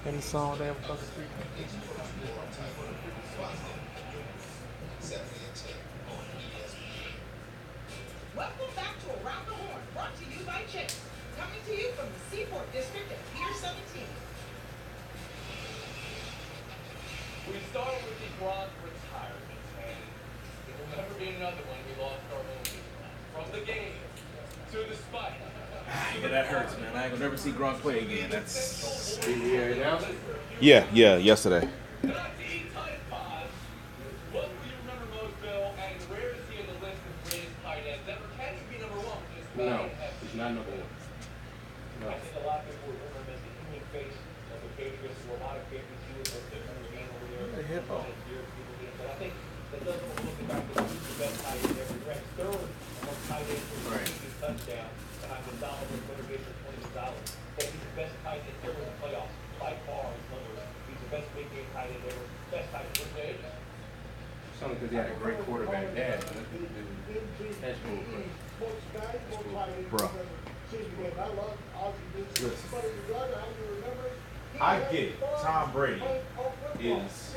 Any song they ever fucking freak. Welcome back to Around the Horn, brought to you by Chase. Coming to you from the Seaport District of Pier 17. We started with the Gronk retirement, and there will never be another one. We lost our own from the game to the spike. Yeah, that hurts, man. I ain't gonna never see Gronk play again. That's now? yeah, yesterday. Not to eat tight pods. What do you remember most, Bill? And where is he in the list of greatest tight ends ever? Can he be number one? No, he's not number one. I think a lot of people would remember him as the human face of the Patriots. There were a lot of Patriots who was the human being over there. The hip hop. But I think that doesn't look back to who's the best tight end ever. He ranked third among tight ends for receiving touchdowns behind Gonzalez and Motivation for 20 Gonzalez. But he's the best tight end ever in the playoffs by far. His numbers. He's the best big game tight end ever. Best tight end ever. It's only because he had a great quarterback dad. That's cool, Bro. I get it. Tom Brady is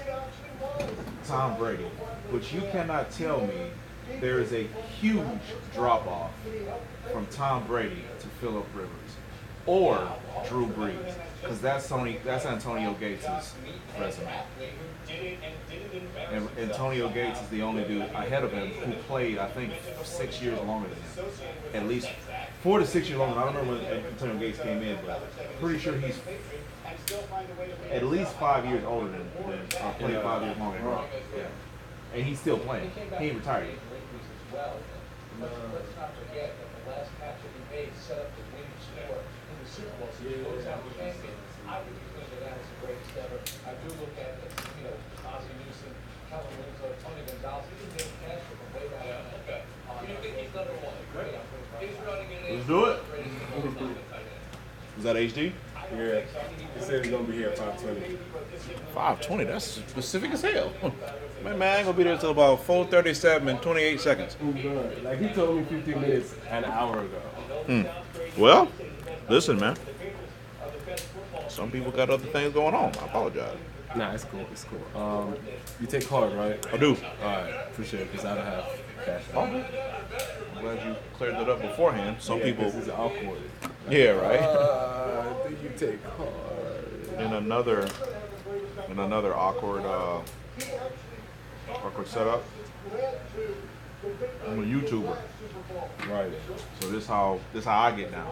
Tom Brady. But you cannot tell me there is a huge drop off from Tom Brady to Phillip Rivers or Drew Brees. Because that's Antonio Gates' resume. And Antonio Gates is the only dude ahead of him who played, I think, 6 years longer than him. At least 4 to 6 years longer. I don't remember when Antonio Gates came in, but pretty sure he's at least 5 years older than played 5 years longer than Gronk. Yeah. And he's still playing. He ain't retired yet. Let's not forget that the last catch that he made set up the winning score in the Super Bowl. So he goes out champion. I think he's going to go down as the greatest ever. I do look at it, Ozzie Newsome, Kellen Winslow, Tony Gonzalez, even Dave Castro from way back. Yeah, okay. Do you think he's number one? Great. He's running in Let's do it. Is that HD? Yeah. He said he's going to be here at 5:20. 5:20. That's specific as hell. Man, I ain't gonna be there till about 4:37 and 28 seconds. Good. Like he told me 15 minutes an hour ago. Well, listen, man. Some people got other things going on. I apologize. Nah, it's cool. It's cool. You take card, right? I do. All right, appreciate it because I don't have cash. Oh, I'm glad you cleared that up beforehand. Some people. This is awkward. Yeah, right. Do you take card? In another awkward setup. I'm a YouTuber. Right. So this how I get down.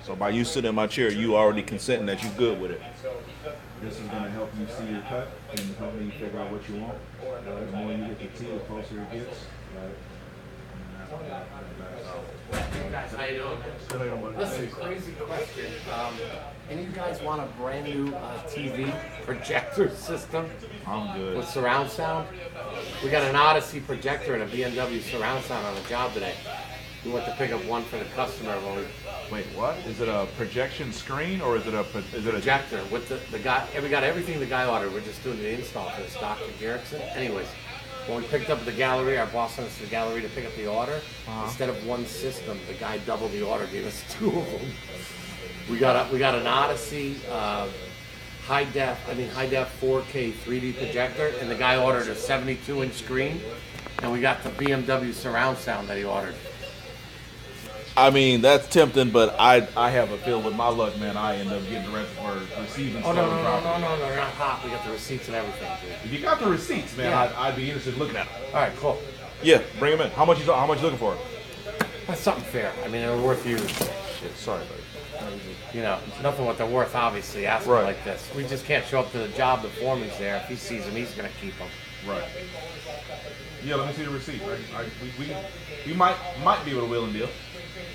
So by you sitting in my chair, you already consenting that you good with it. This is gonna help you see your cut and help me figure out what you want. The more you get to see, the closer it gets. Guys, how you doing? Listen, crazy question. Any of you guys want a brand new TV projector system? I'm good. With surround sound? We got an Odyssey projector and a BMW surround sound on the job today. We went to pick up one for the customer when we... Wait, what? Is it a projection screen or is it a projector with the guy? We got everything the guy ordered. We're just doing the install for this Dr. Garrison. Anyways, when we picked up at the gallery, our boss sent us to the gallery to pick up the order. Instead of one system, the guy doubled the order, gave us 2 of them. We got an Odyssey high def 4K 3D projector, and the guy ordered a 72-inch screen, and we got the BMW surround sound that he ordered. I mean, that's tempting, but I have a feeling with my luck, man, I end up getting the rest for receiving Oh, no, property. they're not hot. We got the receipts and everything, dude. If you got the receipts, man, Yeah. I'd be interested in looking at them. All right, cool. Yeah, bring them in. How much you looking for? That's something fair. I mean, they're worth using. Shit, sorry, buddy. You know, nothing what they're worth, obviously, asking like this. We just can't show up to the job. The foreman's there. If he sees them, he's going to keep them. Right. Yeah, let me see the receipt. Right? We might be able to wheel and deal.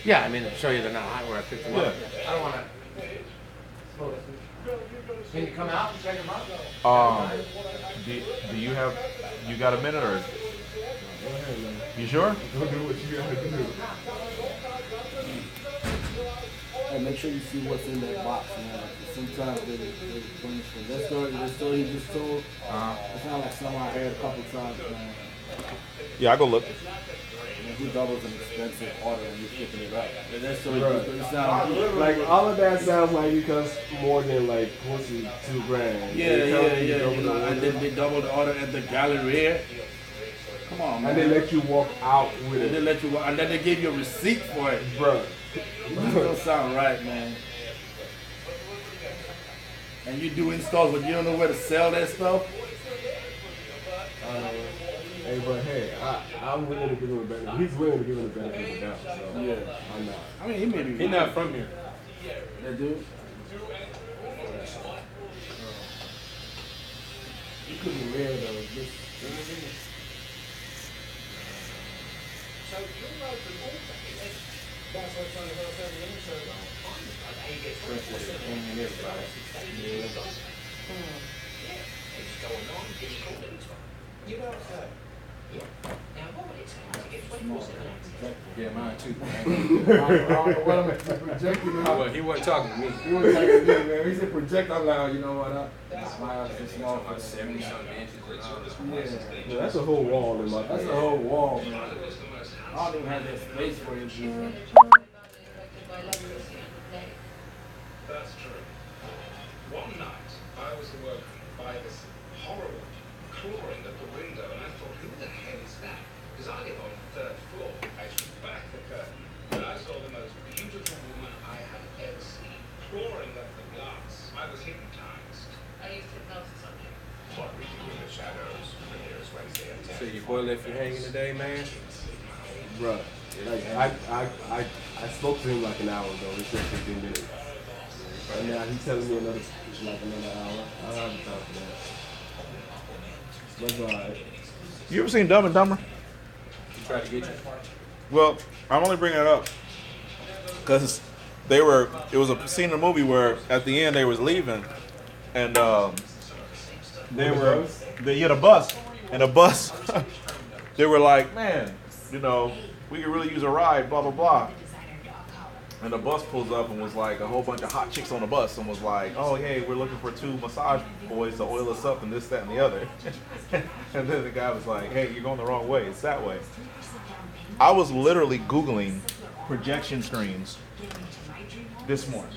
Yeah, I mean, to show you they're not hot where I picked them up. I don't want to. Can you come out and check them out? Do you have, you got a minute or? You sure? Go do what you gotta do. And make sure you see what's in that box, man. Sometimes they bring from that story he just told. It sounds like something I heard a couple times, man. Yeah, I go look. Man, who doubles an expensive order when you're picking it up? And that story Right. just sounds Like all of that sounds like it costs more than like pussy $2,000. Yeah. You know, And then they double the order at the Galleria. Come on, man. and they let you walk out with And it. they let you, and then they give you a receipt for it. Bro. That don't sound right, man. And you do installs, but you don't know where to sell that stuff. Hey, but hey, I'm willing to give him a benefit. He's willing to give him a benefit of the doubt, so Yeah. I'm not. I mean, he may be. He's not from here. That dude. He could be rare though. Just, So you know the old thing. That's what's on the house every insert. You know, yeah. Now, what would it take to get 24/7? Yeah, mine too. what am I projecting? Well, he wasn't talking to me. He was talking to me, man. He said project. I'm like, you know what? My house is small for that. 70-something inches. Yeah, that's a whole wall in my. That's a whole wall, man. I don't even have that space for you. That's true. One night, I was awoken by this horrible clawing at the window, and I thought, who the hell is that? Because I live on the third floor. I threw back the curtain, and I saw the most beautiful woman I have ever seen, clawing at the glass. I was hypnotized. I used hypnosis on you. What we do in the shadows premieres Wednesday at 10. So your boy left you hanging today, man? Bruh, like I spoke to him like an hour ago. He said 15 minutes. And now he's telling me another hour. I don't have time for that. That's alright. You ever seen Dumb and Dumber? He tried to get you. Well, I'm only bringing it up because it was a scene in the movie where at the end they was leaving and the bus and the bus they were like, man, you know, we could really use a ride, blah blah blah. And the bus pulls up and was like a whole bunch of hot chicks on the bus and was like, oh hey, we're looking for 2 massage boys to oil us up and this, that, and the other. And then the guy was like, hey, you're going the wrong way. It's that way. I was literally Googling projection screens this morning.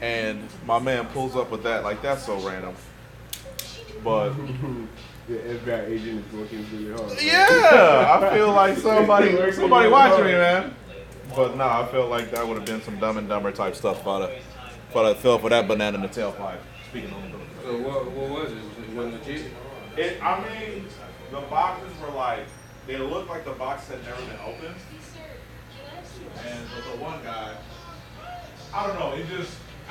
And my man pulls up with that, like that's so random. But the FBI agent is working really hard. yeah, I feel like somebody watching me, man. But nah, I felt like that would have been some Dumb and Dumber type stuff if I fell for that banana in the tailpipe. Speaking of So what was it? It wasn't legit? I mean, the boxes were like, they looked like the boxes had never been opened. And the one guy, I don't know,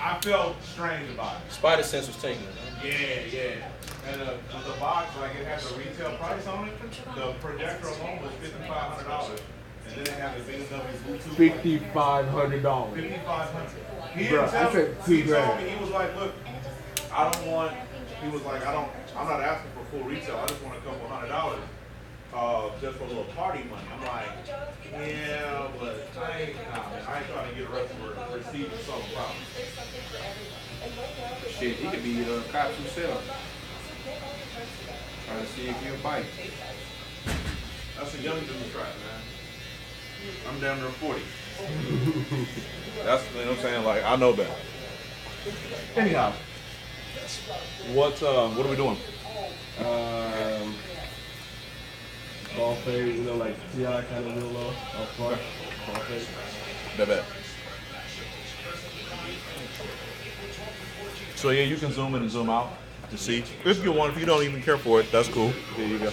I felt strange about it. Spider sense was taken. Yeah. And the box, like it had the retail price on it. The projector alone was $5,500. And then they have the BMW Bluetooth. $5,500. $5,500. He Bruh, I said he $2,000. told me, he was like, look, I'm not asking for full retail. I just want a couple $100 just for a little party money. I'm like, yeah, but I ain't trying to get arrested for receiving some problem. Shit, he could be cops himself. Trying to see if he'll bite. That's a young dude's trap, man. I'm down there 40. That's, you know what I'm saying? Like, I know better. Anyhow, what are we doing? Ball fade, you know, like T.I. kind of real low up front. Ball fade. Bet. So yeah, you can zoom in and zoom out to see. If you want, if you don't even care for it, that's cool. There you go.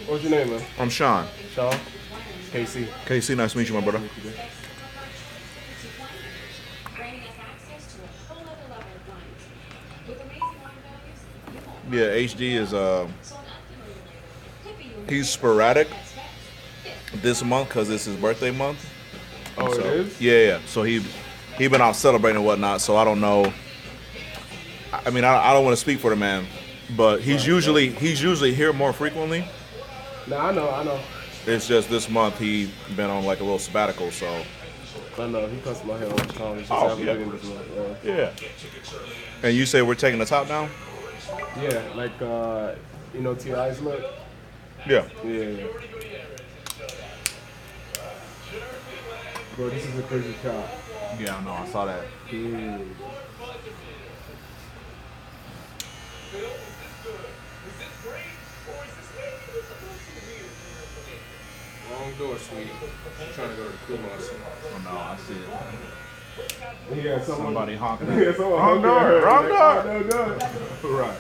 What's your name, man? I'm Sean. Sean? KC. KC, nice to meet you, my brother. Yeah, HD is He's sporadic this month because it's his birthday month. Oh, so, it is? Yeah. So he been out celebrating and whatnot. So I don't know. I mean, I don't want to speak for the man, but he's usually here more frequently. Nah, I know. It's just this month he been on like a little sabbatical. So I know he cuts my hair all the time. It's just Oh, haven't yeah. been this month. yeah. And you say we're taking the top down? Yeah, like you know T.I.'s look. Yeah. Yeah. Bro, this is a crazy shot. Yeah, I know. I saw that. Wrong door, sweetie. I'm trying to go to the Kumasi. Oh no, I see it. Yeah, Somebody honking. Yeah, someone Wrong honking. door. Wrong door. No, no. Right.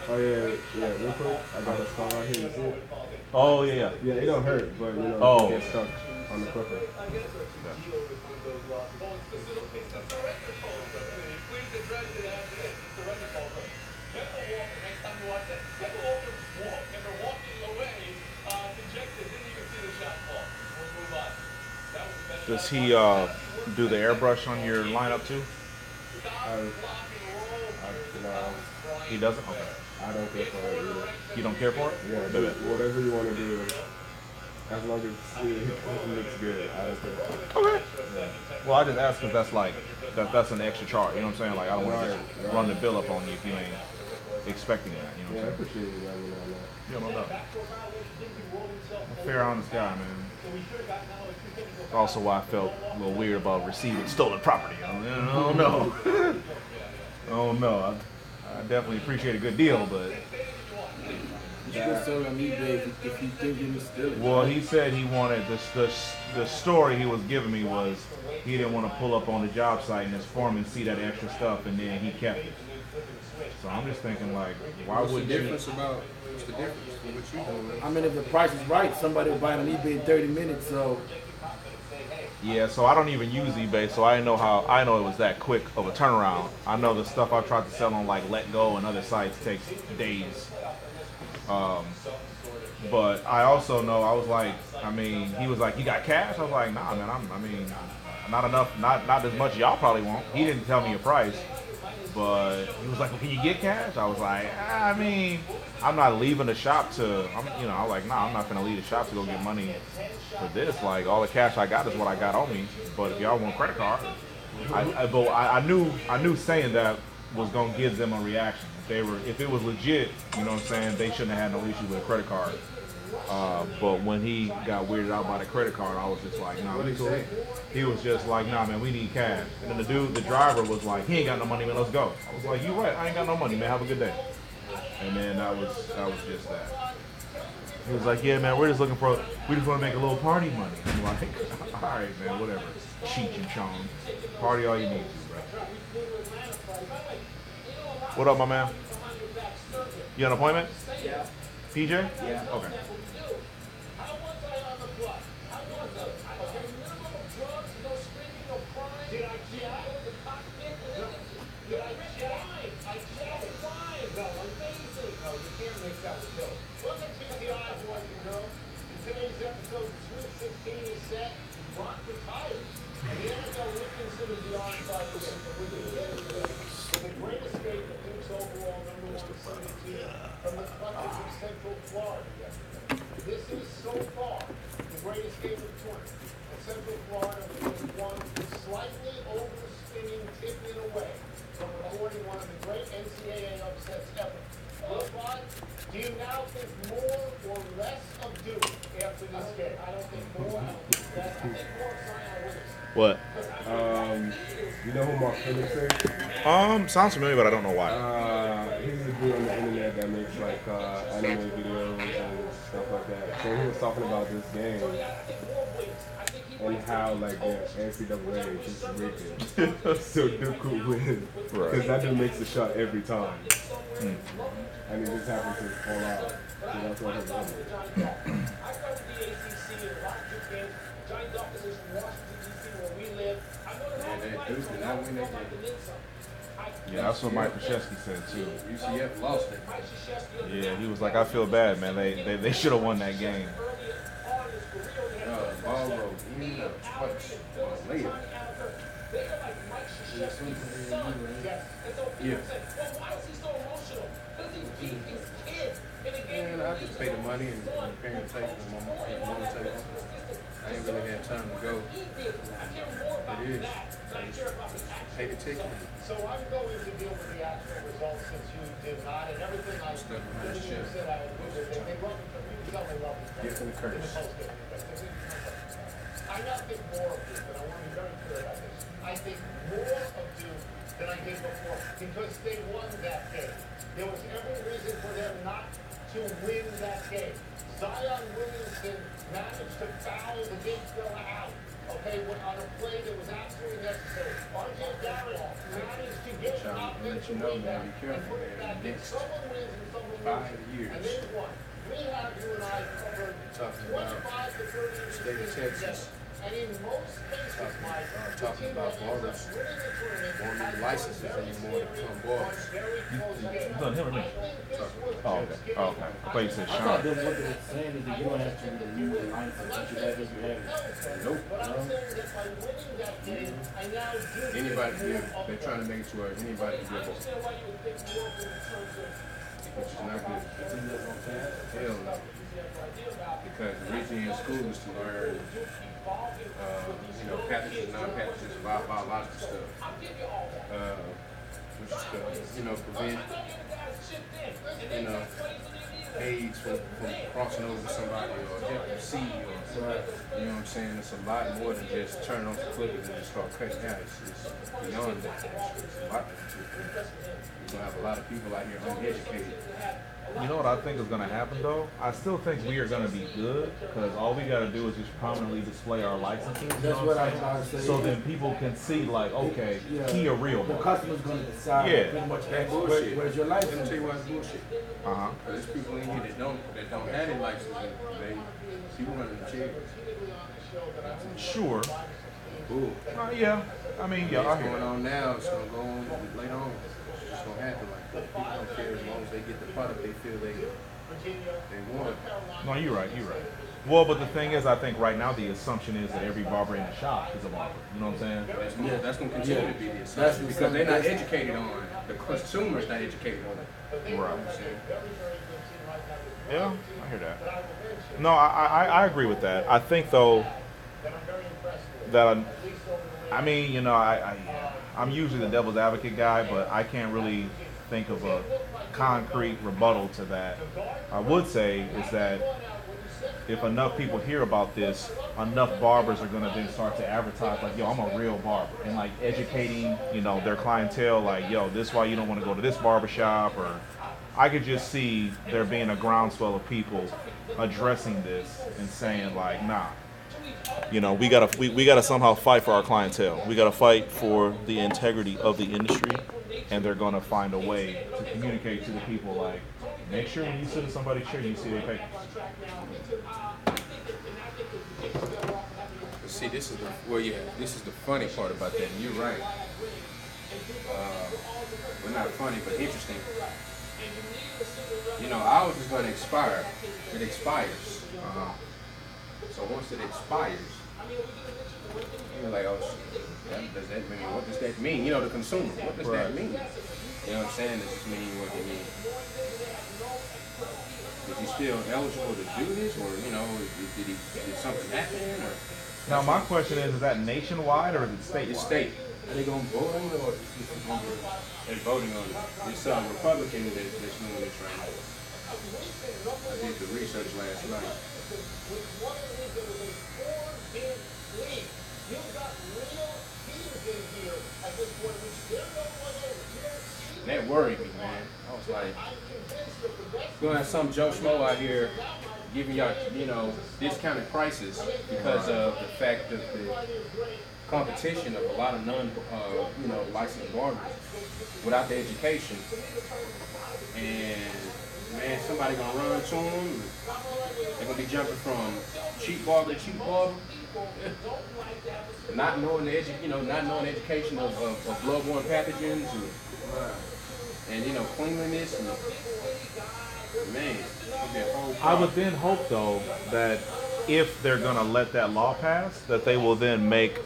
Oh yeah. Real quick, I got a star right here. You see it? Oh yeah. Yeah, it don't hurt, but you know, Oh. it gets stuck on the clipper. Does he do the airbrush on your lineup too? No, He doesn't. Okay. I don't care for it either. You don't care for it? Yeah, Baby. whatever you want to do, as long as it looks good, I don't care. Okay. Yeah. Well, I just asked because that's like that's an extra charge. You know what I'm saying? Like I don't want to just run the bill up on you if you ain't expecting that. You know Yeah, I what I'm saying? appreciate you letting me know that. Yeah, no doubt. I'm a fair, honest guy, man. Also, why I felt a little weird about receiving stolen property. I don't know. I don't know. I definitely appreciate a good deal, but. You should sell on eBay if you think you steal it. Well, he said he wanted the story he was giving me was he didn't want to pull up on the job site and his foreman see that extra stuff and then he kept it. So I'm just thinking like, why What's the would difference about what's the difference from what you doing? I mean, if the price is right, somebody will buy it on eBay in 30 minutes. So Yeah, so I don't even use eBay, so I know it was that quick of a turnaround. I know the stuff I tried to sell on like Let Go and other sites takes days. But I also know I was like, I mean, he was like, you got cash? I was like, nah, man. I mean, not enough, not as much y'all probably won't. He didn't tell me a price, but he was like, well, can you get cash? I was like, I mean, I'm not leaving the shop to, I was like, nah, I'm not gonna leave the shop to go get money for this. Like, all the cash I got is what I got on me. But if y'all want credit card, I knew saying that was gonna give them a reaction. If it was legit, you know what I'm saying, they shouldn't have had no issue with a credit card. But when he got weirded out by the credit card, I was just like, nah, we cool. He was just like, nah, man, we need cash. And then the driver was like, he ain't got no money, man, let's go. I was like, you right, I ain't got no money, man, have a good day. And then that was just that. He was like, yeah, man, we just want to make a little party money. I'm like, all right, man, whatever. Cheech and Chong. Party all you need to, bro. What up, my man? You got an appointment? Yeah. PJ? Yeah. Okay. This is so far the greatest game of the tournament. And Central Florida was one slightly overspinning tip-in away from recording one of the great NCAA upsets ever. Rod, do you now think more or less of Duke after this game? I don't think more. I don't think less. I think more of Zion winners. What? You know who Mark Phillips is? Sounds familiar, but I don't know why. He's a dude on the internet that makes like anime videos and stuff like that. So he was talking about this game and how like the NCAA just rigged it so Duke could win. Right. Because that dude makes the shot every time. And it just happens to fall out. So that's what he's doing. Yeah, they Duke did not win that game. Yeah, that's what Mike Krzyzewski said too. UCF lost it. Yeah, he was like, I feel bad, man. They should have won that game. Ball rolled in and out twice. Later. Yeah. Man, I just pay the money and the parents take them. Mama take them. I ain't really had time to go. It is. Pay the ticket. So I'm going to deal with the actual results since you did not, and everything I Stuff behind the you chef. said I agree with. They love it. You tell me love it. Gift and a curse. I now think more of Duke, and I want to be very clear about this. I think more of Duke than I did before because they won that game. There was every reason for them not to win that game. Zion Williamson managed to foul the big fella out. Okay, on a play that was absolutely necessary. R.J. Barrett managed to get an offensive rebound and put it back in. Someone wins and someone loses. 5 years. And then what? We have, you and I, covered 25 to 30 State of Texas. and in most cases, Mike, Talking about barbers won't need licenses anymore to become barbers. You done him or me? Oh, okay. Oh, okay. I thought you said I thought Sean. that what they're saying is that you don't have to renew the license that you have if you have it. Nope. No. Anybody can give. They're trying to make it to where anybody can give up. Which is not good. Hell no. Because the reason you're in school is to learn, pathogens, non-pathogens, biological stuff. Which is to, prevent, AIDS from crossing over to somebody or Hep C or, you know what I'm saying? It's a lot more than just turn on some flippers and just start cutting out. It's beyond that. It's a lot. You're going to have a lot of people out here uneducated. You know what I think is going to happen though? I still think we are going to be good because all we got to do is just prominently display our licenses. That's what I was about to say. So then people can see like, okay, he a real The one. customer's going to decide pretty much That's bullshit. where's your Let me license. tell you why it's bullshit. Uh-huh. There's people in here that don't have any licenses. People running the jail. Sure. Bull. Yeah. I mean, yeah, I What's hear going that. on now, it's going to go on later on. It's just going to happen like that. People don't care as long as they get the product they feel they want. No, you're right. You're right. Well, but the thing is, I think right now the assumption is that every barber in the shop is a barber. You know what I'm saying? That's going to continue to be the assumption because they're not educated on it. The consumer's not educated on it. Right. Yeah, I hear that. No, I agree with that. I think though that I mean, I'm usually the devil's advocate guy, but I can't really think of a concrete rebuttal to that. I would say is that if enough people hear about this, enough barbers are gonna then start to advertise like, yo, I'm a real barber, and like educating, their clientele, like, yo, this is why you don't want to go to this barbershop, or I could just see there being a groundswell of people addressing this and saying like, nah, we gotta somehow fight for our clientele. We gotta fight for the integrity of the industry, and they're gonna find a way to communicate to the people like, make sure when you sit in somebody's chair, you see their papers. See, this is the funny part about that. And you're right. Well, not funny, but interesting. Ours is going to expire. It expires. So once it expires, you're like, oh, does that mean? What does that mean? The consumer. What does that mean? You know what I'm saying? Does this mean what it means? Is he still eligible to do this, or did something happen? Or Now my question is that nationwide or is it statewide? it's state. Are they gonna vote on it, or is it they're voting on it? It's a Republican that's doing this right now. I did the research last night. And that worried me, man. I was like, you're gonna have some Joe Schmo out here giving y'all, discounted prices because of the fact that the competition of a lot of licensed barbers without the education. And man, somebody gonna run to them. They're gonna be jumping from cheap barber to cheap barber, not knowing the not knowing the education of bloodborne pathogens and cleanliness and man, it's gonna be a whole I problem. would then hope, though, that if they're going to let that law pass, that they will then make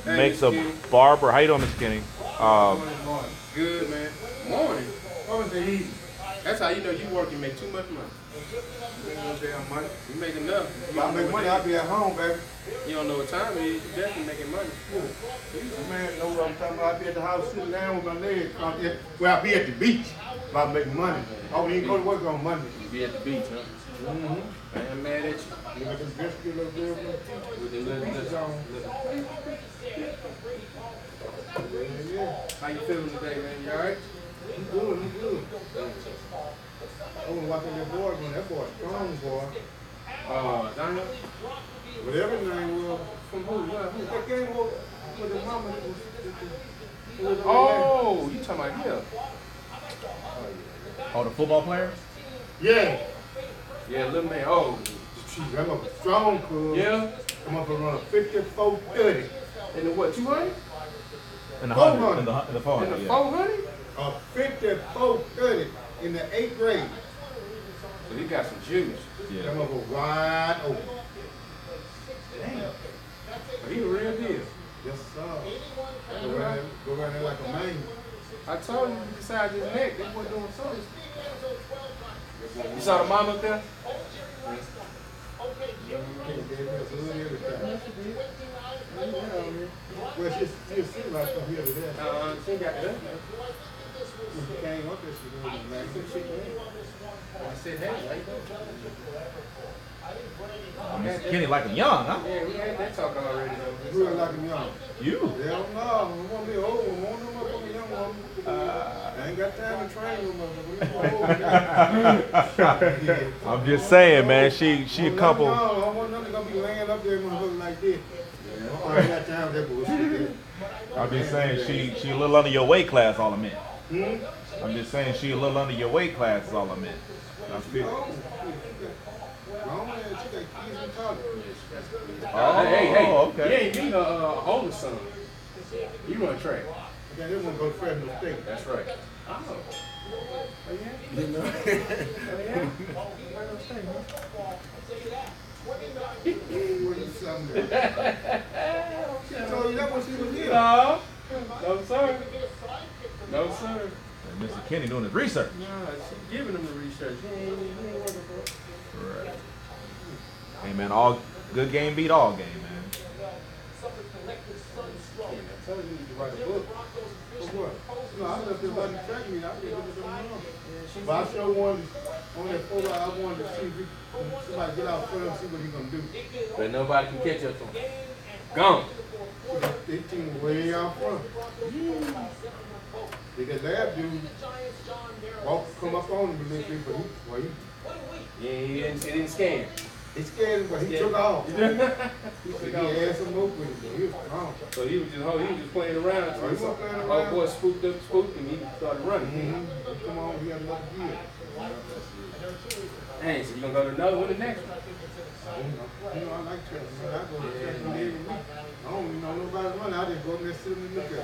makes a barber. How you doing, Mr. Kenny? Good, man. Morning. Easy. That's how you know you work and make too much money. You make no damn money. You make enough. If I make money, I'll be at home, baby. You don't know what time it is. You definitely making money. The man know what I'm talking about. I'll be at the house sitting down with my legs out there. Well, I'll be at the beach if I make money. I won't even go to work on Monday. You be at the beach, huh? Mm-hmm. I ain't mad at you. Look at this biscuit, little girl. With the little. Yeah. How you feeling today, man? You alright? I'm good, I'm good. I was watching that boy, man. That boy strong, boy. Daniel? Whatever his name was. From who? That game was with the mama. Oh, you talking about him? Oh, the football player? Yeah. Yeah, little man. Oh. That mother strong, cuz. Yeah. That mother run 54-30. In the what, 200? In the 100. In the 400. In the Yeah. 400? 54-30 in the 8th grade. So he got some juice. Yeah. That mother wide open. Damn. But he the real deal. Yes, sir. Go around there like a man. I told you beside his neck, that boy doing something. You saw the mom up there? Well, she's sitting right from here to there. She got that. When she came up there, she was in the I said, hey, how you doing? Mr. Kenny like him young, huh? Yeah, we had that talk already, though. Who like him young? You? Hell no, I want to be old. I want them up on the young one. I ain't got time to train them. I'm just saying, man. She a couple. I want them to be laying up there motherfucker like this. I ain't got time for that bullshit. I'm just saying she a little under your weight class, all I meant. Hmm? I'm just saying she a little under your weight class, is all I meant. I feel. Oh, hey, okay. You ain't being oldest son. You run track. Okay, this one go to Fresno State. That's right. Oh. Oh, yeah? You know? Oh, yeah? Fresno State, huh? What you something there? She told you that when she was here. No. No, sir. No, sir. And Mr. Kenny doing his research. No, she's giving him the research. He ain't working for it. Right. Hey, man, all good game beat all game, man. I told you to write a book. For what? No, I left it wasn't track me. I didn't look at them. But I sure wanted, on that photo, I wanted to see if somebody get out front and see what he's going to do. But nobody can catch up to him. Gone. This team way out front. Because that dude come up on him a little bit, but He didn't scan. He scared him, but he took off. He had some more with him, but he was strong. So he was just playing around. Oh, he was playing around. Old boy spooked him, he started running. Mm-hmm. Come on, he had another gear. Dang, so you gonna go to another one the next one? You know, I like church, man. I go to church every week. I don't even know nobody's money. I just go in there, sit and look at it.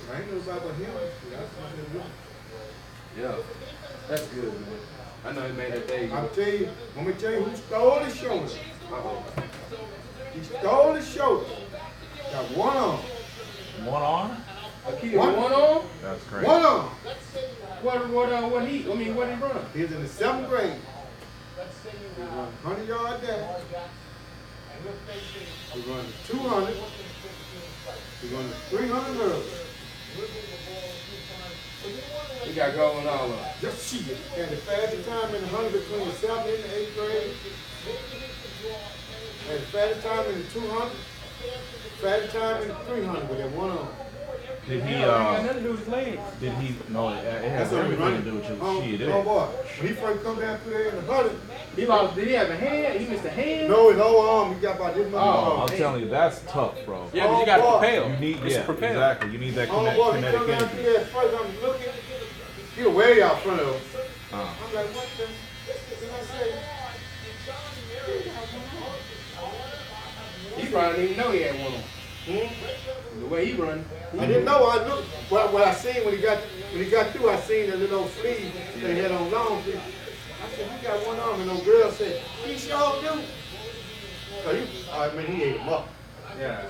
I ain't know about but him. That's what they do. Yeah, that's good, man. I know he made that day. I'll tell you, let me tell you who stole his shoulder. He stole his shoulder. Got one arm. One arm? A kid with one arm? That's crazy. One arm. What he run? He was in the 7th grade. He run 100-yard dash. He run 200. He run 300 hurdles. He got going all up. Just shit. Had the fastest time in the 100 between the 7th and the 8th grade. Had the fastest time in the 200. Fastest time in the 300 with that one arm. Did he, got nothing to do with his legs. did he, no, it has That's what he everything running. to do with your shit. Oh boy, when he first come down through there in the 100, Did he have a hand? He missed a hand? no, his whole arm, he got about this much. I'm telling you, that's tough, bro. Yeah, but you got to propel. You need, It's yeah, propel. exactly. You need that Oh boy, he kinetic come down energy. through there first, I'm looking, He was way out front of him. Uh. I'm like, what the? Did I say? He probably didn't even know he had one on. The way he run. I didn't know. I looked. What I seen when he got through, I seen the little sleeve that he had on long sleeve. I said, you got one arm, and no girl said, he sure do. So I mean, he ate him up. Yeah.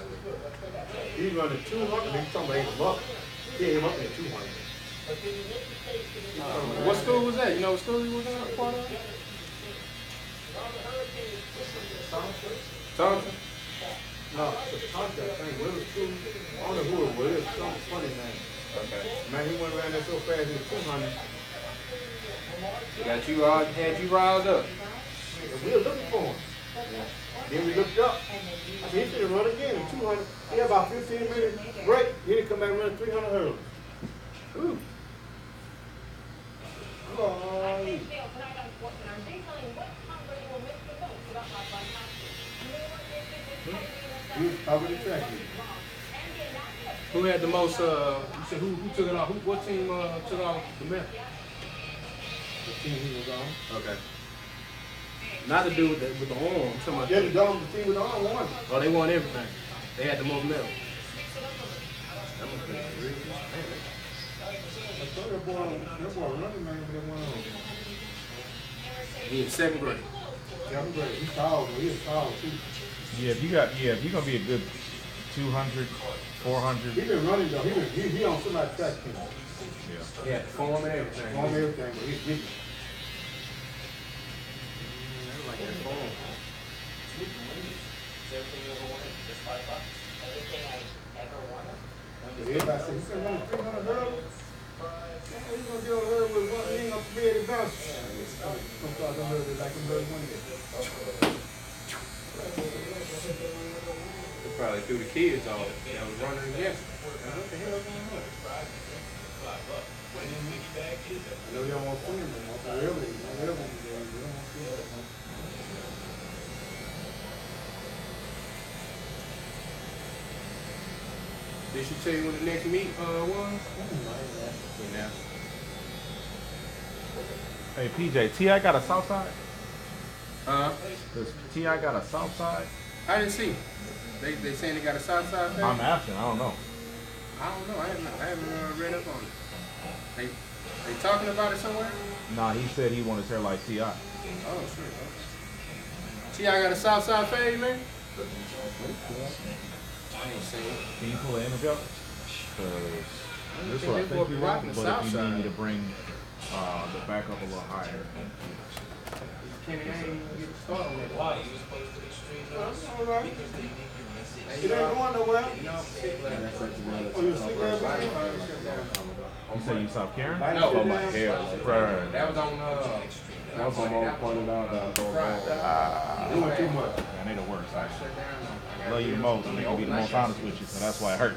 He's running 200. He's talking about ate him up. He ate him up at 200. What school was that? You know what school he was on? Part of? Thompson? No, it's a contract thing. Little school. I don't know who it was. It was some funny name. Okay. Man, he went around there so fast, he was 200. Got you all, had you riled up. And we were looking for him. Then we looked up. I said, he's going to run again at 200. He had about 15 minutes break. Then he come back running 300 hurdles. Ooh. Oh. He was over the track. Who had the most, you said who took it off? What team took off the medal? The team he was on. Okay. Not to do with the arm. Yeah, the team with the arm won. Oh, they won everything. They had the most medals. That must be really I told that boy running man with that one on. He in 7th grade. 7th grade. He's tall, but he's tall too. Yeah, if you're gonna be a good 200, 400. He been running though. He on somebody's track team. Yeah. Yeah, form and everything. Form and everything, but he's big. I like that form. Everybody said, he's gonna run 300 hurdles. He's gonna get on the hurdle with one. He ain't gonna be able to bounce. He's gonna start the hurdle like him hurdle one day. They probably threw the kids off. They was running against him. What the hell going on? I know y'all want to swim, but whatever they don't want to swim. Did she tell you when the next meet was? Yeah. Hey PJ, T.I. got a south side? Does T.I. got a south side? I didn't see. They saying they got a south side fan? I'm asking, I don't know. I don't know. I haven't read up on it. They talking about it somewhere? Nah, he said he wanted her like T.I. Oh shit. T.I. got a south side fade, man? I ain't seen it. Can you pull an image up? Because this is what I think you want, but if you need me to bring the back up a little higher. Kenny, I ain't even get started on that. Why? You supposed to be street That's all right. because they need your message. It ain't going nowhere. You know, Oh, you sleep last night? You say you stopped caring? No. Oh, my hair. Right. That was on That was on pointed out that I thought Doing too much. I need a worse. I love you the most. I think I'll be the most honest with you, so that's why it hurt.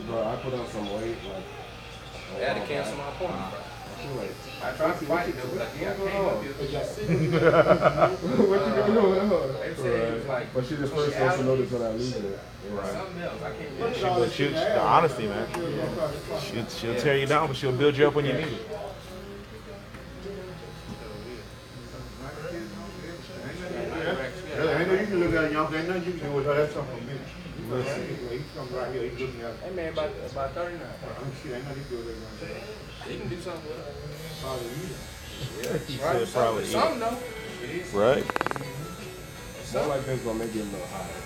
Bro, I put on some weight. Like, They had to cancel my appointment. I tried to fight it, but I can't what you gonna do? They said it was like, But she just first wants to notice when I lose it. something else. I can't She'll, the honesty, man. She'll tear you down, but she'll build you up when you need it. I know you can look at it, young. Ain't nothing you can do with her. That's something from me. He's coming right here. He's looking at it. Hey man, about 39. Shit, ain't nothing you can do with it. They can do something with it. Probably you. He said probably Something though. Right? Something like this gonna make it a little higher.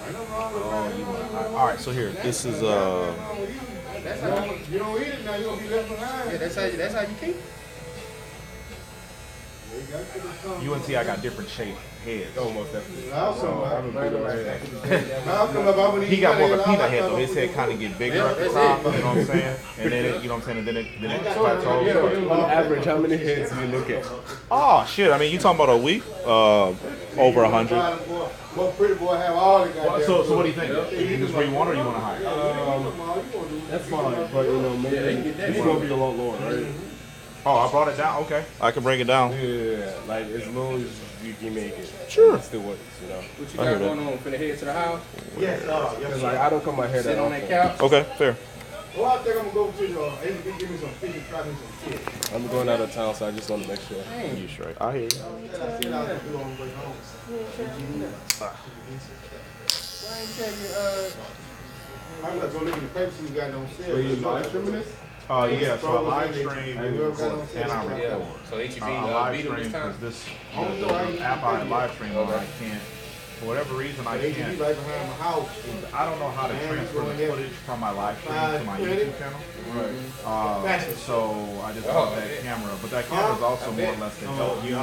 Ain't nothing wrong with Oh, you want all right, so here, this is That's how you don't eat it now. You gonna be left behind. Yeah, that's how you keep. you and T.I. got different shaped heads. Almost definitely. He got more of a peanut head though. His head kind of get bigger at the top, you know what I'm saying? And then it, you know what I'm saying? And then it plateaus. On average, how many heads do you look at? Oh shit! I mean, you talking about a week? Over 100. What pretty boy have all the guys. So what do you think? You think this where you want, or you want to hire? That's fine, but you know, maybe it's gonna be a lot lower, right? Oh, I brought it down. Okay, I can bring it down. Yeah, like as long as you can make it. Sure. It still works, you know. What you got going on? Finna head to the house? Yes, Cause like I don't cut my hair Sit that on often. that couch. Okay, fair. Well, I think I'm gonna go to the AV, give me some fish and try me some fish. I'm going out of town, so I just want to make sure. You straight. I hear you. I said I was gonna do on the way home. Why ain't taking, I'm gonna go look at the papers you got on sale. Were you live streaming this? Yeah, so I live stream and I Yeah. record. So HEB I live beat him stream this time. because this the app I live stream on, I can't. For whatever reason, I can't. right behind my house. I don't know how to transfer the footage from my live stream to my YouTube channel. So I just bought that camera, but that camera is also more or less to help you.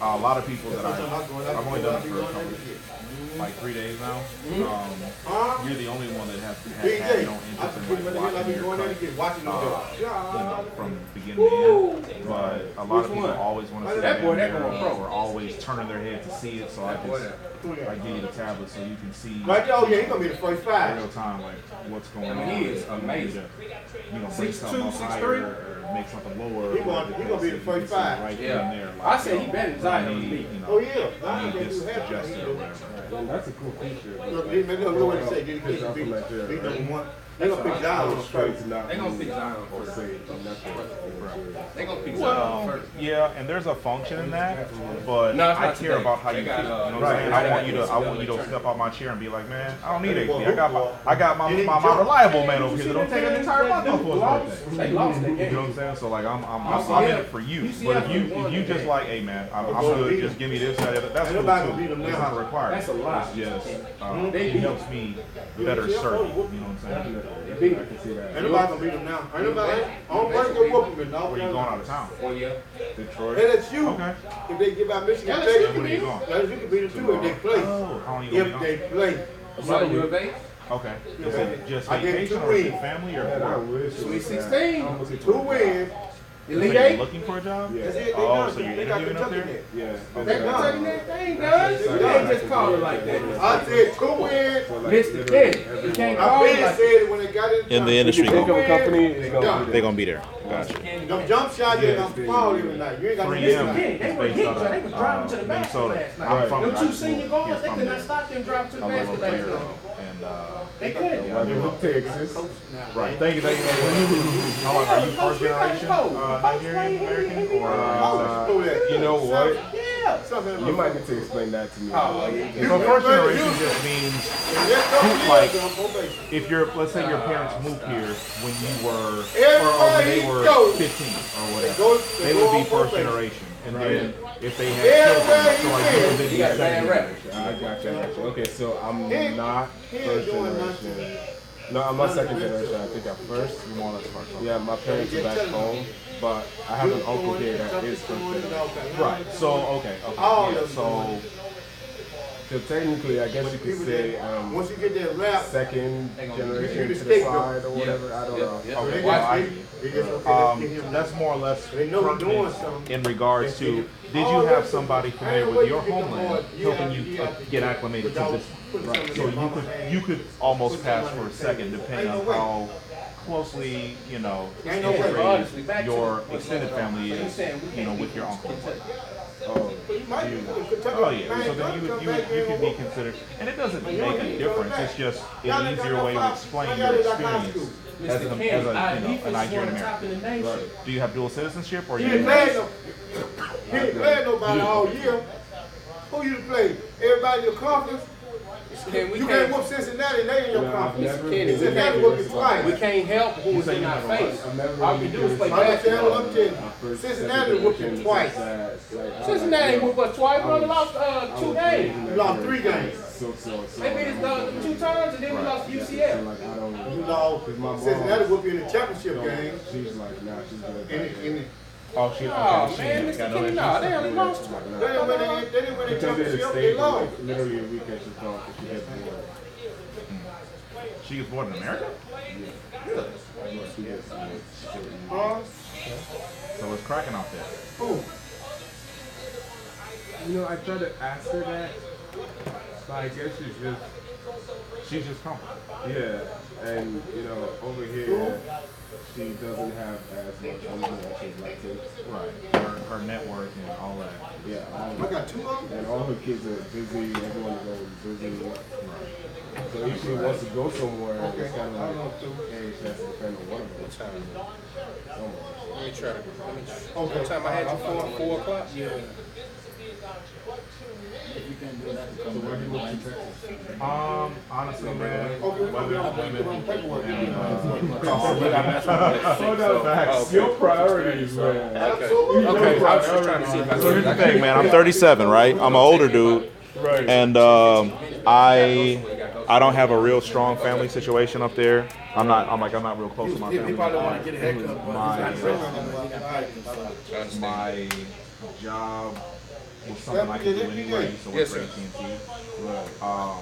A lot of people that I've only done it for a couple, like 3 days now. You're the only one that has had no interest in like watching your cut, from beginning to end. But a lot of people always want to see that or always turning their head to see it. So I give you the tablet so you can see. Right there, oh yeah, he's gonna be the first five. Real time, like what's going on. He is amazing. Break something higher or make something lower. He's gonna be the first five. Right there. I said he better than Zion. Oh yeah. I need this adjusted or whatever. Well, that's a cool feature. Look, they know what to say. They number one. They gonna pick Zion first. They gonna pick Zion Or first. say nothing. They gonna pick Zion first. Yeah, and there's a function in that, but No, it's I not care today. about how you They feel. got, You know what right. I'm saying? I want you to step out my chair and be like, man, I don't need AP. Well, I got my reliable man over here that don't take an entire month off for his birthday. They lost that You know game. what I'm saying? So like I'm in it for you. But if you just like, hey man, I'm good, just give me this, that, that's cool too. It's not required. That's a lot. It's just it helps me better serve you. You know what I'm saying? I can see that. Ain't nobody gonna beat them now. Ain't nobody. I don't want to go whoop them. Where you going out of town? Oh yeah. Detroit. LSU. Okay. If they give out Michigan LSU State, When are you going? LSU can beat them too if they play. Oh, how long you gonna be If gone? they play. So U of A? Okay. Is it just I gave vacation two or is it wins. family or I work? wish. Sweet 16. 2 wins. So Elite you're Eight. looking for a job? Yeah. That's it. They Oh, done. so you're They got interviewing up Kentucky there? there. Yeah. They done. taking that thing, guys. They ain't just call it like that. I said 2 wins. Mr. Petty. You can't I call it been like said it when they got in In the industry, Think of a company, it's Yeah. gonna be They're gonna be there. Gotcha. Them jump shots, they gonna fall every night. You ain't got no 3M night. They is were based hit, out so they was driving to the of basket Minnesota. last night. I'm from Them two high senior school. guards, they could not stop them driving to the I'm a little basket last player, night. and They couldn't. yeah, I do. Texas. Right. Thank you. How long are you first generation Nigerian American or? You know what? Yeah. You might need to explain that to me. So first generation just means like if let's say your parents moved here when you were or when they were 15 or whatever, they would be first generation. And then if they had children, so like you would then be second generation. I got you. Okay, so I'm not first generation. No, I'm not second generation. I think I'm first. You're more or less first. Yeah, my parents are back home, but I have an uncle here that is first generation. Right. So okay. Yeah. So technically, I guess you could say once you get that rap, second generation to the side or whatever. I don't know. Okay. Well, that's more or less pertinent in regards to. Did you have somebody familiar with your homeland helping you get acclimated to this? Right. So you could almost pass for a second, depending on how closely integrated your extended family is, with your uncle. Oh yeah. So then you could be considered, and it doesn't make a difference. It's just an easier way to explain your experience as a Nigerian American. Right. Do you have dual citizenship or you didn't play nobody all year? Who you play? Everybody in your conference? You can't whoop Cincinnati, they in your conference. Cincinnati whoop you twice. We can't help who's in our face. All we do is play basketball. basketball. Cincinnati whooped you twice. Cincinnati whooped us twice. We only lost 2 games. You lost 3 games. They beat us 2 times and then we lost to UCF. You lost. Cincinnati whooped you in the championship game. She's like, nah, she's good. Oh, she. Oh man, Mr. Kenny, no, they only lost. They didn't win the championship. They lost. Literally a week after she gone, she gets born. She gets born in America? Yeah. She gets So what's cracking out there? Who? I tried to ask her that, but I guess she's just comfortable. Yeah, and over here, she doesn't have as much as she'd like to. Right. Her network and all that. Yeah. I got 2 of them. And all her kids are busy. Everyone is always busy. Right. So if he wants to go somewhere, it's kind of like, hey, he has to depend on one of them. What time is it? Somewhere. Let me try to. What time I had you for? 4 o'clock? Yeah. If you can do that, So where he moved to Texas? Honestly, man. Your priorities, man. Okay. I was just trying to see if I So here's the thing, man. I'm 37, right? I'm an older dude, and I don't have a real strong family situation up there. I'm not real close to my family. He probably want to get a haircut, but My job was something I could do anyway, so Yes, for sir. AT&T.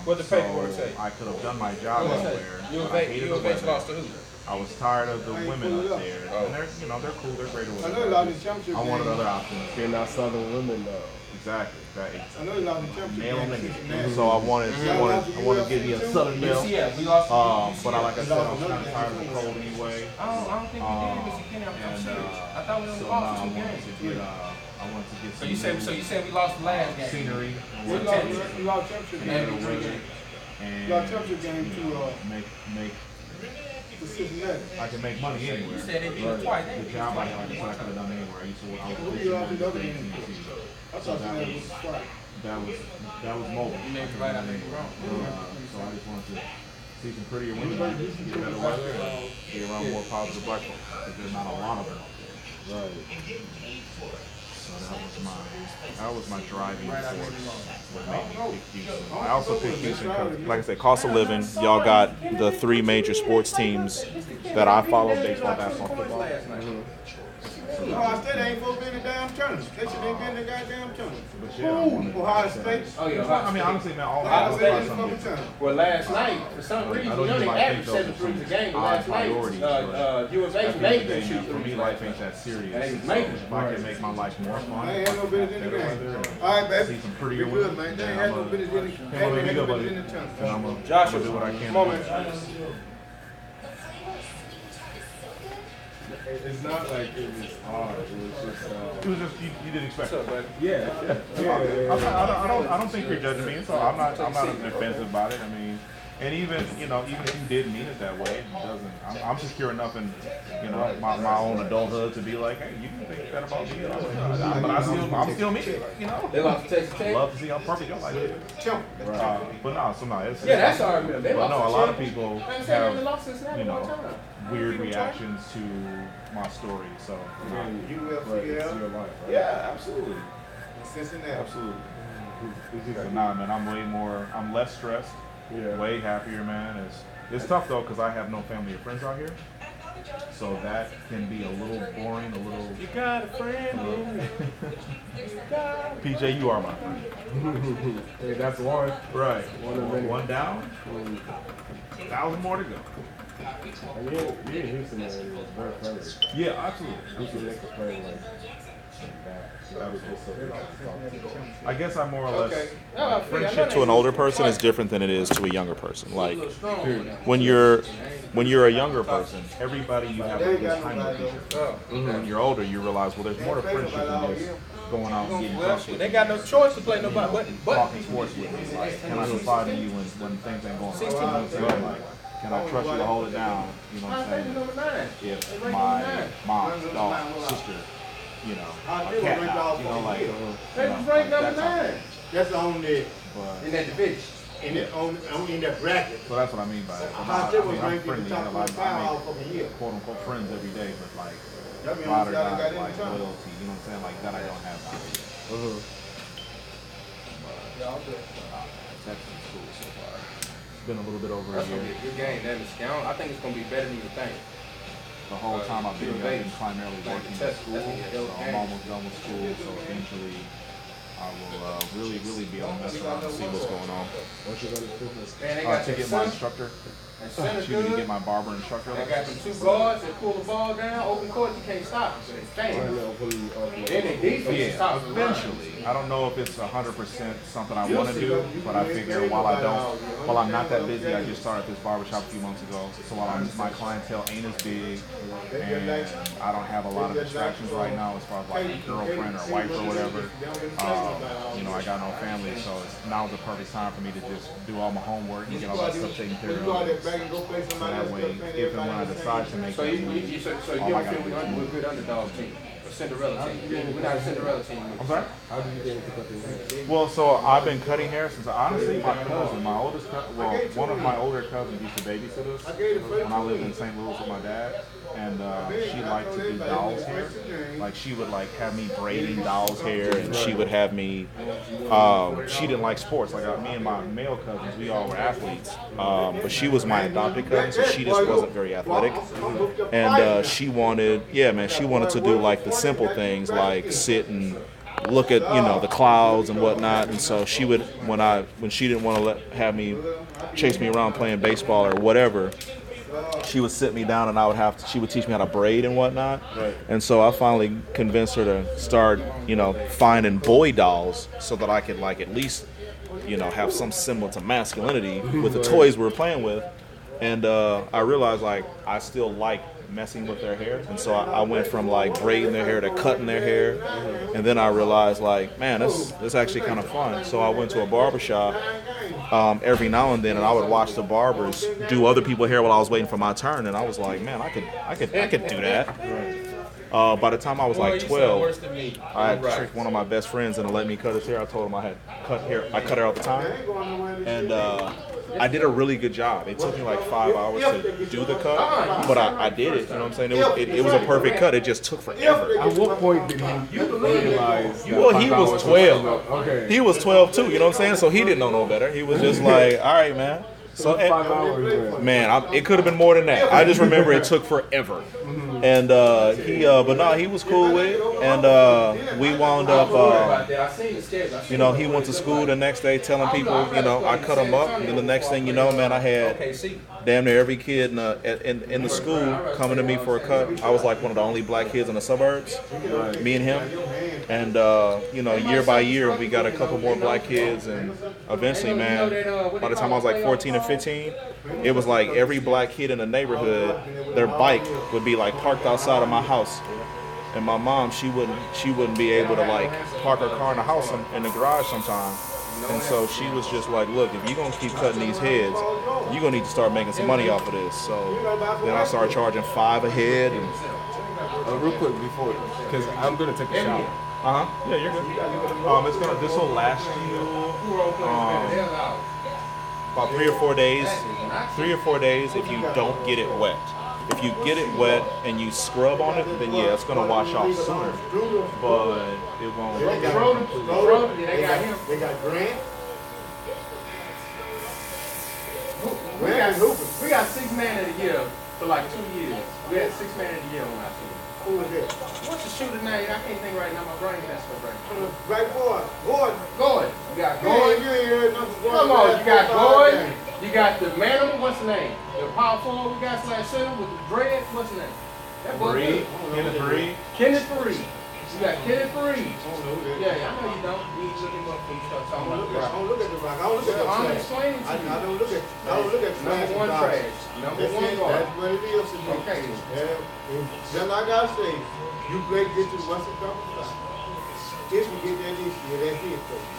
What the paperwork say? I could have done my job anywhere. You but I hated the evade weather. lost to who? I was tired of the women up there. And they're, they're cool, they're great or whatever. I wanted other options. They're not Southern women, though. Exactly. That I know you lost the championship male game. nigga. So I wanted to give me a southern male. Yeah, we lost. But like I said, I was kind of tired of the cold anyway. I don't think we did, Mr. Kenny. I'm serious. I thought we only So lost now 2 games. I wanted to get So some you said we lost the last game. scenery. You lost championship game. And You lost championship game to make to Cincinnati. I can make money anywhere. You said they did it twice. The job I could have done anywhere. I was Who you lost the other game? I thought Cincinnati was twice. that was mobile. You made the right, I made the wrong. So I just wanted to see some prettier women, get better weather, and be around more positive black folks. Because there's not a lot of them out there. Right. So that was my driving force. What made me pick Houston. I also picked Houston because, like I said, cost of living. Y'all got the 3 major sports teams that I follow: baseball, basketball, football. Ohio State ain't supposed to be in the damn tournament. They should ain't been in the goddamn tournament. But yeah, I wanted- Ohio State. Oh yeah. I mean, honestly, man, all Ohio that State was in the fucking tournament. Well, last night, for some reason, I you know know you they might averaged think those 7 are threes a some game. odd Last night, priorities, USA At the made end of the them day, shoot man, for me, 3s life last ain't night. that serious. And they was So making if I can make my life more fun, I ain't had no business in the game. All right, baby. see some Be prettier good, women, man. They then ain't had I'm no business in the gonna be good, buddy. in the tournament. And I'm gonna Joshua, do what I can. come on, man. It's not like it was hard. It was just. It was just you didn't expect it. Yeah. I don't think you're judging me, so I'm not defensive about it. I mean, and even if you did mean it that way, it doesn't. I'm secure enough in my own adulthood to be like, hey, you can think that about me, but I'm still me. They lost to Texas I Tech. love to see how perfect your life is. But no, it's Yeah, that's our man. They but lost no, to a lot of Tech. people Man, they said they lost have Cincinnati one time. weird reactions to my story. So You will figure it out. Your life, right? yeah, absolutely. Cincinnati. Absolutely. So nah, man, I'm less stressed, way happier, man. It's tough though, because I have no family or friends out here. So that can be a little boring, a little. You got a friend. PJ, you are my friend. Hey, that's one. Right. One down, 1,000 more to go. And you in Houston, man, it was very friendly. Yeah, absolutely. Houston makes a play like that. That was just so good to talk to. I guess I'm more or less. Okay. Friendship to an older person is different than it is to a younger person. Like when you're a younger person, everybody you have a good time with people. When you're older, you realize, well, there's more to friendship than just going out and getting drunk with They got no choice to play nobody but. talking sports with me. Like, can I confide in you when things ain't going right? You know what I'm saying? Like, can I trust you to hold it down? You know what I'm saying? If my mom, dog, sister, my cat, like, That's rank number 9. That's on there. In that division. In that bracket. So that's what I mean by it. Ohio State was I'm ranked in friendly. the top I 25 all fucking make year. quote unquote friends every day, but like That means ride or y'all got die, in the like tournament. loyalty. You know what I'm saying? Like that I don't have out here. Texas school so far. It's been a little bit over a That's gonna be year. a good game. That is, I think it's gonna be better than you think. The whole time I've been here, I've been primarily Like working the at test- school, that's gonna be a so dope I'm game. almost done with school. So eventually, I will really be able to mess around and see what's going on. Once you go to school, Man, they got To that get my sun. instructor. You need to get my barber instructor. I got them 2 guards that pull the ball down, open court, you can't stop them, so they stand. Then they defense stops the run. Eventually. I don't know if it's 100% something I want to do, but I figure while I'm not that busy, I just started this barbershop a few months ago. So while my clientele ain't as big, and I don't have a lot of distractions right now as far as like a girlfriend or wife or whatever, you know, I got no family, so now's the perfect time for me to just do all my homework and get all that stuff taken care of. So that way, if and when I decide to make So you don't feel we're a good underdog team, a Cinderella team. We're not a Cinderella team. I'm sorry? How did you get into cutting hair? Well, so I've been cutting hair since honestly my oldest cousin, one of my older cousins used to babysit us when I lived in St. Louis with my dad, and she liked to do dolls' hair. Like she would like have me braiding dolls' hair, and she would have me. She didn't like sports. Like me and my male cousins, we all were athletes, but she was my adopted cousin, so she just wasn't very athletic, and she wanted to do like the simple things like sit and look at the clouds and whatnot. And so she would when she didn't want to have me chase me around playing baseball or whatever, she would sit me down and she would teach me how to braid and whatnot. Right. And so I finally convinced her to start finding boy dolls so that I could like at least have some semblance of masculinity with the toys we were playing with. And I realized like I still like messing with their hair, and so I went from like braiding their hair to cutting their hair, and then I realized like, man, this actually kind of fun. So I went to a barbershop every now and then, and I would watch the barbers do other people's hair while I was waiting for my turn, and I was like, man, I could do that. By the time I was like 12, I had tricked one of my best friends into letting me cut his hair. I told him I had cut hair all the time, and I did a really good job. It took me like 5 hours to do the cut, but I did it. You know what I'm saying? It was a perfect cut. It just took forever. At what point did you realize? Well, he was 12. Okay. He was 12 too. You know what I'm saying? So he didn't know no better. He was just like, all right, man. So, 5 hours, man, it could have been more than that. I just remember it took forever. And he was cool with it. And we wound up, he went to school the next day telling people, I cut him up. And then the next thing you know, man, I had damn near every kid in the school coming to me for a cut. I was like one of the only black kids in the suburbs, me and him. And, year by year, we got a couple more black kids. And eventually, man, by the time I was like 14 or 15, it was like every black kid in the neighborhood, their bike would be like parked outside of my house. And my mom, she wouldn't be able to like park her car in the house in the garage sometimes. And so she was just like, look, if you're going to keep cutting these heads, you're going to need to start making some money off of this. So then I started charging $5 a head. And real quick before, because I'm going to take a shower. Yeah, you're good. This will last you about 3 or 4 days. 3 or 4 days if you don't get it wet. If you get it wet and you scrub on it, then yeah, it's gonna wash off sooner. But it won't. They got Grant. We got 6 man of the year for like 2 years. We had 6 man of the year on our team. Who is it? What's the shooter name? I can't think right now. My brain messed up right now. Right boy. Gordon. You got Gordon. Come on, you got Gordon. You got the manimal. What's the name? The power forward we got / center with the dread. What's the name? That boy. Kenneth Reed. You got Kenneth Reed. Yeah, I know you don't. You need to look him up when you start talking about the rock. I don't look at the rock. I don't look at the trash. I'm explaining to you. I don't look at trash. Number 1 trash. Number 1 guard. That's what it is to me. Okay. Just like I say, you break this to Western Conference. If you get that this year, that's it, coach.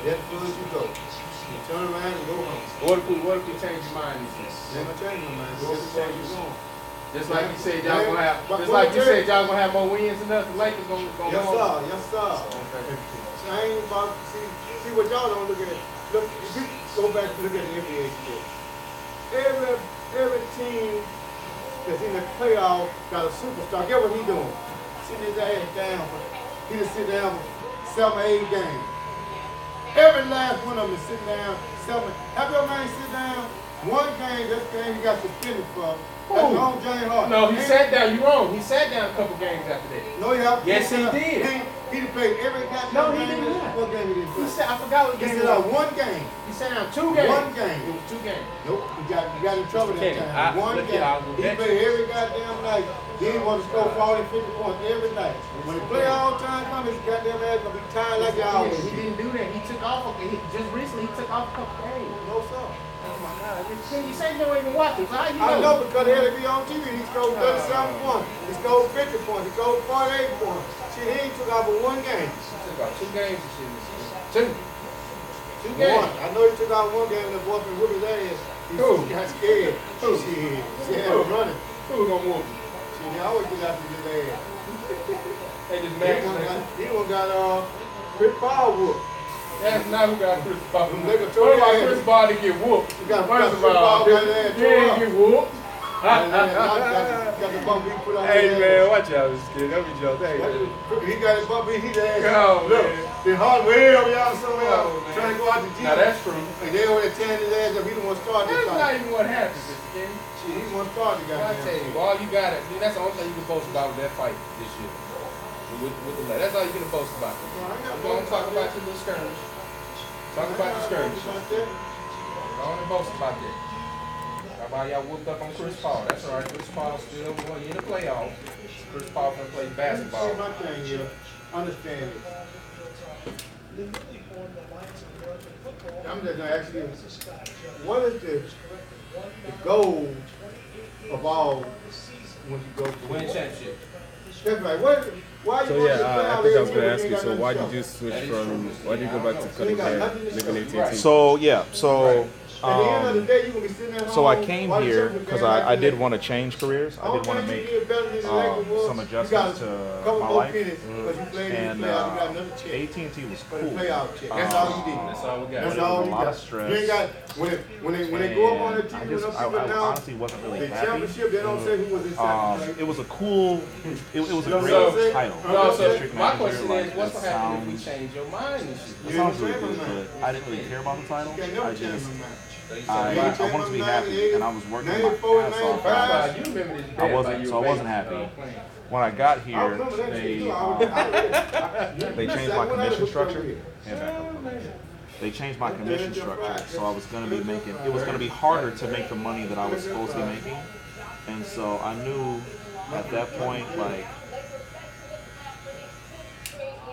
That's as far as you go. You turn around and go home. What if you change your mind this year? Never change your mind. Go as far as you going. Just like you said, y'all gonna have. Just like you said, y'all gonna have more wins than us. The Lakers gonna go. Yes, sir. Okay. I ain't about see what y'all don't look at. Look, if you go back and look at the NBA sport, every team that's in the playoff got a superstar. Get what he doing? Sitting his ass down. He just sit down for 7 or 8 games. Every last one of them is sitting down 7. Have your man sit down? One game, this game he got suspended for. That's wrong, James Harden. No, he sat down. You wrong. He sat down a couple games after that. No, he have. Yes, he did. He played every goddamn No, he game. did not. What game he did play? He said, I forgot what He game said it was. one game. He sat down 2 games. One game. It was 2 games. Nope, he got in trouble Mr. that Kenny, time. One look game. here, I'll go He bet played you. every goddamn night. He didn't want to score 40, 50 points every night. When the playoff time comes, his goddamn ass gonna be tired like y'all always. He didn't do that. He took off. Just recently, he took off a couple games. No, sir. Oh my God! You say you don't even watch it. So how you I know because they had to be on TV. He scored 37 points. He scored 50 points. He scored 48 points. Shit, he ain't took out but one game. He took about 2 games and shit. Two One. games. I know he took out one game and the boy been whooping his ass. He got scared. Who? Shit, had him running. Who gonna whoop him? Shit, he always get after his ass. They just mad. He one got Chris Paul whooped. That's not who got Chris Paul. Nigga What told about his Chris ass. Paul to get whooped? He got First of Chris Paul all, got his ass he tore ain't up. get whooped. Got the bump he put on Hey his man, ass. watch out, this kid. Don't be joking. Hey, He got his bump, he hit his ass. Go, Look, man. his heart way over y'all somewhere, Go, man. trying to go out the gym. Now that's true. And they over there tearing his ass up. He the one started this That's fight. not even what happened, Mr. Kenny. Shit, he the one started the I goddamn tell you, all you got it. That's the only thing you can boast about with that fight this year. With the lad. That's all you can boast about. I'm going to talk about your little skirmish. Talk about the skirmish. I want to boast about that. How about y'all whooped up on Chris Paul? That's all right. Chris Paul still won in the playoffs. Chris Paul can play basketball. See my thing here. Understand it. I'm just gonna ask you, what is the goal of all when you go to Win championship. That's right. Why you So want yeah, to I think I was gonna ask you. So why did you switch from? Why did you go back to cutting hair, living AT&T? So yeah, so At the end of the day, you gonna be sitting at home. so I came watching here some because game like I did this. want to change careers. I did want to make some adjustments to my life, and AT&T was cool. That's all you did. That's all we got. That's all a you lot got. of stress. You ain't got when they go up on the TV. I honestly wasn't really the happy. championship, they don't say who was in second place. It was a cool, it was a So- great title. No, so District my manager, question like, is, what's that gonna happen if we sounds- change your mind and shit? That sounds really good, but I didn't really care about the title. You can't never I change just, my mind. I wanted to be happy, and I was working my 94, ass off. 95. You remember this I wasn't, so I wasn't happy. When I got here, they changed my commission structure. Hand back up, please. They changed my commission structure, so I was gonna be making. It was gonna be harder to make the money that I was supposed to be making, and so I knew at that point, like,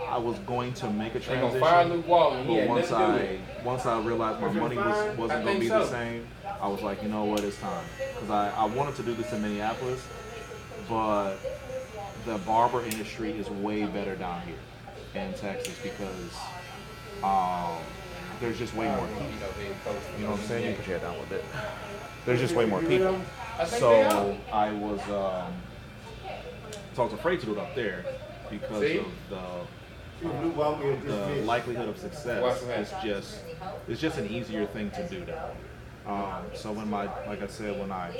I was going to make a They gonna transition. fire Luke Walton. He But had once nothing to do with it. once I realized my money wasn't I going to think be so. the same, I was like, you know what, it's time. Because I wanted to do this in Minneapolis, but the barber industry is way better down here in Texas because there's just way more people. You know what I'm saying? You can put your head down with it. There's just way more people. So I was afraid to do it up there because of the likelihood of success. It's just an easier thing to do there. So when like I said, when I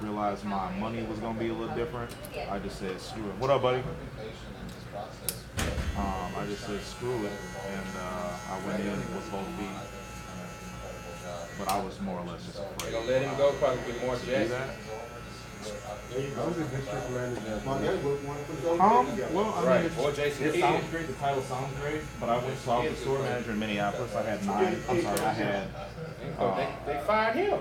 realized my money was gonna be a little different, I just said screw it. What up, buddy? I just said screw it, and I went in and was supposed to be, but I was more or less just afraid. They gonna let him go probably with more to do Jackson. that. Well, I mean, Or Jason it Kidd. sounds great. The title sounds great, but I was the store manager in Minneapolis. I had I had. They fired him.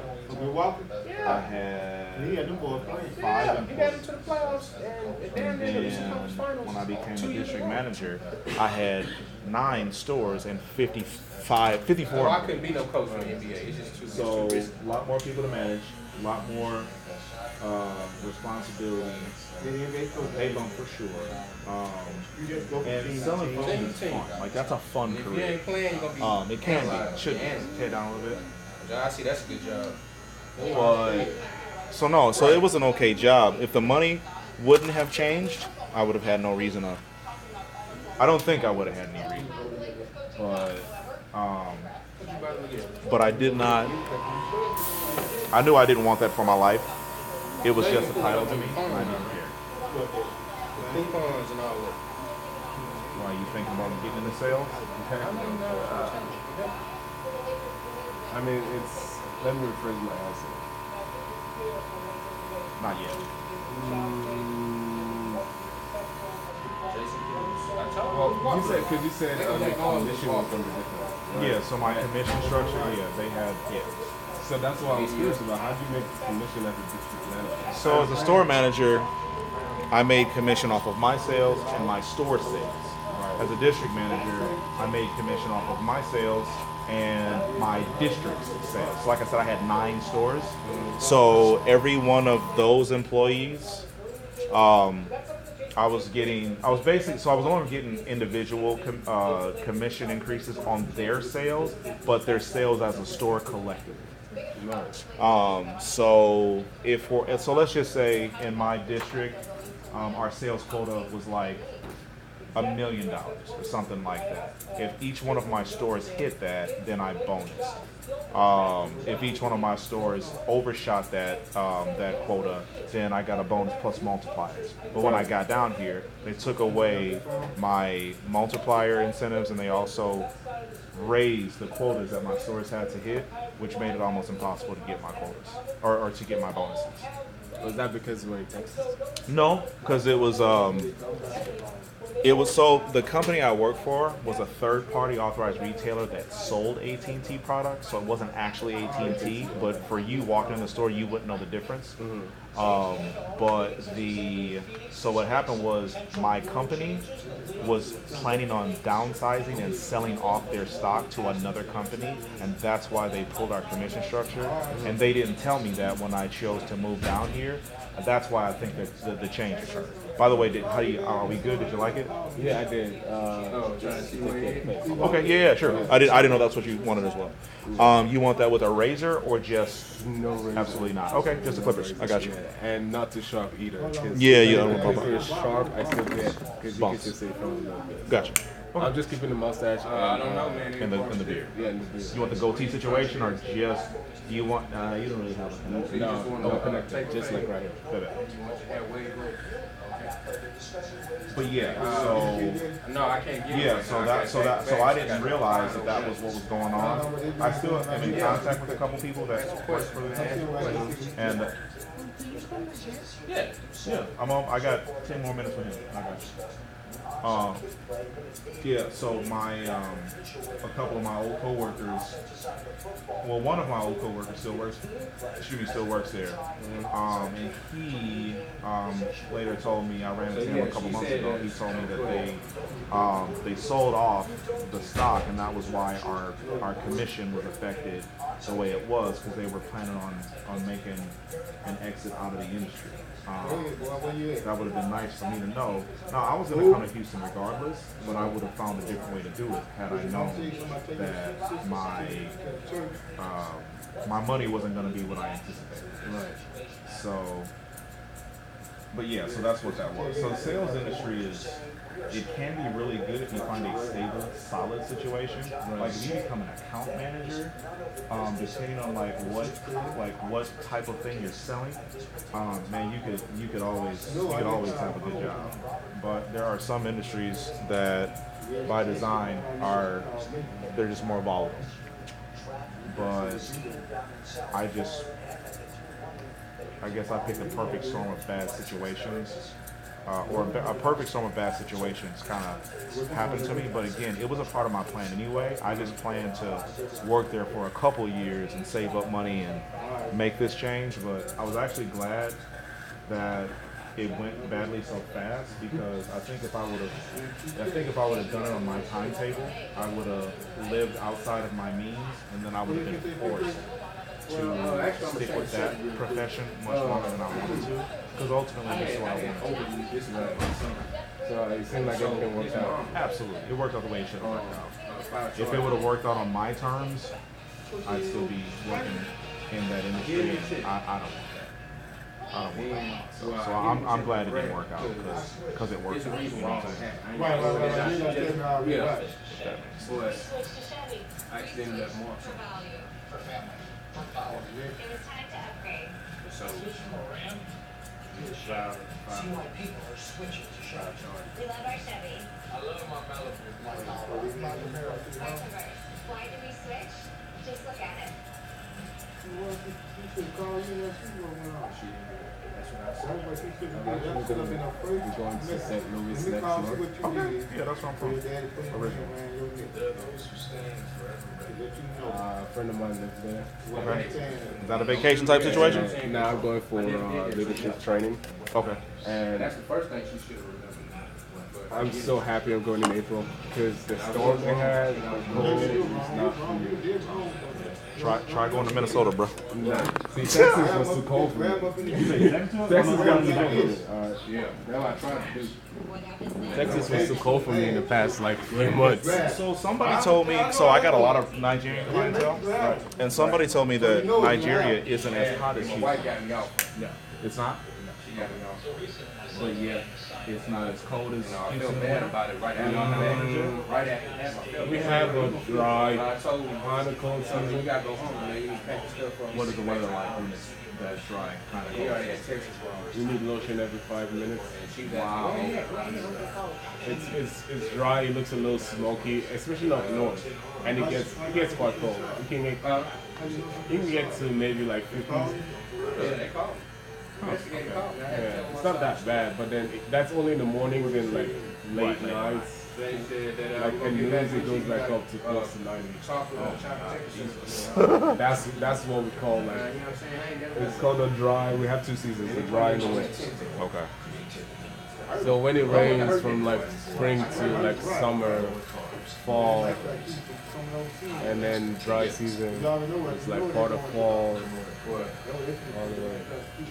I had He had them boys playing. 5 He got him to the playoffs and damn near the And conference finals. when I became 2 a years district ago. manager, I had 9 stores and 54. Oh, I couldn't be no coach in the NBA. It's just too So it's too risky. a lot more people to manage, a lot more responsibility. Pay bump for sure. And selling phones is fun. Like that's a fun If you career. ain't playing, you're gonna be It can analyzed. be. Should head down a little bit. I see that's a good job. But so it was an okay job. If the money wouldn't have changed, I would have had no reason to. I don't think I would have had any reason. But I did not. I knew I didn't want that for my life. It was just a title to me, and I didn't care. Coupons and all that. Why you thinking about getting into sales? I mean, it's. Let me rephrase my answer. Not yet. Well, you said your commission was going to be different. Right? Yeah, so my commission structure, they had. So that's what I was curious about. How do you make commission as a district manager? So as a store manager, I made commission off of my sales and my store sales. As a district manager, I made commission off of my sales and my district's sales. So like I said, I had 9 stores. So every one of those employees, I was only getting individual commission increases on their sales, but their sales as a store collectively. So let's just say in my district, our sales quota was like $1 million or something like that. If each one of my stores hit that, then I bonused. If each one of my stores overshot that quota, then I got a bonus plus multipliers. But when I got down here, they took away my multiplier incentives, and they also raised the quotas that my stores had to hit, which made it almost impossible to get my quotas or to get my bonuses. Was that because you were in Texas? No, because it was so the company I worked for was a third-party authorized retailer that sold AT&T products, so it wasn't actually AT&T. But for you walking in the store, you wouldn't know the difference. So what happened was my company was planning on downsizing and selling off their stock to another company, and that's why they pulled our commission structure. And they didn't tell me that when I chose to move down here. That's why I think that the change occurred. By the way, are we good? Did you like it? Yeah, I did. Okay, yeah, sure. I didn't know that's what you wanted as well. You want that with a razor or just no razor? Absolutely not. Okay, just the clippers. I got you. And not too sharp either. Yeah. If it's sharp, I still get because you can just say from a little bit. Gotcha. Okay. I'm just keeping the mustache. I don't know, man. In the beard. Yeah, in the beard. You want the goatee situation or just? Do you want? You don't really have a connection. No connector. Just like right here. But yeah, so no, I can't get yeah, so I didn't realize that was what was going on. I still am in contact with a couple people that work for the and yeah, I got 10 more minutes with him. I got you. Yeah, so a couple of my old coworkers. Well, one of my old coworkers still works there. And he later told me, I ran into him a couple months ago. He told me that they sold off the stock, and that was why our commission was affected the way it was, because they were planning on making an exit out of the industry. That would have been nice for me to know. Now, I was going to come to Houston regardless, but I would have found a different way to do it had I known that my money wasn't going to be what I anticipated. Right. So, but yeah, so that's what that was. So the sales industry it can be really good if you find a stable, solid situation. Like if you become an account manager, depending on what type of thing you're selling, man, you could always have a good job. But there are some industries that, by design, they're just more volatile. But I guess I picked a perfect storm of bad situations. Or a perfect storm of bad situations kind of happened to me, but again, it was a part of my plan anyway. I just planned to work there for a couple years and save up money and make this change, but I was actually glad that it went badly so fast, because I think if I would have done it on my timetable, I would have lived outside of my means, and then I would have been forced to stick with that profession much longer than I wanted to, because ultimately this is what I wanted. So it seemed like everything worked out. Absolutely, it worked out the way it should have worked out. If it would have worked out on my terms, I'd still be working in that industry, and I don't want that. I don't want that. So I'm glad it didn't work out, because it worked out. You know what I'm saying? Right. Yeah. I extended that more. It was time to upgrade. So, See why people are switching to Chevy. We love our Chevy. I love my Malibu. Why do we switch? Just look at it. But you should I'm have been actually up in a first. we're going to St. Louis Let me next call month. see what you Okay. did. Yeah, that's where I'm For from. your daddy put your Original. around your neck. There are those who stand forever ready. Let you know. A friend of mine lives there. Okay. Is that a vacation type situation? And now I'm going for leadership training. Okay. And That's the first thing she should have remembered. I'm so happy I'm going in April because the storms we had, the cold, is not for me. Try going to Minnesota, bro. No. See, Texas was too cold for me. Texas got too cold for me. Yeah, that's what I tried to do. Texas was too cold for me in the past like 3 months. So somebody told me, so I got a lot of Nigerian clientele, and somebody told me that Nigeria isn't as hot as My Houston. wife got me out. No, it's not. She got me out. But yeah, it's not as cold as No, I feel Houston. bad about it right after right after We have a dry, I told him, kind of cold so we season. gotta go home, man. You need to pack your stuff up. What is the weather like when it's that dry, kind of He already cold? had Texas wrong. We need lotion every 5 minutes. Wow. It's dry. It looks a little smoky, especially up north, and it gets quite cold. You can get to maybe like 50. Yeah, they called me. Yeah, it's not that bad, but then that's only in the mornings and like late nights. They said that Like at noon it goes back up to close to 90. That's what we call like. It's called a dry. We have 2 seasons: the dry and the wet. Okay. So when it rains from like spring to like summer, fall, and then dry season, it's like part of fall. All the way.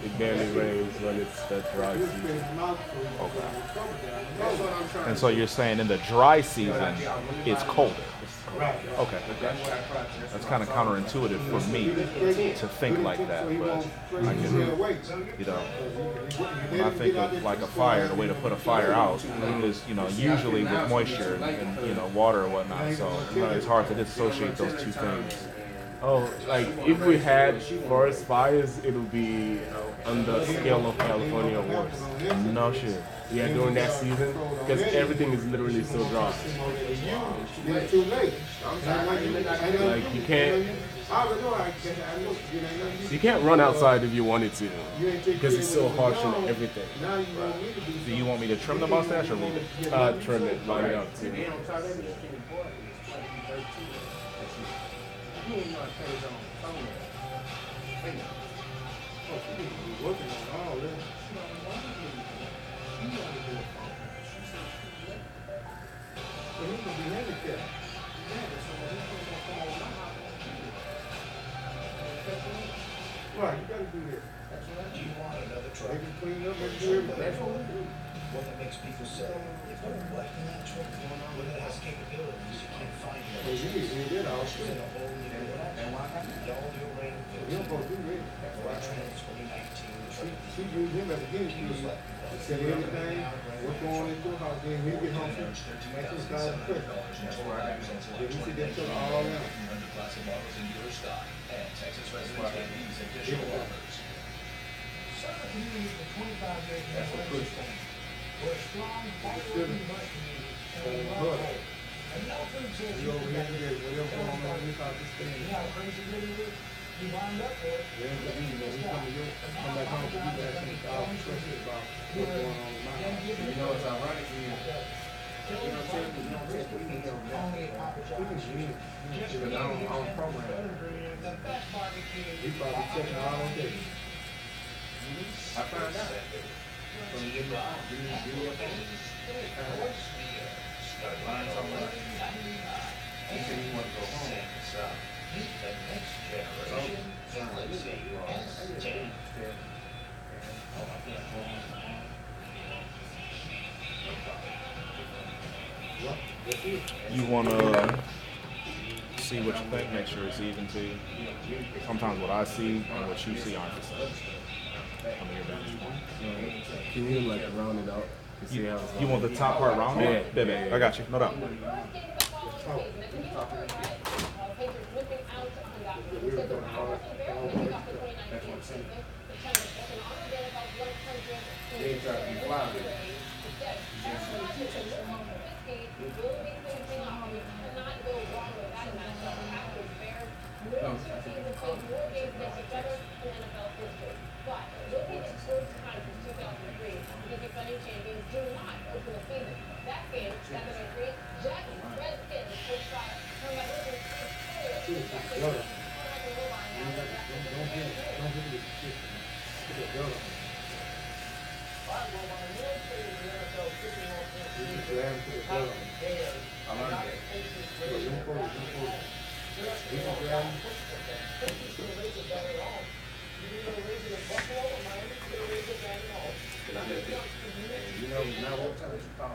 It barely rains when it's the dry season. Okay. And so you're saying in the dry season, it's colder. Okay. That's kind of counterintuitive for me to think like that, but I can, you know, when I think of like a fire, the way to put a fire out is, you know, usually with moisture and, you know, water or whatnot. So it's hard to dissociate those two things. Oh, like if we had forest fires, it would be on the scale of California or worse. No shit. Yeah, during that season, because everything is literally so dry. Too late. Like you can't run outside if you wanted to, because it's so harsh on everything. Do you want me to trim the mustache or leave it? Trim it, line it up too. Right, you gotta do this. That's right. Do you want another truck? They can clean up and do everything. That's what we do. What that makes people say, if there's what in that truck going on, when it has capabilities, you can't find it. Well, you did all It's in a whole new direction. All new rain. You don't go through it. Trans 2019. She used him as a guinea pig. He said everything, what's going on in your house, then he'll get home. That's his guy's question. Then he said that took all out. Classic models in your stock and Texas residents get these additional offers. Southern communities for 25 years have been legislating. We're a strong, vibrant, diverse community, and we love hope. And no food says You over here, you get whatever going on in this house, this thing. you know how crazy it is? You lined up for it. Yeah, but you know, we come back home, you guys think all questions about what's going on in my house. You know what's ironic is, because I don't program. The best barbecue. He probably checking all day. I found out. From the he said he wanted to go home. The next generation Galaxy S10. You want to see what you think, make sure it's even to you. Sometimes what I see and what you see aren't the same. From your vantage point. Can you like round it out? To see how it's You want the top part rounded? Yeah, I got you. No doubt.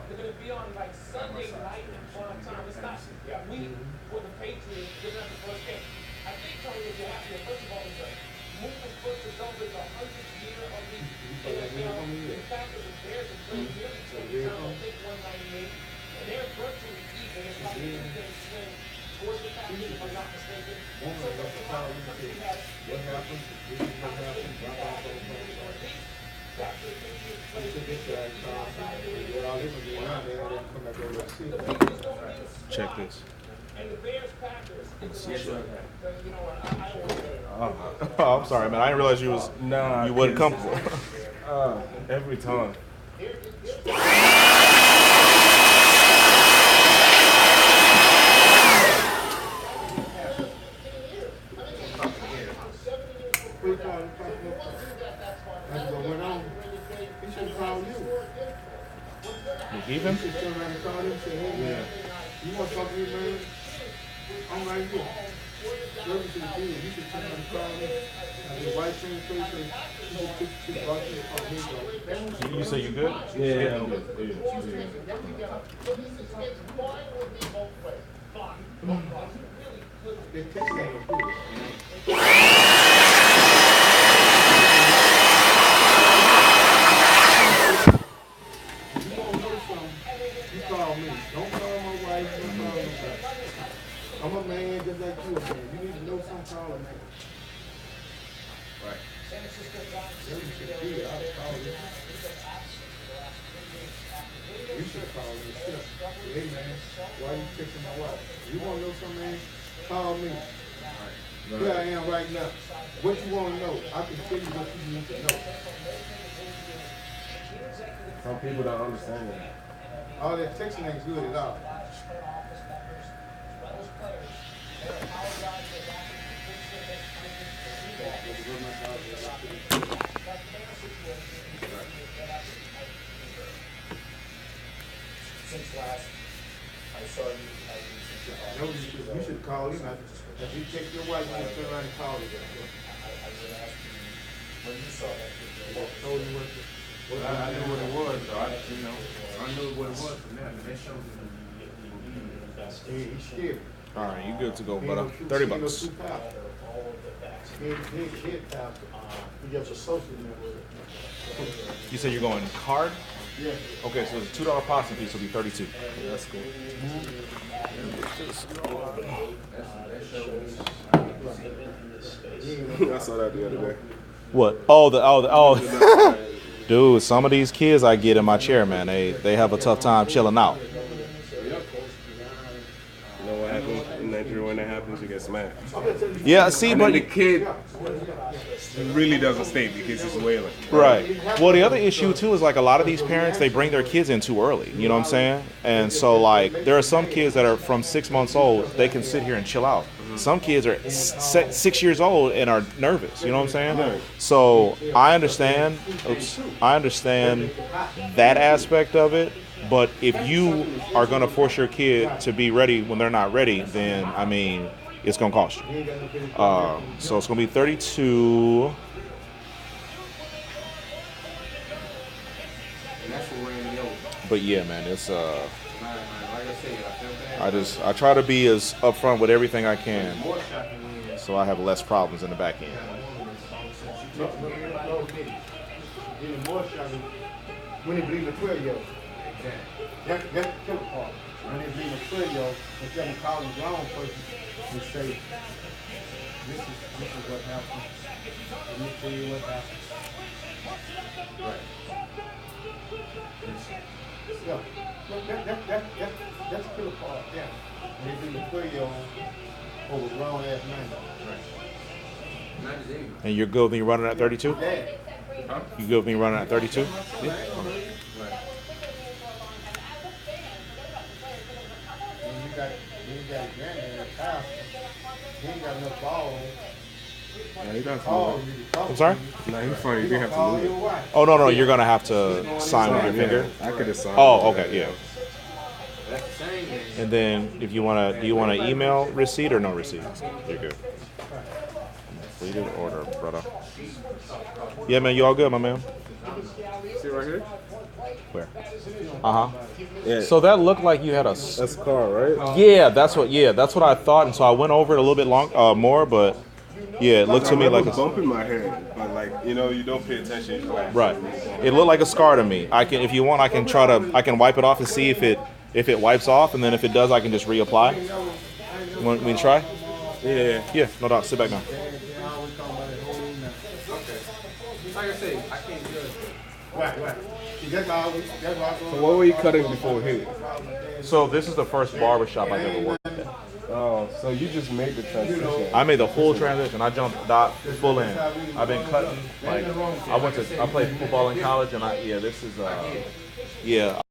They're going to be on like Sunday night in prime time. It's not week for the Patriots giving up the first game. I think, Tony, what you have here, first of all, is a movement first to celebrate the 100th year of the NFL. The Packers and Bears have played nearly 20 times, I think 198. And they're virtually even. It's like a 2-game swing towards the Packers, if I'm not mistaken. So there's a lot of stuff we have. What happened? Check this. And the Bears Packers. Oh, I'm sorry, man. I didn't realize you wasn't comfortable. Every time. You keep him? Yeah. You want to talk to me, man? I'm right here. Service to the team. You should turn around and call me. The white team face and you should keep watching. You say you good? Yeah. I'm a man just like you, man. You need to know some call a man. Right. You should call me too. Hey man, why you texting my wife? You want to know something, man? Call me. Right. Here I am right now. What you want to know? I can tell you what you need to know. Some people don't understand that. All that texting ain't good at all. Since last I saw you, No, you should call him. If you take your wife, you should turn around and call him. I was going to ask you, when you saw that video, I told you what I knew what it was, though. I knew what it was from that. And that showed me. he's scared. All right, you good to go, brother. $30. He gets a social network. You said you're going card? Yeah. Okay, so the $2 processing fees will be 32. That's cool. I saw that the other day. What? Oh. Dude, some of these kids I get in my chair, man, they have a tough time chilling out. You know what happens in Nigeria when that happens? You get smacked. Yeah, see, and but then the kid really doesn't stay because he's wailing. Right. Well, the other issue too is like a lot of these parents, they bring their kids in too early. You know what I'm saying? And so like there are some kids that are from 6 months old, they can sit here and chill out. Some kids are 6 years old and are nervous. You know what I'm saying? So I understand. I understand that aspect of it. But if you are going to force your kid to be ready when they're not ready, then I mean, it's going to cost you. So it's going to be 32. But yeah, man, it's I try to be as upfront with everything I can, so I have less problems in the back end. When they bleed the 12-year-old. That's the killer part. When they bleed a 12-year-old, instead of calling the wrong person, they say, this is what happened. Let me tell you what happened. Right. Yeah. That's the killer part. Yeah. When they bleed a 12-year-old over grown-ass man. Right. And you're good with me running at 32? Yeah. You good with me running at 32? Yeah. got granddad, pastor. He ain't got enough balls. Yeah, you got Call to you. I'm sorry? Nah, he's funny. You didn't have to Call move your it. wife. Oh no, you're gonna have to sign with your finger. I could have signed. Oh, with that, okay, yeah. That's the same game. And then if you wanna, do you want to email receipt or no receipt? You're good. Completed order, brother. Yeah, man, you all good, my man. See right here? Where? Uh huh. Yeah. So that looked like you had a. That's a car, right? Yeah, that's what I thought, and so I went over it a little bit more, but yeah, it looked to me like a a. bumping my head, but like you don't pay attention. Right. It looked like a scar to me. I can, if you want, I can wipe it off and see if it wipes off, and then if it does, I can just reapply. Want me to try? Yeah. Yeah, no doubt. Sit back now. Like I say, I can't judge. Right. So what were you cutting before here? So this is the first barbershop I've ever worked at. Oh, so you just made the transition. I made the full transition. I jumped full in. I've been cutting. Like I played football in college, and this is